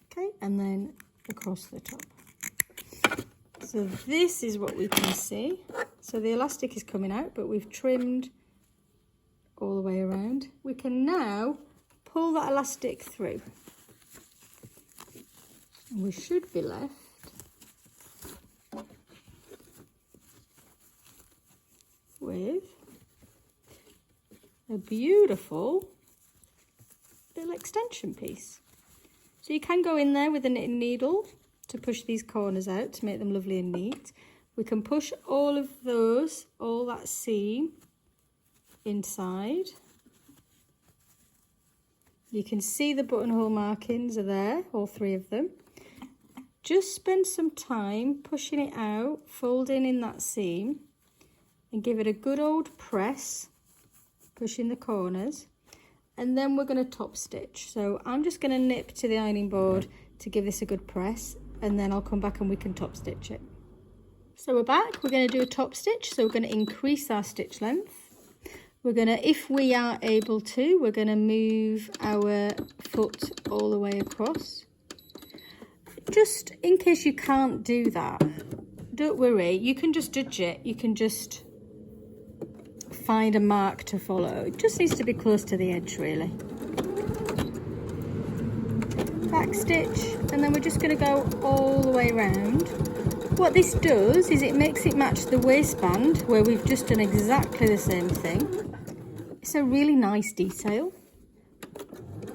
Okay, and then across the top. So this is what we can see. So the elastic is coming out, but we've trimmed all the way around. We can now pull that elastic through, and we should be left with a beautiful little extension piece. So you can go in there with a knitting needle to push these corners out to make them lovely and neat. We can push all of those, all that seam inside. You can see the buttonhole markings are there, all three of them. Just spend some time pushing it out, folding in that seam, and give it a good old press, pushing the corners, and then we're going to top stitch. So I'm just going to nip to the ironing board to give this a good press, and then I'll come back and we can top stitch it. So we're back, we're going to do a top stitch, so we're going to increase our stitch length. We're going to, if we are able to, we're going to move our foot all the way across. Just in case you can't do that, don't worry, you can just judge it, you can just find a mark to follow. It just needs to be close to the edge, really. Back stitch, and then we're just going to go all the way around. What this does is it makes it match the waistband, where we've just done exactly the same thing. It's a really nice detail,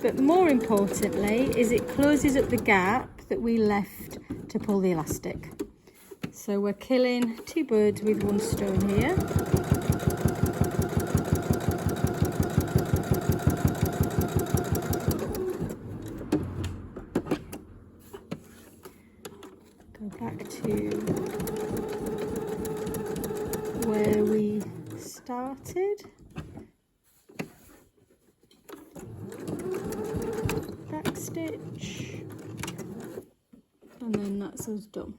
but more importantly is it closes up the gap that we left to pull the elastic. So we're killing two birds with one stone here. Back to where we started. Back stitch, and then that's us done.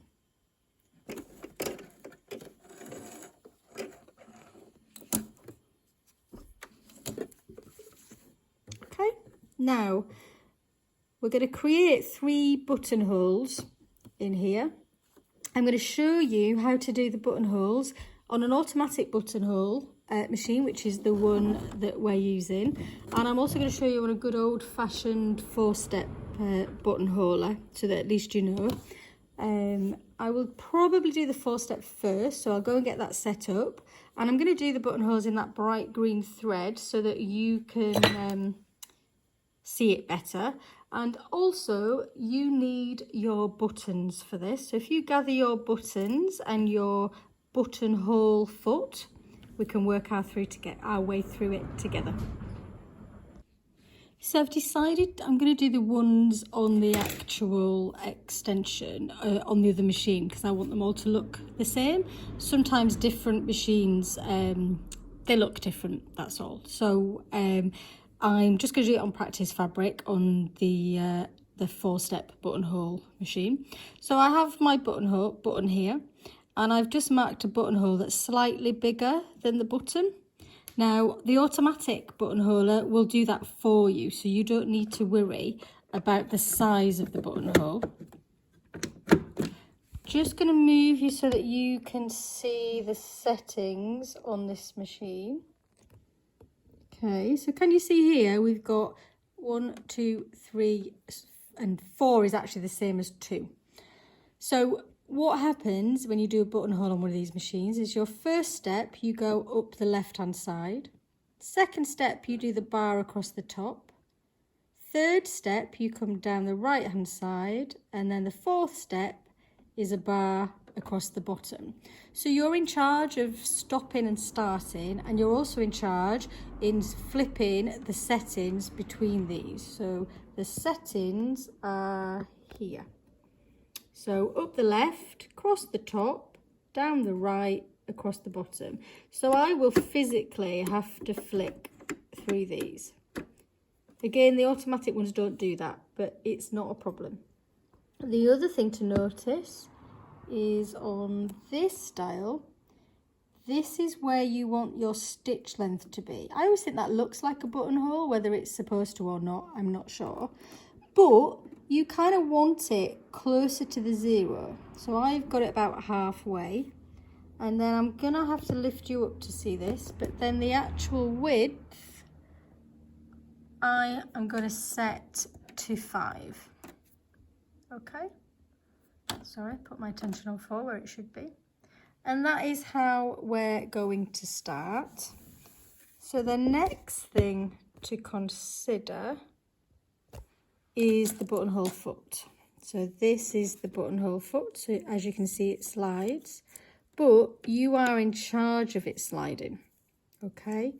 Okay, now we're going to create 3 buttonholes in here. I'm going to show you how to do the buttonholes on an automatic buttonhole machine, which is the one that we're using, and I'm also going to show you on a good old-fashioned 4-step buttonholer, so that at least you know. I will probably do the 4-step first, so I'll go and get that set up, and I'm going to do the buttonholes in that bright green thread so that you can see it better. And also you need your buttons for this, so if you gather your buttons and your buttonhole foot, we can work our way through it together. So I've decided I'm going to do the ones on the actual extension on the other machine, because I want them all to look the same. Sometimes different machines, they look different, that's all. So I'm just going to do it on practice fabric on the 4-step buttonhole machine. So I have my button here, and I've just marked a buttonhole that's slightly bigger than the button. Now, the automatic buttonholer will do that for you, so you don't need to worry about the size of the buttonhole. Just going to move you so that you can see the settings on this machine. Okay, so can you see here we've got 1, 2, 3, and 4 is actually the same as 2. So what happens when you do a buttonhole on one of these machines is your first step, you go up the left-hand side. Second step, you do the bar across the top. Third step, you come down the right-hand side. And then the fourth step is a bar across the bottom. So you're in charge of stopping and starting, and you're also in charge in flipping the settings between these. So the settings are here. So up the left, across the top, down the right, across the bottom. So I will physically have to flick through these. Again, the automatic ones don't do that, but it's not a problem. The other thing to notice is on this style, this is where you want your stitch length to be. I always think that looks like a buttonhole, whether it's supposed to or not, I'm not sure. But you kind of want it closer to the 0. So I've got it about halfway. And then I'm going to have to lift you up to see this. But then the actual width, I am going to set to 5. Okay. Sorry, put my attention on 4 where it should be. And that is how we're going to start. So the next thing to consider is the buttonhole foot. So this is the buttonhole foot. So as you can see, it slides, but you are in charge of it sliding. Okay.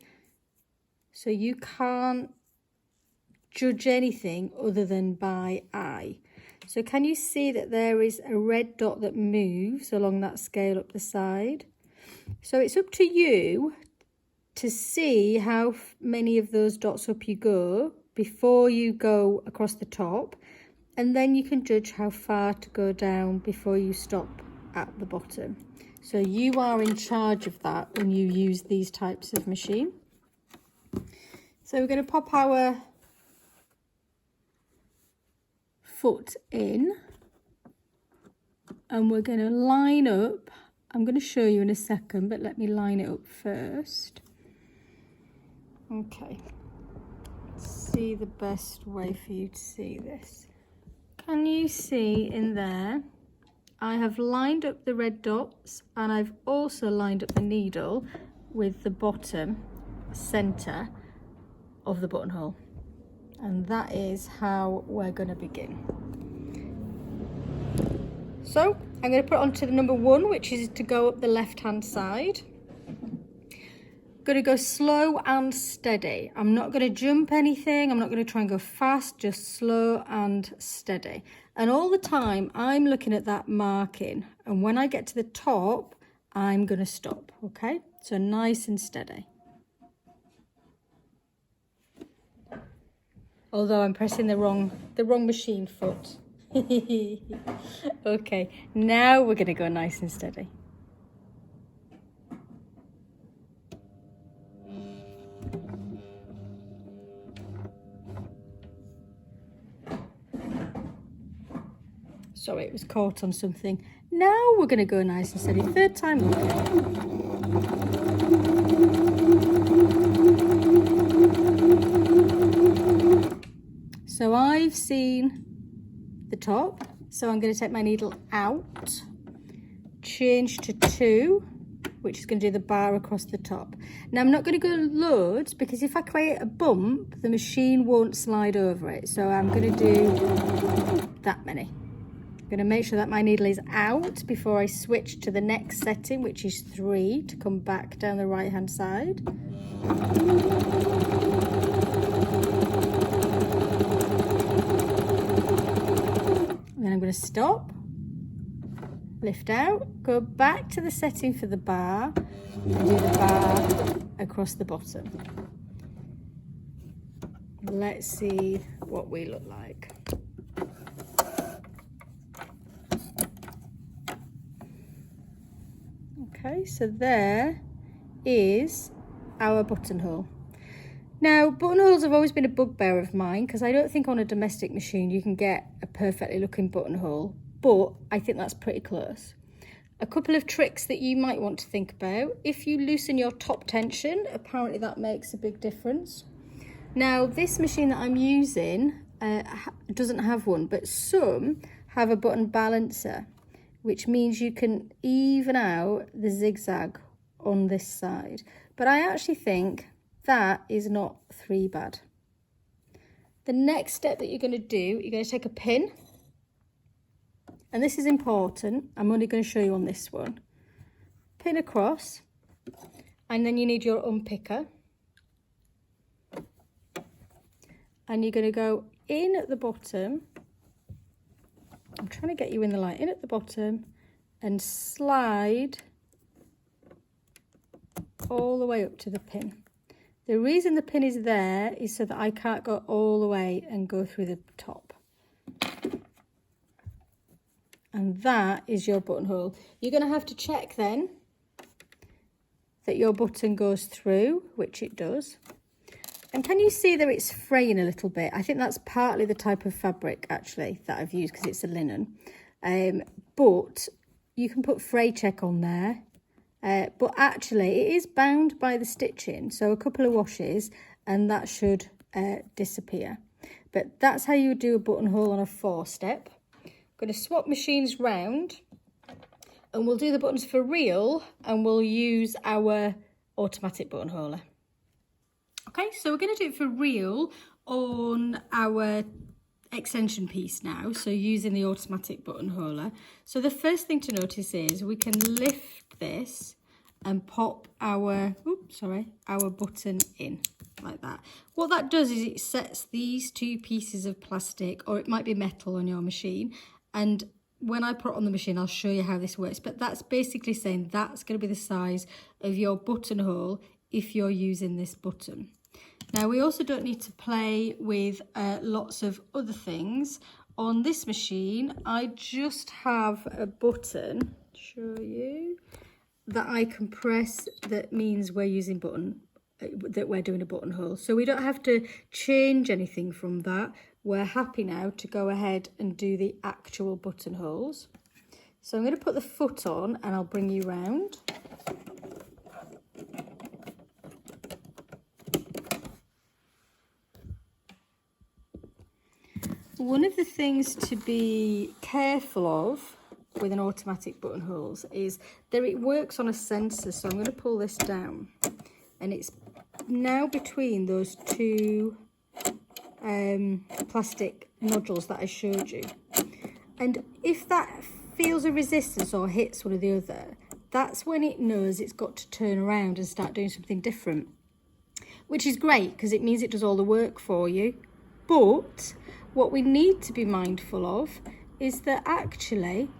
So you can't judge anything other than by eye. So can you see that there is a red dot that moves along that scale up the side? So it's up to you to see how many of those dots up you go before you go across the top, and then you can judge how far to go down before you stop at the bottom. So you are in charge of that when you use these types of machine. So we're going to pop our foot in, and we're going to line up. I'm going to show you in a second, but let me line it up first. Okay, see the best way for you to see this. Can you see in there I have lined up the red dots, and I've also lined up the needle with the bottom center of the buttonhole. And that is how we're going to begin. So I'm going to put it onto the number 1, which is to go up the left hand side. Going to go slow and steady. I'm not going to jump anything. I'm not going to try and go fast, just slow and steady. And all the time I'm looking at that marking, and when I get to the top I'm going to stop. Okay, so nice and steady. Although I'm pressing the wrong machine foot. Okay, now we're going to go nice and steady. Sorry, it was caught on something. Now we're going to go nice and steady. Third time. So I've seen the top, so I'm going to take my needle out, change to 2, which is going to do the bar across the top. Now I'm not going to go loads, because if I create a bump, the machine won't slide over it. So I'm going to do that many. I'm going to make sure that my needle is out before I switch to the next setting, which is 3, to come back down the right hand side. Then I'm going to stop, lift out, go back to the setting for the bar, and do the bar across the bottom. Let's see what we look like. Okay, so there is our buttonhole. Now, buttonholes have always been a bugbear of mine because I don't think on a domestic machine you can get a perfectly looking buttonhole, but I think that's pretty close. A couple of tricks that you might want to think about. If you loosen your top tension, apparently that makes a big difference. Now, this machine that I'm using doesn't have one, but some have a button balancer, which means you can even out the zigzag on this side. But I actually think that is not 3 bad. The next step that you're going to do, you're going to take a pin, and this is important. I'm only going to show you on this one. Pin across, and then you need your unpicker, and you're going to go in at the bottom. I'm trying to get you in the light. In at the bottom and slide all the way up to the pin. The reason the pin is there is so that I can't go all the way and go through the top. And that is your buttonhole. You're going to have to check then that your button goes through, which it does. And can you see that it's fraying a little bit? I think that's partly the type of fabric actually that I've used because it's a linen. But you can put fray check on there. But actually it is bound by the stitching, so a couple of washes and that should disappear. But that's how you would do a buttonhole on a 4-step. I'm going to swap machines round and we'll do the buttons for real and we'll use our automatic buttonholer. Okay, so we're going to do it for real on our extension piece now, so using the automatic buttonholer. So the first thing to notice is we can lift this and pop our button in like that. What that does is it sets these 2 pieces of plastic, or it might be metal on your machine, and when I put it on the machine I'll show you how this works, but that's basically saying that's going to be the size of your buttonhole if you're using this button. Now, we also don't need to play with lots of other things. On this machine, I just have a button, show you, that I can press that means we're using that we're doing a buttonhole. So we don't have to change anything from that. We're happy now to go ahead and do the actual buttonholes. So I'm going to put the foot on and I'll bring you round. One of the things to be careful of with an automatic buttonholes is that it works on a sensor. So I'm going to pull this down and it's now between those 2 plastic nodules that I showed you. And if that feels a resistance or hits one or the other, that's when it knows it's got to turn around and start doing something different, which is great because it means it does all the work for you. But what we need to be mindful of is that actually,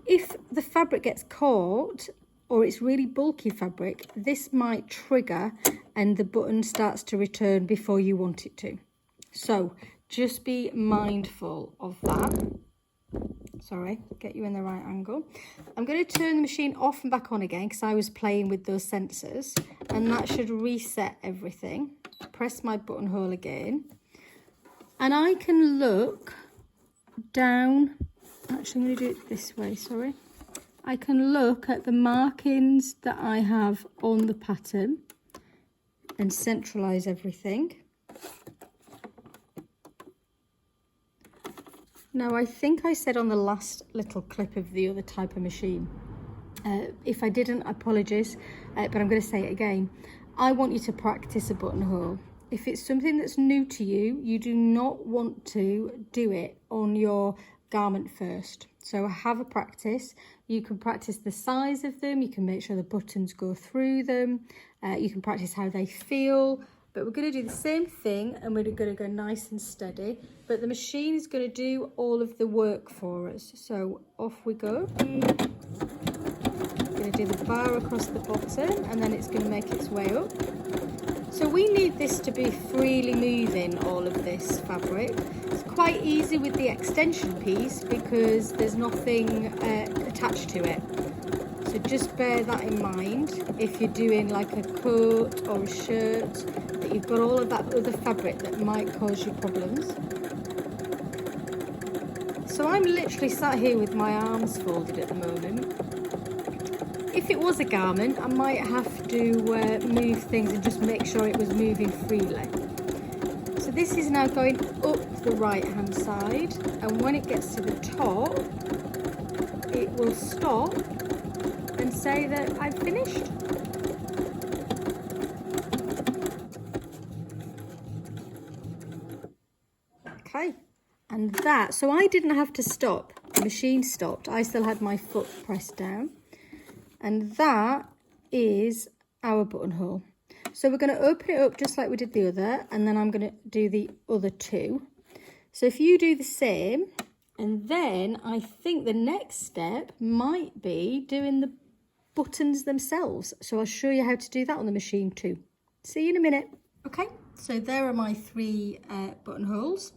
if the fabric gets caught or it's really bulky fabric, this might trigger and the button starts to return before you want it to. So just be mindful of that. Sorry, get you in the right angle. I'm going to turn the machine off and back on again because I was playing with those sensors, and that should reset everything. Press my buttonhole again. And I can look down, actually I'm going to do it this way, sorry. I can look at the markings that I have on the pattern and centralise everything. Now I think I said on the last little clip of the other type of machine, if I didn't, apologies, but I'm going to say it again. I want you to practice a buttonhole. If it's something that's new to you, you do not want to do it on your garment first. So have a practice. You can practice the size of them. You can make sure the buttons go through them. You can practice how they feel. But we're going to do the same thing and we're going to go nice and steady. But the machine is going to do all of the work for us. So off we go. I'm going to do the bar across the bottom and then it's going to make its way up. So we need this to be freely moving, all of this fabric. It's quite easy with the extension piece because there's nothing attached to it. So So just bear that in mind if you're doing like a coat or a shirt, that you've got all of that other fabric that might cause you problems. So I'm literally sat here with my arms folded at the moment. If it was a garment, I might have to move things and just make sure it was moving freely. So this is now going up the right hand side, and when it gets to the top, it will stop and say that I've finished. Okay, and that, so I didn't have to stop, the machine stopped, I still had my foot pressed down. And that is our buttonhole. So we're going to open it up just like we did the other, and then I'm going to do the other two. So if you do the same, and then I think the next step might be doing the buttons themselves. So I'll show you how to do that on the machine too. See you in a minute. Okay, so there are my 3 buttonholes.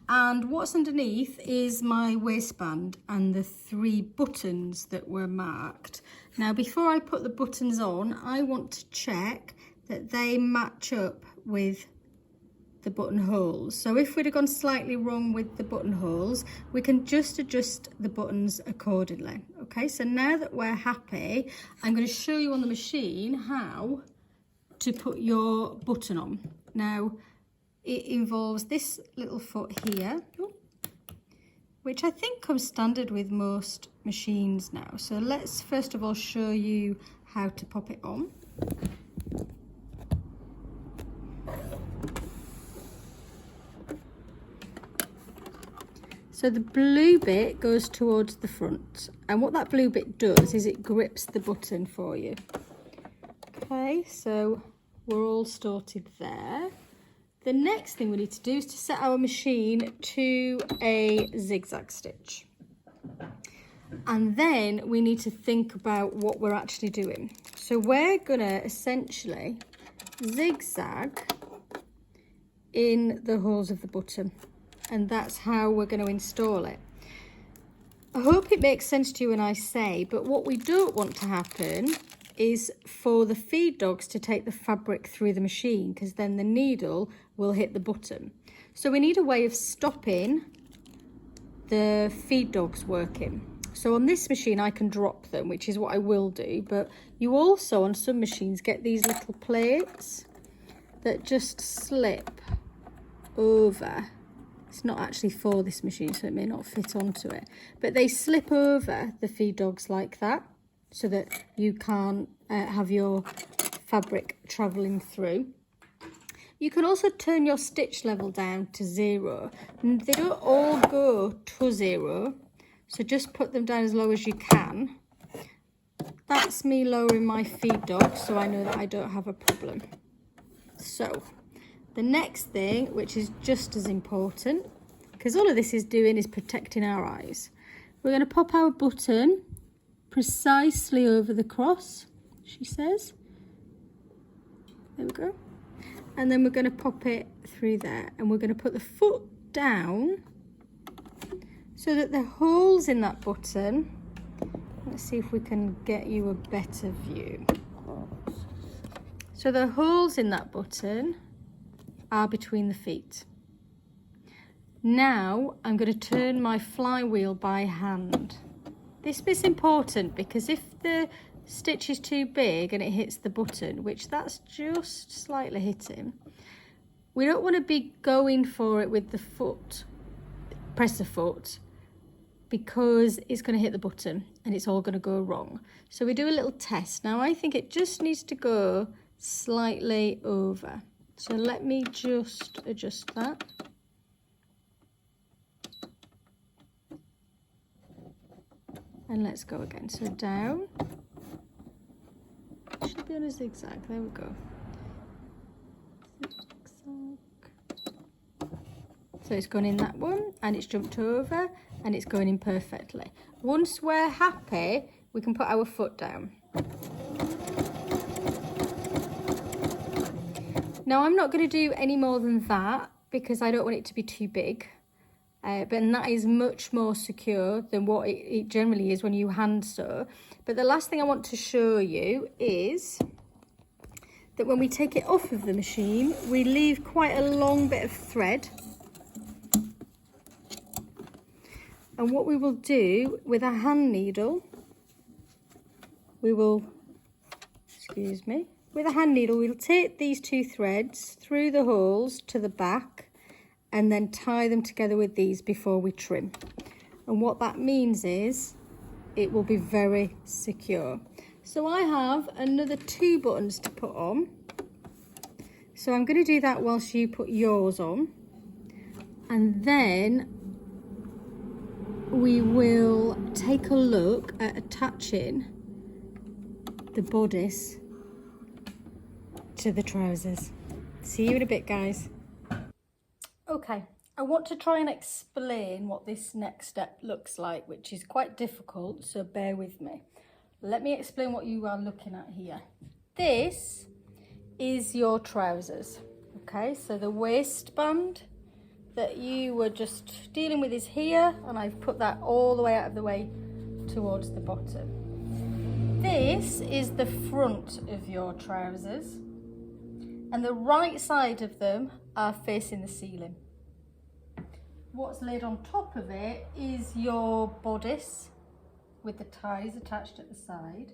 And what's underneath is my waistband and the 3 buttons that were marked. Now, before I put the buttons on, I want to check that they match up with the buttonholes. So if we'd have gone slightly wrong with the buttonholes, we can just adjust the buttons accordingly. Okay, so now that we're happy, I'm going to show you on the machine how to put your button on. Now, it involves this little foot here, which I think comes standard with most machines now. So let's first of all show you how to pop it on. So the blue bit goes towards the front, and what that blue bit does is it grips the button for you. Okay, so we're all sorted there. The next thing we need to do is to set our machine to a zigzag stitch. And then we need to think about what we're actually doing. So we're gonna essentially zigzag in the holes of the button, and that's how we're going to install it. I hope it makes sense to you when I say, but what we don't want to happen is for the feed dogs to take the fabric through the machine, because then the needle will hit the button. So we need a way of stopping the feed dogs working. So on this machine I can drop them, which is what I will do, but you also on some machines get these little plates that just slip over. It's not actually for this machine, so it may not fit onto it, but they slip over the feed dogs like that, so that you can't have your fabric travelling through. You can also turn your stitch level down to 0. They don't all go to 0, so just put them down as low as you can. That's me lowering my feed dog, so I know that I don't have a problem. So the next thing, which is just as important, because all of this is doing is protecting our eyes, we're going to pop our button precisely over the cross, she says. There we go. And then we're going to pop it through there, and we're going to put the foot down so that the holes in that button, let's see if we can get you a better view. So the holes in that button are between the feet. Now I'm going to turn my flywheel by hand. This bit's important because if the stitch is too big and it hits the button, which that's just slightly hitting, we don't want to be going for it with the foot, press the foot, because it's going to hit the button and it's all going to go wrong. So we do a little test. Now I think it just needs to go slightly over. So let me just adjust that. And let's go again. So down. Should be on a zigzag. There we go. Zigzag. So it's gone in that one, and it's jumped over, and it's going in perfectly. Once we're happy, we can put our foot down. Now I'm not going to do any more than that because I don't want it to be too big. but that is much more secure than what it generally is when you hand sew. But the last thing I want to show you is that when we take it off of the machine, we leave quite a long bit of thread. And what we will do with a hand needle, with a hand needle, we'll take these two threads through the holes to the back and then tie them together with these before we trim. And what that means is it will be very secure. So I have another 2 buttons to put on. So I'm going to do that whilst you put yours on. And then we will take a look at attaching the bodice to the trousers. See you in a bit, guys. Okay, I want to try and explain what this next step looks like, which is quite difficult, so bear with me. Let me explain what you are looking at here. This is your trousers, okay? So the waistband that you were just dealing with is here, and I've put that all the way out of the way towards the bottom. This is the front of your trousers, and the right side of them are facing the ceiling. What's laid on top of it is your bodice with the ties attached at the side,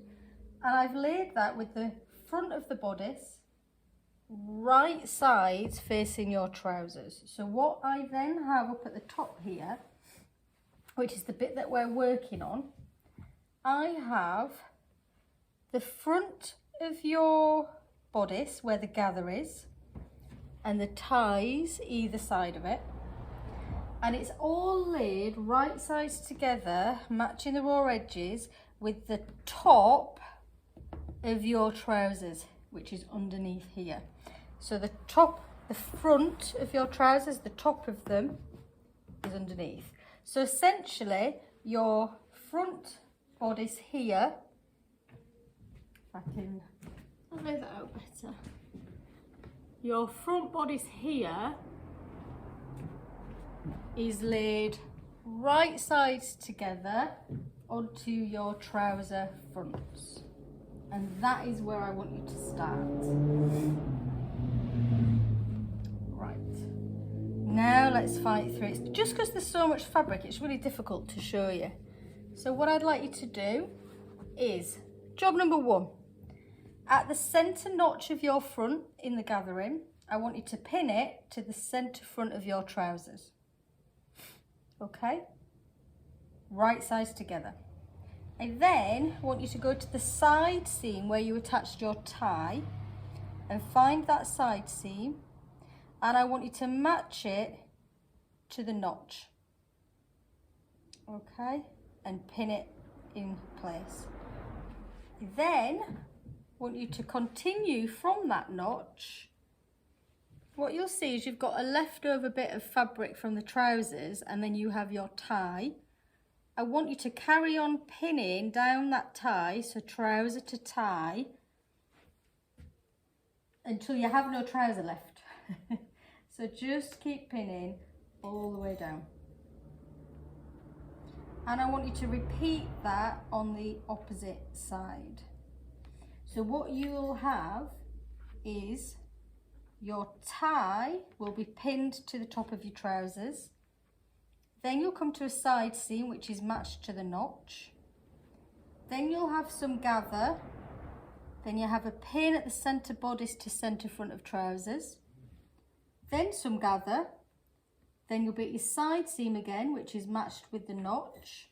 and I've laid that with the front of the bodice right sides facing your trousers. So what I then have up at the top here, which is the bit that we're working on, I have the front of your bodice where the gather is and the ties either side of it, and it's all laid right sides together, matching the raw edges with the top of your trousers, which is underneath here. So the front of your trousers, the top of them is underneath. So essentially your front bodice here, if I can lay that out better, your front bodice here is laid right sides together onto your trouser fronts, and that is where I want you to start. Right, now let's fight through it. Just because there's so much fabric, it's really difficult to show you. So what I'd like you to do is, job number 1, at the centre notch of your front in the gathering, I want you to pin it to the centre front of your trousers. Okay, right sides together. I then want you to go to the side seam where you attached your tie and find that side seam, and I want you to match it to the notch, okay, and pin it in place. I then want you to continue from that notch. What you'll see is you've got a leftover bit of fabric from the trousers, and then you have your tie. I want you to carry on pinning down that tie, so trouser to tie, until you have no trouser left. So just keep pinning all the way down. And I want you to repeat that on the opposite side. So what you'll have is your tie will be pinned to the top of your trousers. Then you'll come to a side seam which is matched to the notch. Then you'll have some gather. Then you have a pin at the centre bodice to centre front of trousers. Then some gather. Then you'll be at your side seam again, which is matched with the notch.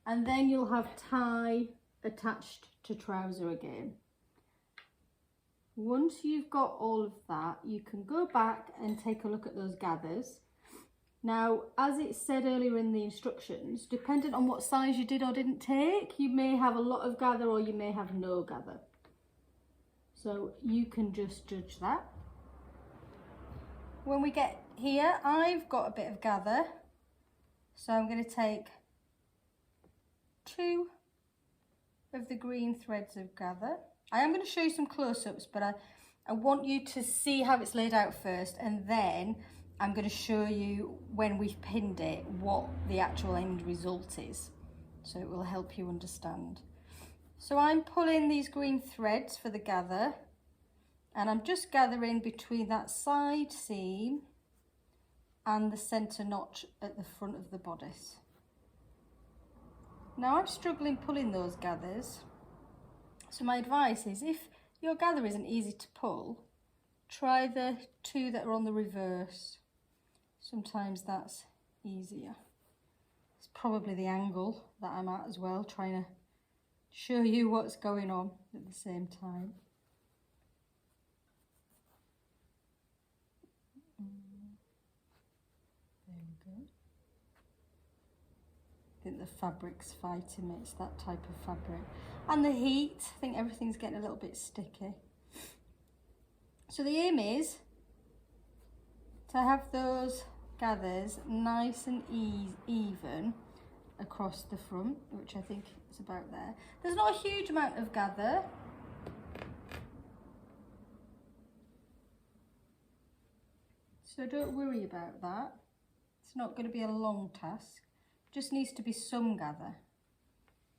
And then you'll have tie attached to trouser again. Once you've got all of that, you can go back and take a look at those gathers. Now, as it said earlier in the instructions, depending on what size you did or didn't take, you may have a lot of gather or you may have no gather. So you can just judge that. When we get here, I've got a bit of gather. So I'm going to take 2 of the green threads of gather. I am going to show you some close-ups, but I want you to see how it's laid out first, and then I'm going to show you when we've pinned it what the actual end result is, so it will help you understand. So I'm pulling these green threads for the gather, and I'm just gathering between that side seam and the center notch at the front of the bodice. Now I'm struggling pulling those gathers, so my advice is, if your gather isn't easy to pull, try the two that are on the reverse. Sometimes that's easier. It's probably the angle that I'm at as well, trying to show you what's going on at the same time. There we go. I think the fabric's fighting me, it's that type of fabric. And the heat, I think everything's getting a little bit sticky. So the aim is to have those gathers nice and even across the front, which I think is about there. There's not a huge amount of gather. So don't worry about that. It's not going to be a long task. Just needs to be some gather.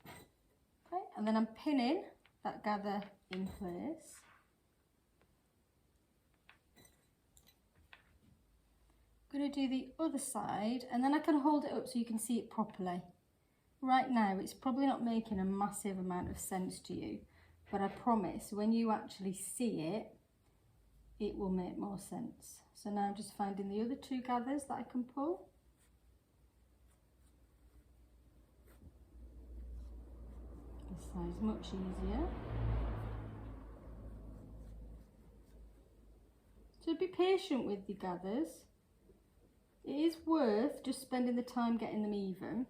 Okay, and then I'm pinning that gather in place. I'm going to do the other side, and then I can hold it up so you can see it properly. Right now it's probably not making a massive amount of sense to you, but I promise when you actually see it, it will make more sense. So now I'm just finding the other two gathers that I can pull. This side's much easier. So be patient with the gathers. It is worth just spending the time getting them even.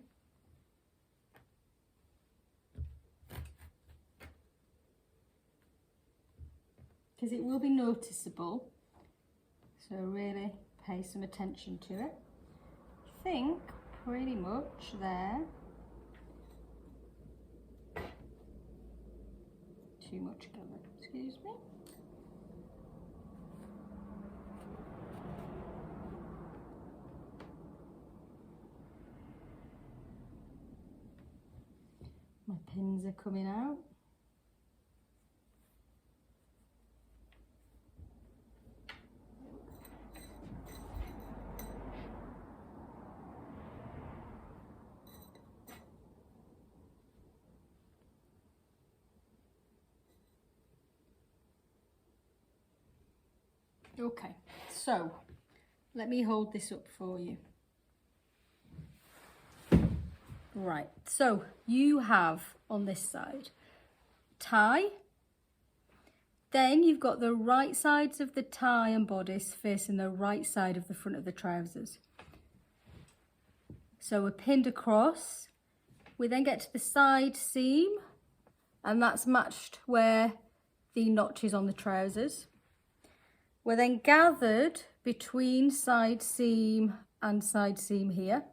Because it will be noticeable. So really pay some attention to it. I think pretty much there. Too much gather, excuse me. My pins are coming out. Okay, so let me hold this up for you. Right, so you have on this side tie, then you've got the right sides of the tie and bodice facing the right side of the front of the trousers. So we're pinned across, we then get to the side seam, and that's matched where the notch is on the trousers. We're then gathered between side seam and side seam here.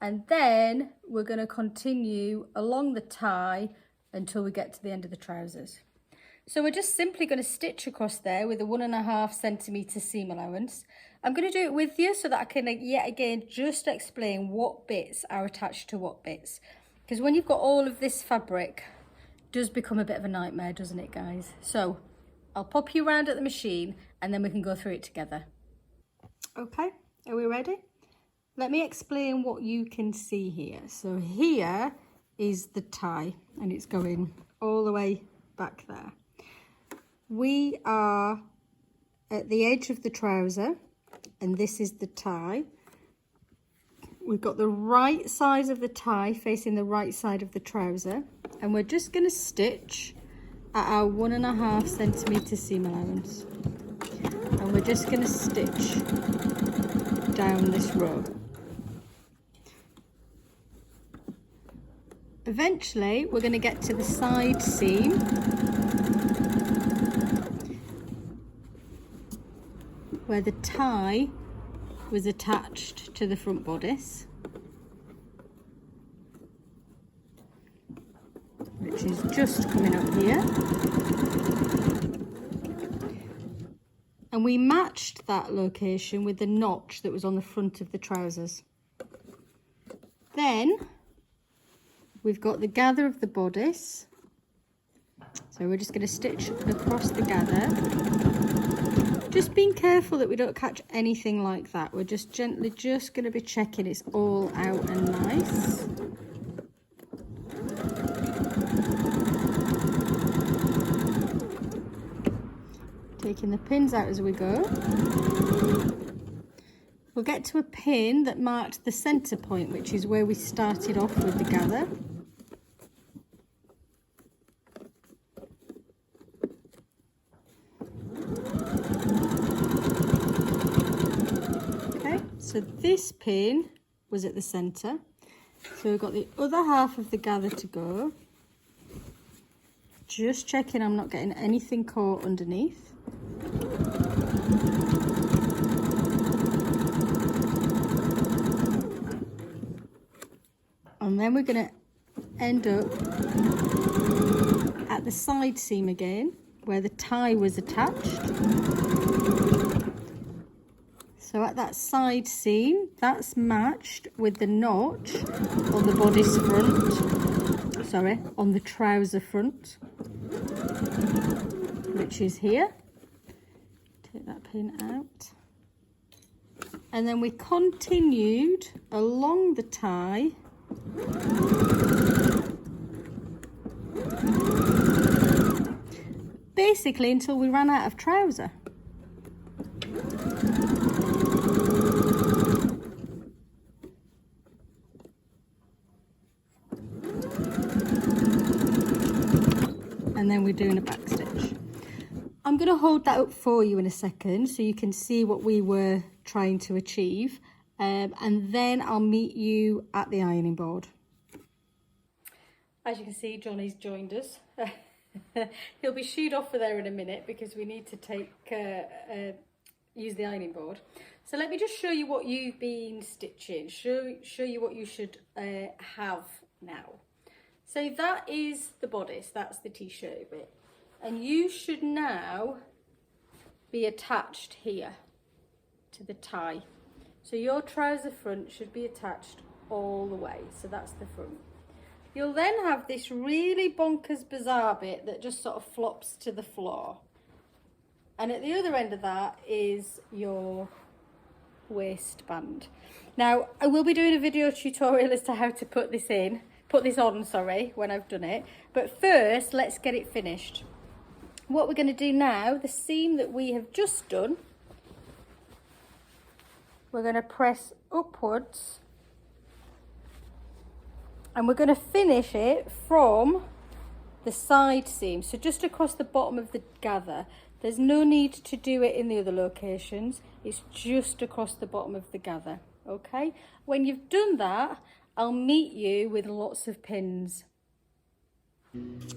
And then we're going to continue along the tie until we get to the end of the trousers. So we're just simply going to stitch across there with a 1.5 centimetre seam allowance. I'm going to do it with you so that I can yet again just explain what bits are attached to what bits. Because when you've got all of this fabric, it does become a bit of a nightmare, doesn't it, guys? So I'll pop you around at the machine and then we can go through it together. Okay, are we ready? Let me explain what you can see here. So here is the tie and it's going all the way back there. We are at the edge of the trouser and this is the tie. We've got the right side of the tie facing the right side of the trouser, and we're just going to stitch at our 1.5 centimetre seam allowance, and we're just going to stitch down this row. Eventually we're going to get to the side seam, where the tie was attached to the front bodice, which is just coming up here. And we matched that location with the notch that was on the front of the trousers. Then we've got the gather of the bodice. So we're just going to stitch across the gather. Just being careful that we don't catch anything like that. We're just gently just going to be checking it's all out and nice. Taking the pins out as we go. We'll get to a pin that marked the centre point, which is where we started off with the gather. Okay, so this pin was at the centre. So we've got the other half of the gather to go. Just checking I'm not getting anything caught underneath. And then we're going to end up at the side seam again, where the tie was attached. So at that side seam, that's matched with the notch on the bodice front, sorry, on the trouser front, which is here. Take that pin out. And then we continued along the tie basically until we ran out of trouser. And then we're doing a back stitch. I'm going to hold that up for you in a second so you can see what we were trying to achieve, and then I'll meet you at the ironing board. As you can see, Johnny's joined us. He'll be shooed off for there in a minute because we need to use the ironing board. So let me just show you what you've been stitching, show you what you should have now. So that is the bodice, that's the t-shirt bit. And you should now be attached here to the tie. So your trouser front should be attached all the way. So that's the front. You'll then have this really bonkers bizarre bit that just sort of flops to the floor. And at the other end of that is your waistband. Now, I will be doing a video tutorial as to how to put this on, when I've done it. But first, let's get it finished. What we're going to do now, the seam that we have just done, we're going to press upwards and we're going to finish it from the side seam, so just across the bottom of the gather. There's no need to do it in the other locations, it's just across the bottom of the gather. Okay, when you've done that, I'll meet you with lots of pins.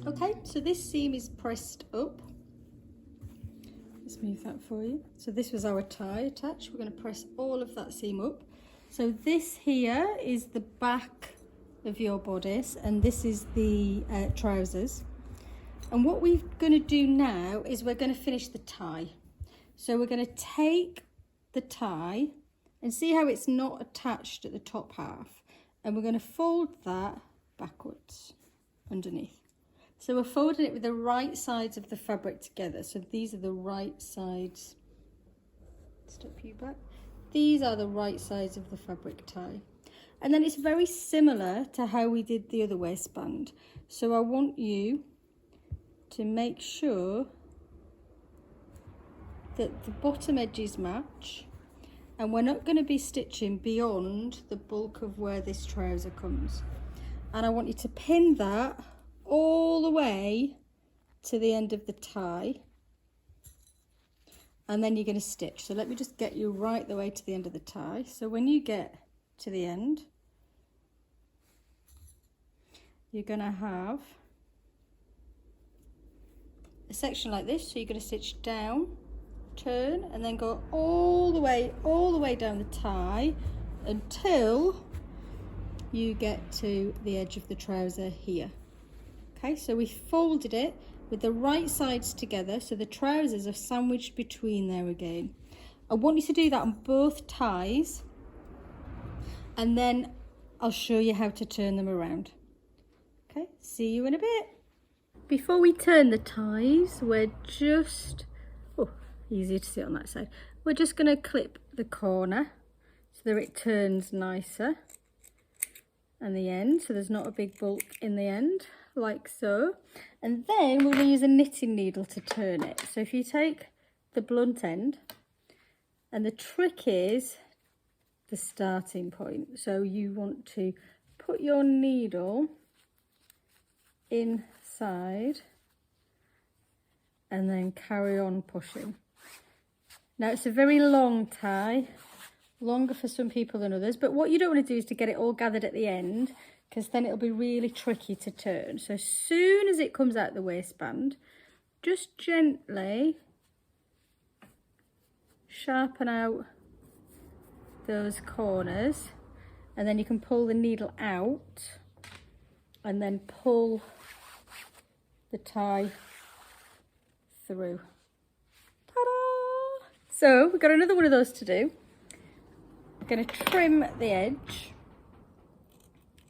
Okay, so this seam is pressed up. Let's move that for you. So this was our tie attached. We're going to press all of that seam up. So this here is the back of your bodice and this is the trousers. And what we're going to do now is we're going to finish the tie. So we're going to take the tie and see how it's not attached at the top half. And we're going to fold that backwards underneath. So we're folding it with the right sides of the fabric together. So these are the right sides. Step you back. These are the right sides of the fabric tie. And then it's very similar to how we did the other waistband. So I want you to make sure that the bottom edges match. And we're not going to be stitching beyond the bulk of where this trouser comes. And I want you to pin that all the way to the end of the tie. And then you're going to stitch. So let me just get you right the way to the end of the tie. So when you get to the end, you're going to have a section like this. So you're going to stitch down, turn, and then go all the way down the tie until you get to the edge of the trouser here. Okay, so we folded it with the right sides together, so the trousers are sandwiched between there again. I want you to do that on both ties, and then I'll show you how to turn them around. Okay, see you in a bit. Before we turn the ties, we're just, oh, easier to see on that side. We're just going to clip the corner so that it turns nicer, and the end, so there's not a big bulk in the end, like so. And then we're going to use a knitting needle to turn it. So if you take the blunt end, and the trick is the starting point. So you want to put your needle inside and then carry on pushing. Now it's a very long tie, longer for some people than others, but what you don't want to do is to get it all gathered at the end, because then it'll be really tricky to turn. So as soon as it comes out the waistband, just gently sharpen out those corners, and then you can pull the needle out and then pull the tie through. Ta-da! So we've got another one of those to do. I'm going to trim the edge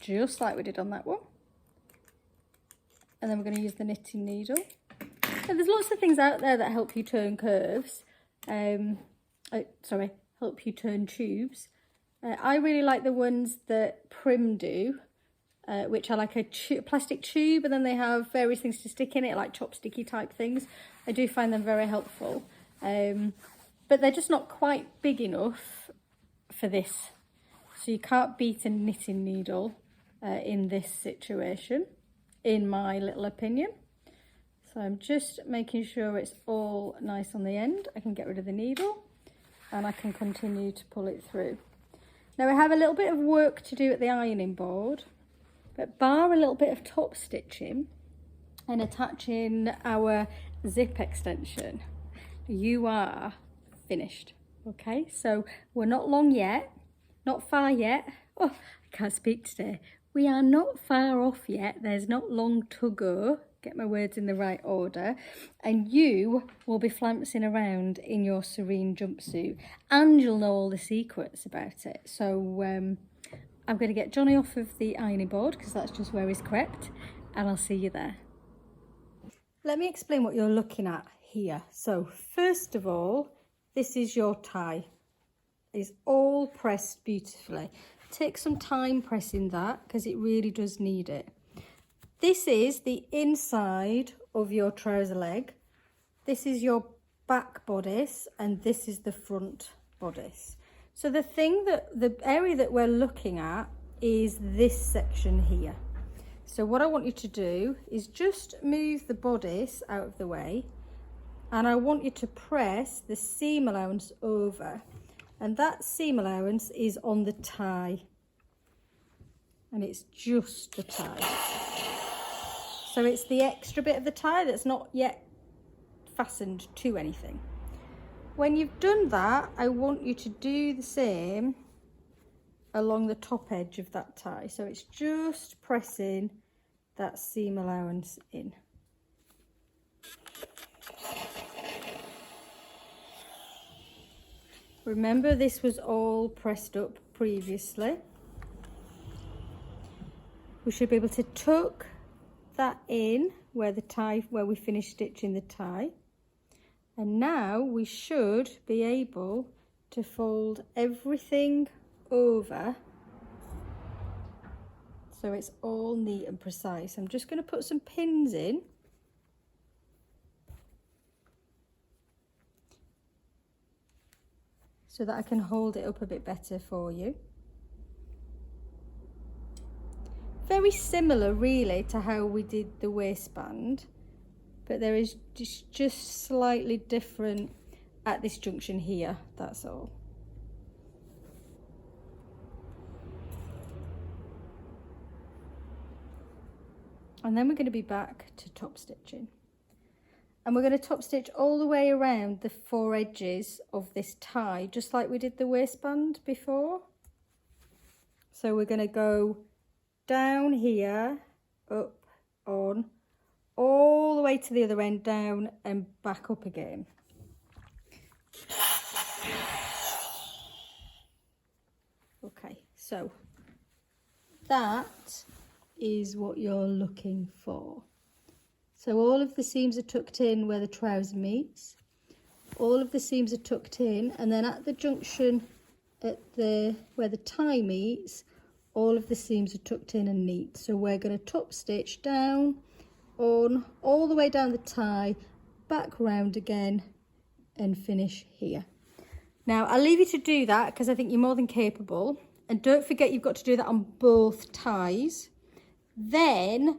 just like we did on that one, and then we're going to use the knitting needle. Now, there's lots of things out there that help you turn curves, help you turn tubes. I really like the ones that Prim do, which are like a plastic tube, and then they have various things to stick in it, like chopsticky type things. I do find them very helpful, but they're just not quite big enough for this. So you can't beat a knitting needle in this situation, in my little opinion. So I'm just making sure it's all nice on the end. I can get rid of the needle and I can continue to pull it through. Now I have a little bit of work to do at the ironing board, but bar a little bit of top stitching and attaching our zip extension, you are finished. Okay, so we're not long yet, not far yet. Oh, I can't speak today. We are not far off yet. There's not long to go. Get my words in the right order. And you will be flouncing around in your Serene jumpsuit, and you'll know all the secrets about it. So I'm going to get Johnny off of the ironing board, because that's just where he's crept, and I'll see you there. Let me explain what you're looking at here. So first of all, this is your tie. It's all pressed beautifully. Take some time pressing that, because it really does need it. This is the inside of your trouser leg. This is your back bodice, and this is the front bodice. So the area that we're looking at is this section here. So what I want you to do is just move the bodice out of the way, and I want you to press the seam allowance over, and that seam allowance is on the tie, and it's just the tie. So it's the extra bit of the tie that's not yet fastened to anything. When you've done that, I want you to do the same along the top edge of that tie. So it's just pressing that seam allowance in. Remember, this was all pressed up previously. We should be able to tuck that in where we finished stitching the tie, and now we should be able to fold everything over so it's all neat and precise. I'm just going to put some pins in so that I can hold it up a bit better for you. Very similar really to how we did the waistband, but there is just slightly different at this junction here, that's all. And then we're going to be back to top stitching. And we're going to top stitch all the way around the four edges of this tie, just like we did the waistband before. So we're going to go down here, up, on, all the way to the other end, down and back up again. Okay, so that is what you're looking for. So all of the seams are tucked in where the trouser meets. All of the seams are tucked in, and then at the junction where the tie meets, all of the seams are tucked in and neat. So we're going to top stitch down on all the way down the tie, back round again and finish here. Now I'll leave you to do that because I think you're more than capable, and don't forget you've got to do that on both ties. Then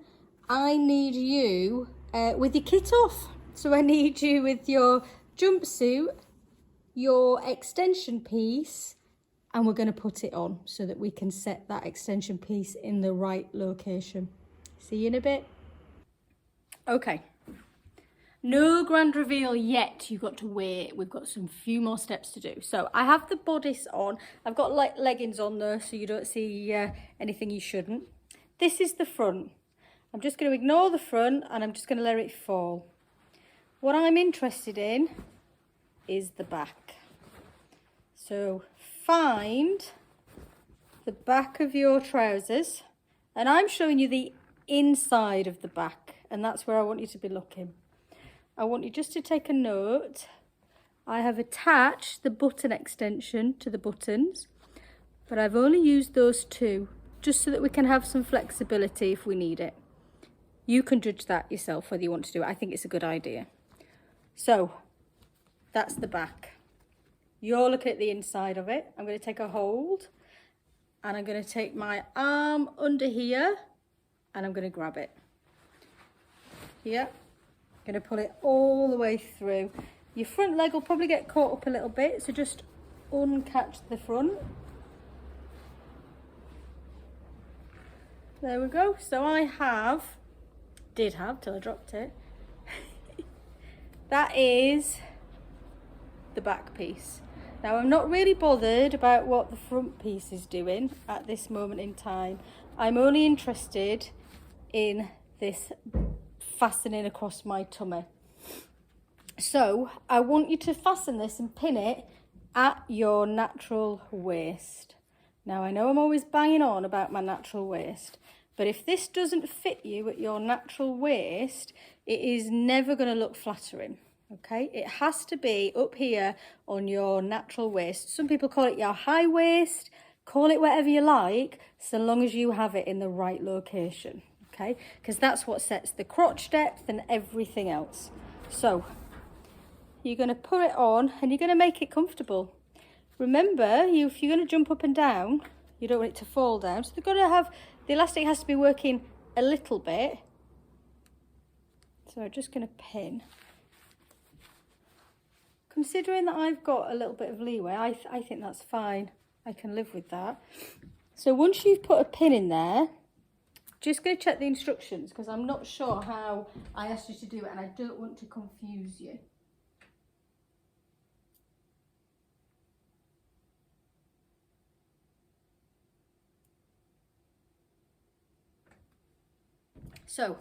I need you with your kit off. So I need you with your jumpsuit, your extension piece, and we're going to put it on so that we can set that extension piece in the right location. See you in a bit. Okay, no grand reveal yet, you've got to wait. We've got some few more steps to do. So I have the bodice on. I've got like leggings on there so you don't see anything you shouldn't. This is the front. I'm just going to ignore the front and I'm just going to let it fall. What I'm interested in is the back. So find the back of your trousers, and I'm showing you the inside of the back, and that's where I want you to be looking. I want you just to take a note. I have attached the button extension to the buttons, but I've only used those two just so that we can have some flexibility if we need it. You can judge that yourself whether you want to do it. I think it's a good idea. So that's the back. You're looking at the inside of it. I'm going to take a hold and I'm going to take my arm under here and I'm going to grab it. Here. I'm going to pull it all the way through. Your front leg will probably get caught up a little bit, so just uncatch the front. There we go. So I did have till I dropped it. That is the back piece. Now I'm not really bothered about what the front piece is doing at this moment in time. I'm only interested in this fastening across my tummy. So I want you to fasten this and pin it at your natural waist. Now I know I'm always banging on about my natural waist, but if this doesn't fit you at your natural waist, it is never going to look flattering. Okay, it has to be up here on your natural waist. Some people call it your high waist, call it whatever you like, so long as you have it in the right location. Okay, because that's what sets the crotch depth and everything else. So you're going to put it on and you're going to make it comfortable. Remember, if you're going to jump up and down, you don't want it to fall down. So the elastic has to be working a little bit. So I'm just going to pin. Considering that I've got a little bit of leeway, I think that's fine. I can live with that. So once you've put a pin in there, just going to check the instructions because I'm not sure how I asked you to do it and I don't want to confuse you. So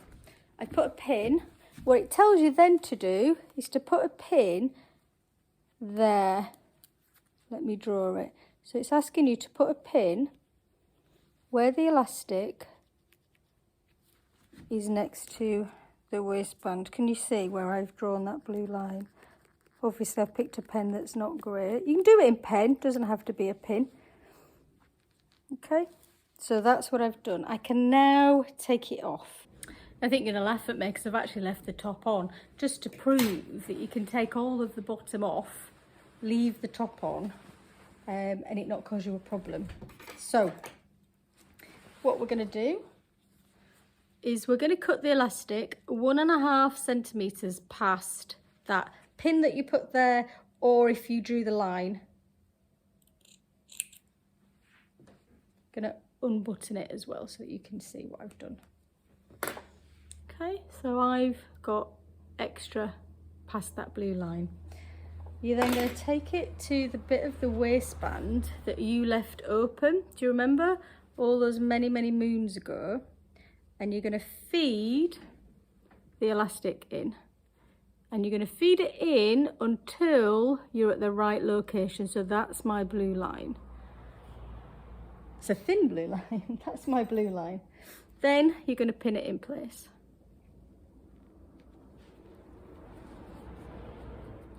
I put a pin. What it tells you then to do is to put a pin there. Let me draw it. So it's asking you to put a pin where the elastic is next to the waistband. Can you see where I've drawn that blue line? Obviously I've picked a pen that's not great. You can do it in pen, doesn't have to be a pin. Okay, so that's what I've done. I can now take it off. I think you're going to laugh at me because I've actually left the top on just to prove that you can take all of the bottom off, leave the top on, and it not cause you a problem. So what we're going to do is we're going to cut the elastic 1.5 centimetres past that pin that you put there, or if you drew the line. Going to unbutton it as well so that you can see what I've done. Okay, so I've got extra past that blue line. You're then going to take it to the bit of the waistband that you left open. Do you remember all those many moons ago? And you're going to feed the elastic in. And you're going to feed it in until you're at the right location. So that's my blue line. It's a thin blue line. That's my blue line. Then you're going to pin it in place.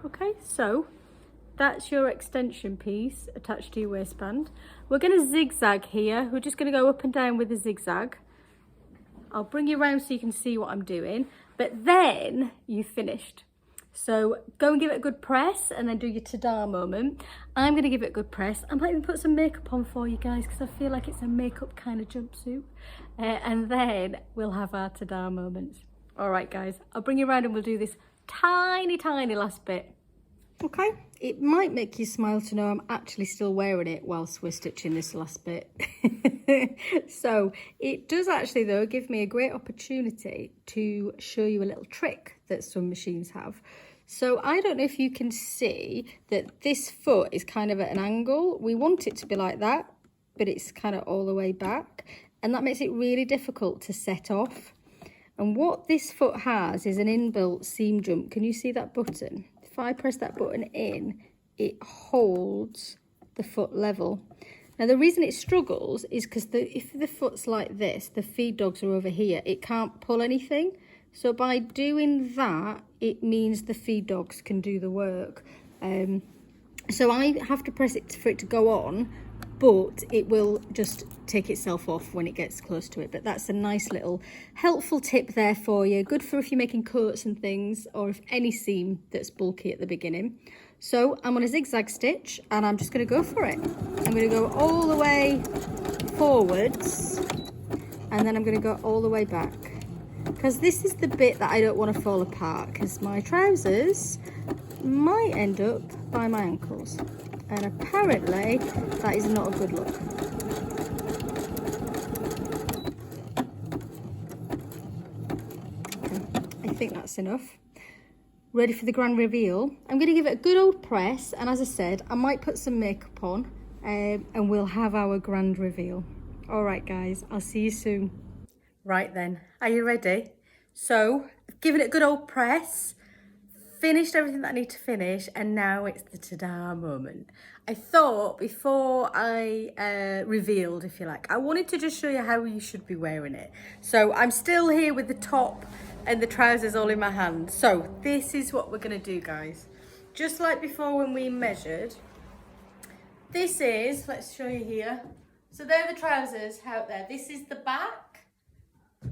Okay, so that's your extension piece attached to your waistband. We're going to zigzag here. We're just going to go up and down with a zigzag. I'll bring you around so you can see what I'm doing, but then you've finished. So go and give it a good press and then do your ta-da moment. I'm going to give it a good press. I might even put some makeup on for you guys because I feel like it's a makeup kind of jumpsuit. And then we'll have our ta-da moments. All right, guys, I'll bring you around and we'll do this tiny, tiny last bit. Okay, it might make you smile to know I'm actually still wearing it whilst we're stitching this last bit. So it does actually though give me a great opportunity to show you a little trick that some machines have. So I don't know if you can see that this foot is kind of at an angle. We want it to be like that, but it's kind of all the way back, and that makes it really difficult to set off. And what this foot has is an inbuilt seam jump. Can you see that button? If I press that button in, it holds the foot level. Now the reason it struggles is because if the foot's like this, the feed dogs are over here, it can't pull anything. So by doing that, it means the feed dogs can do the work. So I have to press it for it to go on, but it will just take itself off when it gets close to it. But that's a nice little helpful tip there for you. Good for if you're making coats and things, or if any seam that's bulky at the beginning. So I'm on a zigzag stitch and I'm just going to go for it. I'm going to go all the way forwards and then I'm going to go all the way back. Because this is the bit that I don't want to fall apart, because my trousers might end up by my ankles. And apparently that is not a good look. Okay, I think that's enough. Ready for the grand reveal. I'm going to give it a good old press, and as I said, I might put some makeup on and we'll have our grand reveal. All right guys, I'll see you soon. Right then, are you ready? So I've given it a good old press, finished everything that I need to finish, and now it's the ta-da moment. I thought before I revealed, if you like, I wanted to just show you how you should be wearing it. So I'm still here with the top and the trousers all in my hand. So this is what we're gonna do, guys. Just like before when we measured, this is, let's show you here. So there are the trousers out there. This is the back,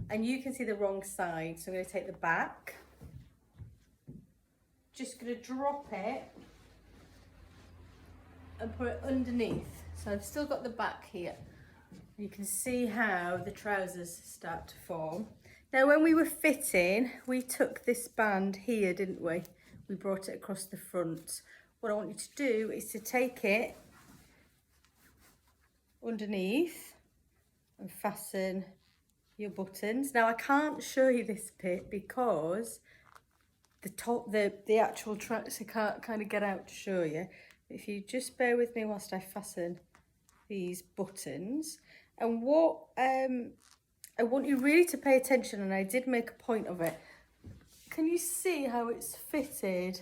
and you can see the wrong side. So I'm gonna take the back, just gonna drop it and put it underneath. So I've still got the back here. You can see how the trousers start to form. Now when we were fitting, we took this band here, didn't we? We brought it across the front. What I want you to do is to take it underneath and fasten your buttons. Now I can't show you this bit because the actual tracks I can't kind of get out to show you. If you just bear with me whilst I fasten these buttons. And what I want you really to pay attention, and I did make a point of it. Can you see how it's fitted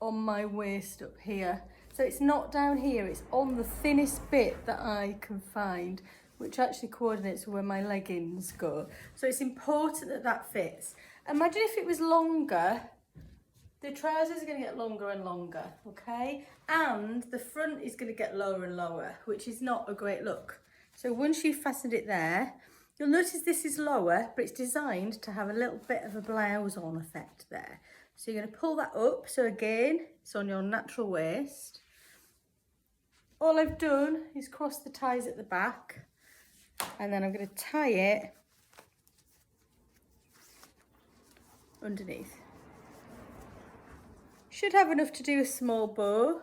on my waist up here? So it's not down here, it's on the thinnest bit that I can find, which actually coordinates with where my leggings go. So it's important that that fits. Imagine if it was longer. The trousers are going to get longer and longer, okay? And the front is going to get lower and lower, which is not a great look. So once you've fastened it there, you'll notice this is lower, but it's designed to have a little bit of a blouse on effect there. So you're going to pull that up. So again, it's on your natural waist. All I've done is cross the ties at the back, and then I'm going to tie it underneath. Should have enough to do a small bow,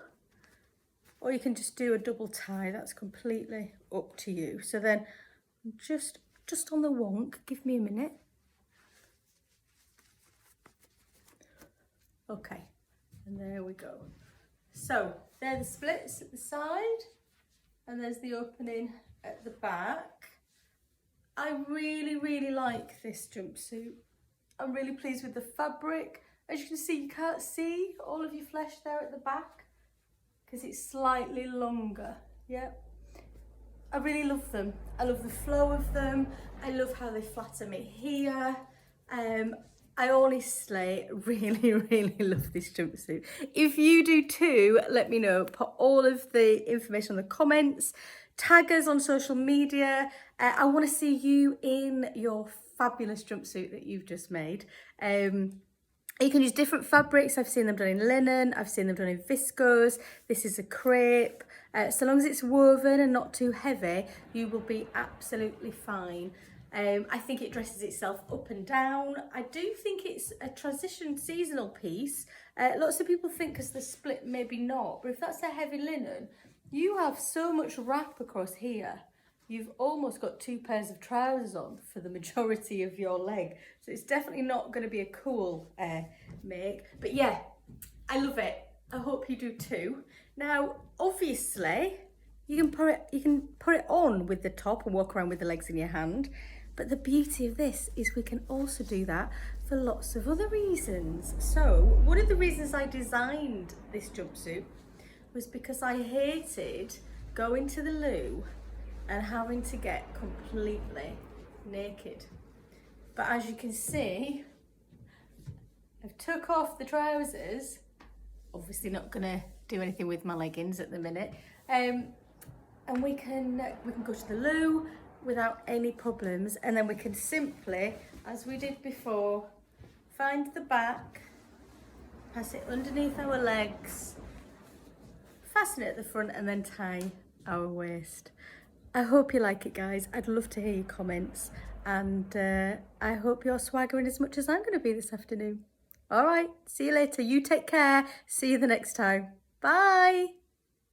or you can just do a double tie. That's completely up to you. So then just on the wonk, give me a minute. Okay, and there we go. So there are the splits at the side, and there's the opening at the back. I really, really like this jumpsuit. I'm really pleased with the fabric. As you can see, you can't see all of your flesh there at the back because it's slightly longer. Yeah, I really love them. I love the flow of them. I love how they flatter me here. I honestly really love this jumpsuit. If you do too, let me know. Put all of the information in the comments. Tag us on social media. I want to see you in your fabulous jumpsuit that you've just made. You can use different fabrics. I've seen them done in linen. I've seen them done in viscose. This is a crepe. So long as it's woven and not too heavy, you will be absolutely fine. I think it dresses itself up and down. I do think it's a transition seasonal piece. Lots of people think because the split maybe not, but if that's a heavy linen, you have so much wrap across here. You've almost got 2 pairs of trousers on for the majority of your leg. So it's definitely not going to be a cool make. But yeah, I love it. I hope you do too. Now, obviously, you can put it on with the top and walk around with the legs in your hand. But the beauty of this is we can also do that for lots of other reasons. So one of the reasons I designed this jumpsuit was because I hated going to the loo and having to get completely naked. But as you can see, I've took off the trousers, obviously not gonna do anything with my leggings at the minute, and we can go to the loo without any problems, and then we can simply, as we did before, find the back, pass it underneath our legs, fasten it at the front, and then tie our waist. I hope you like it, guys. I'd love to hear your comments, and I hope you're swaggering as much as I'm going to be this afternoon. All right, see you later. You take care. See you the next time. Bye.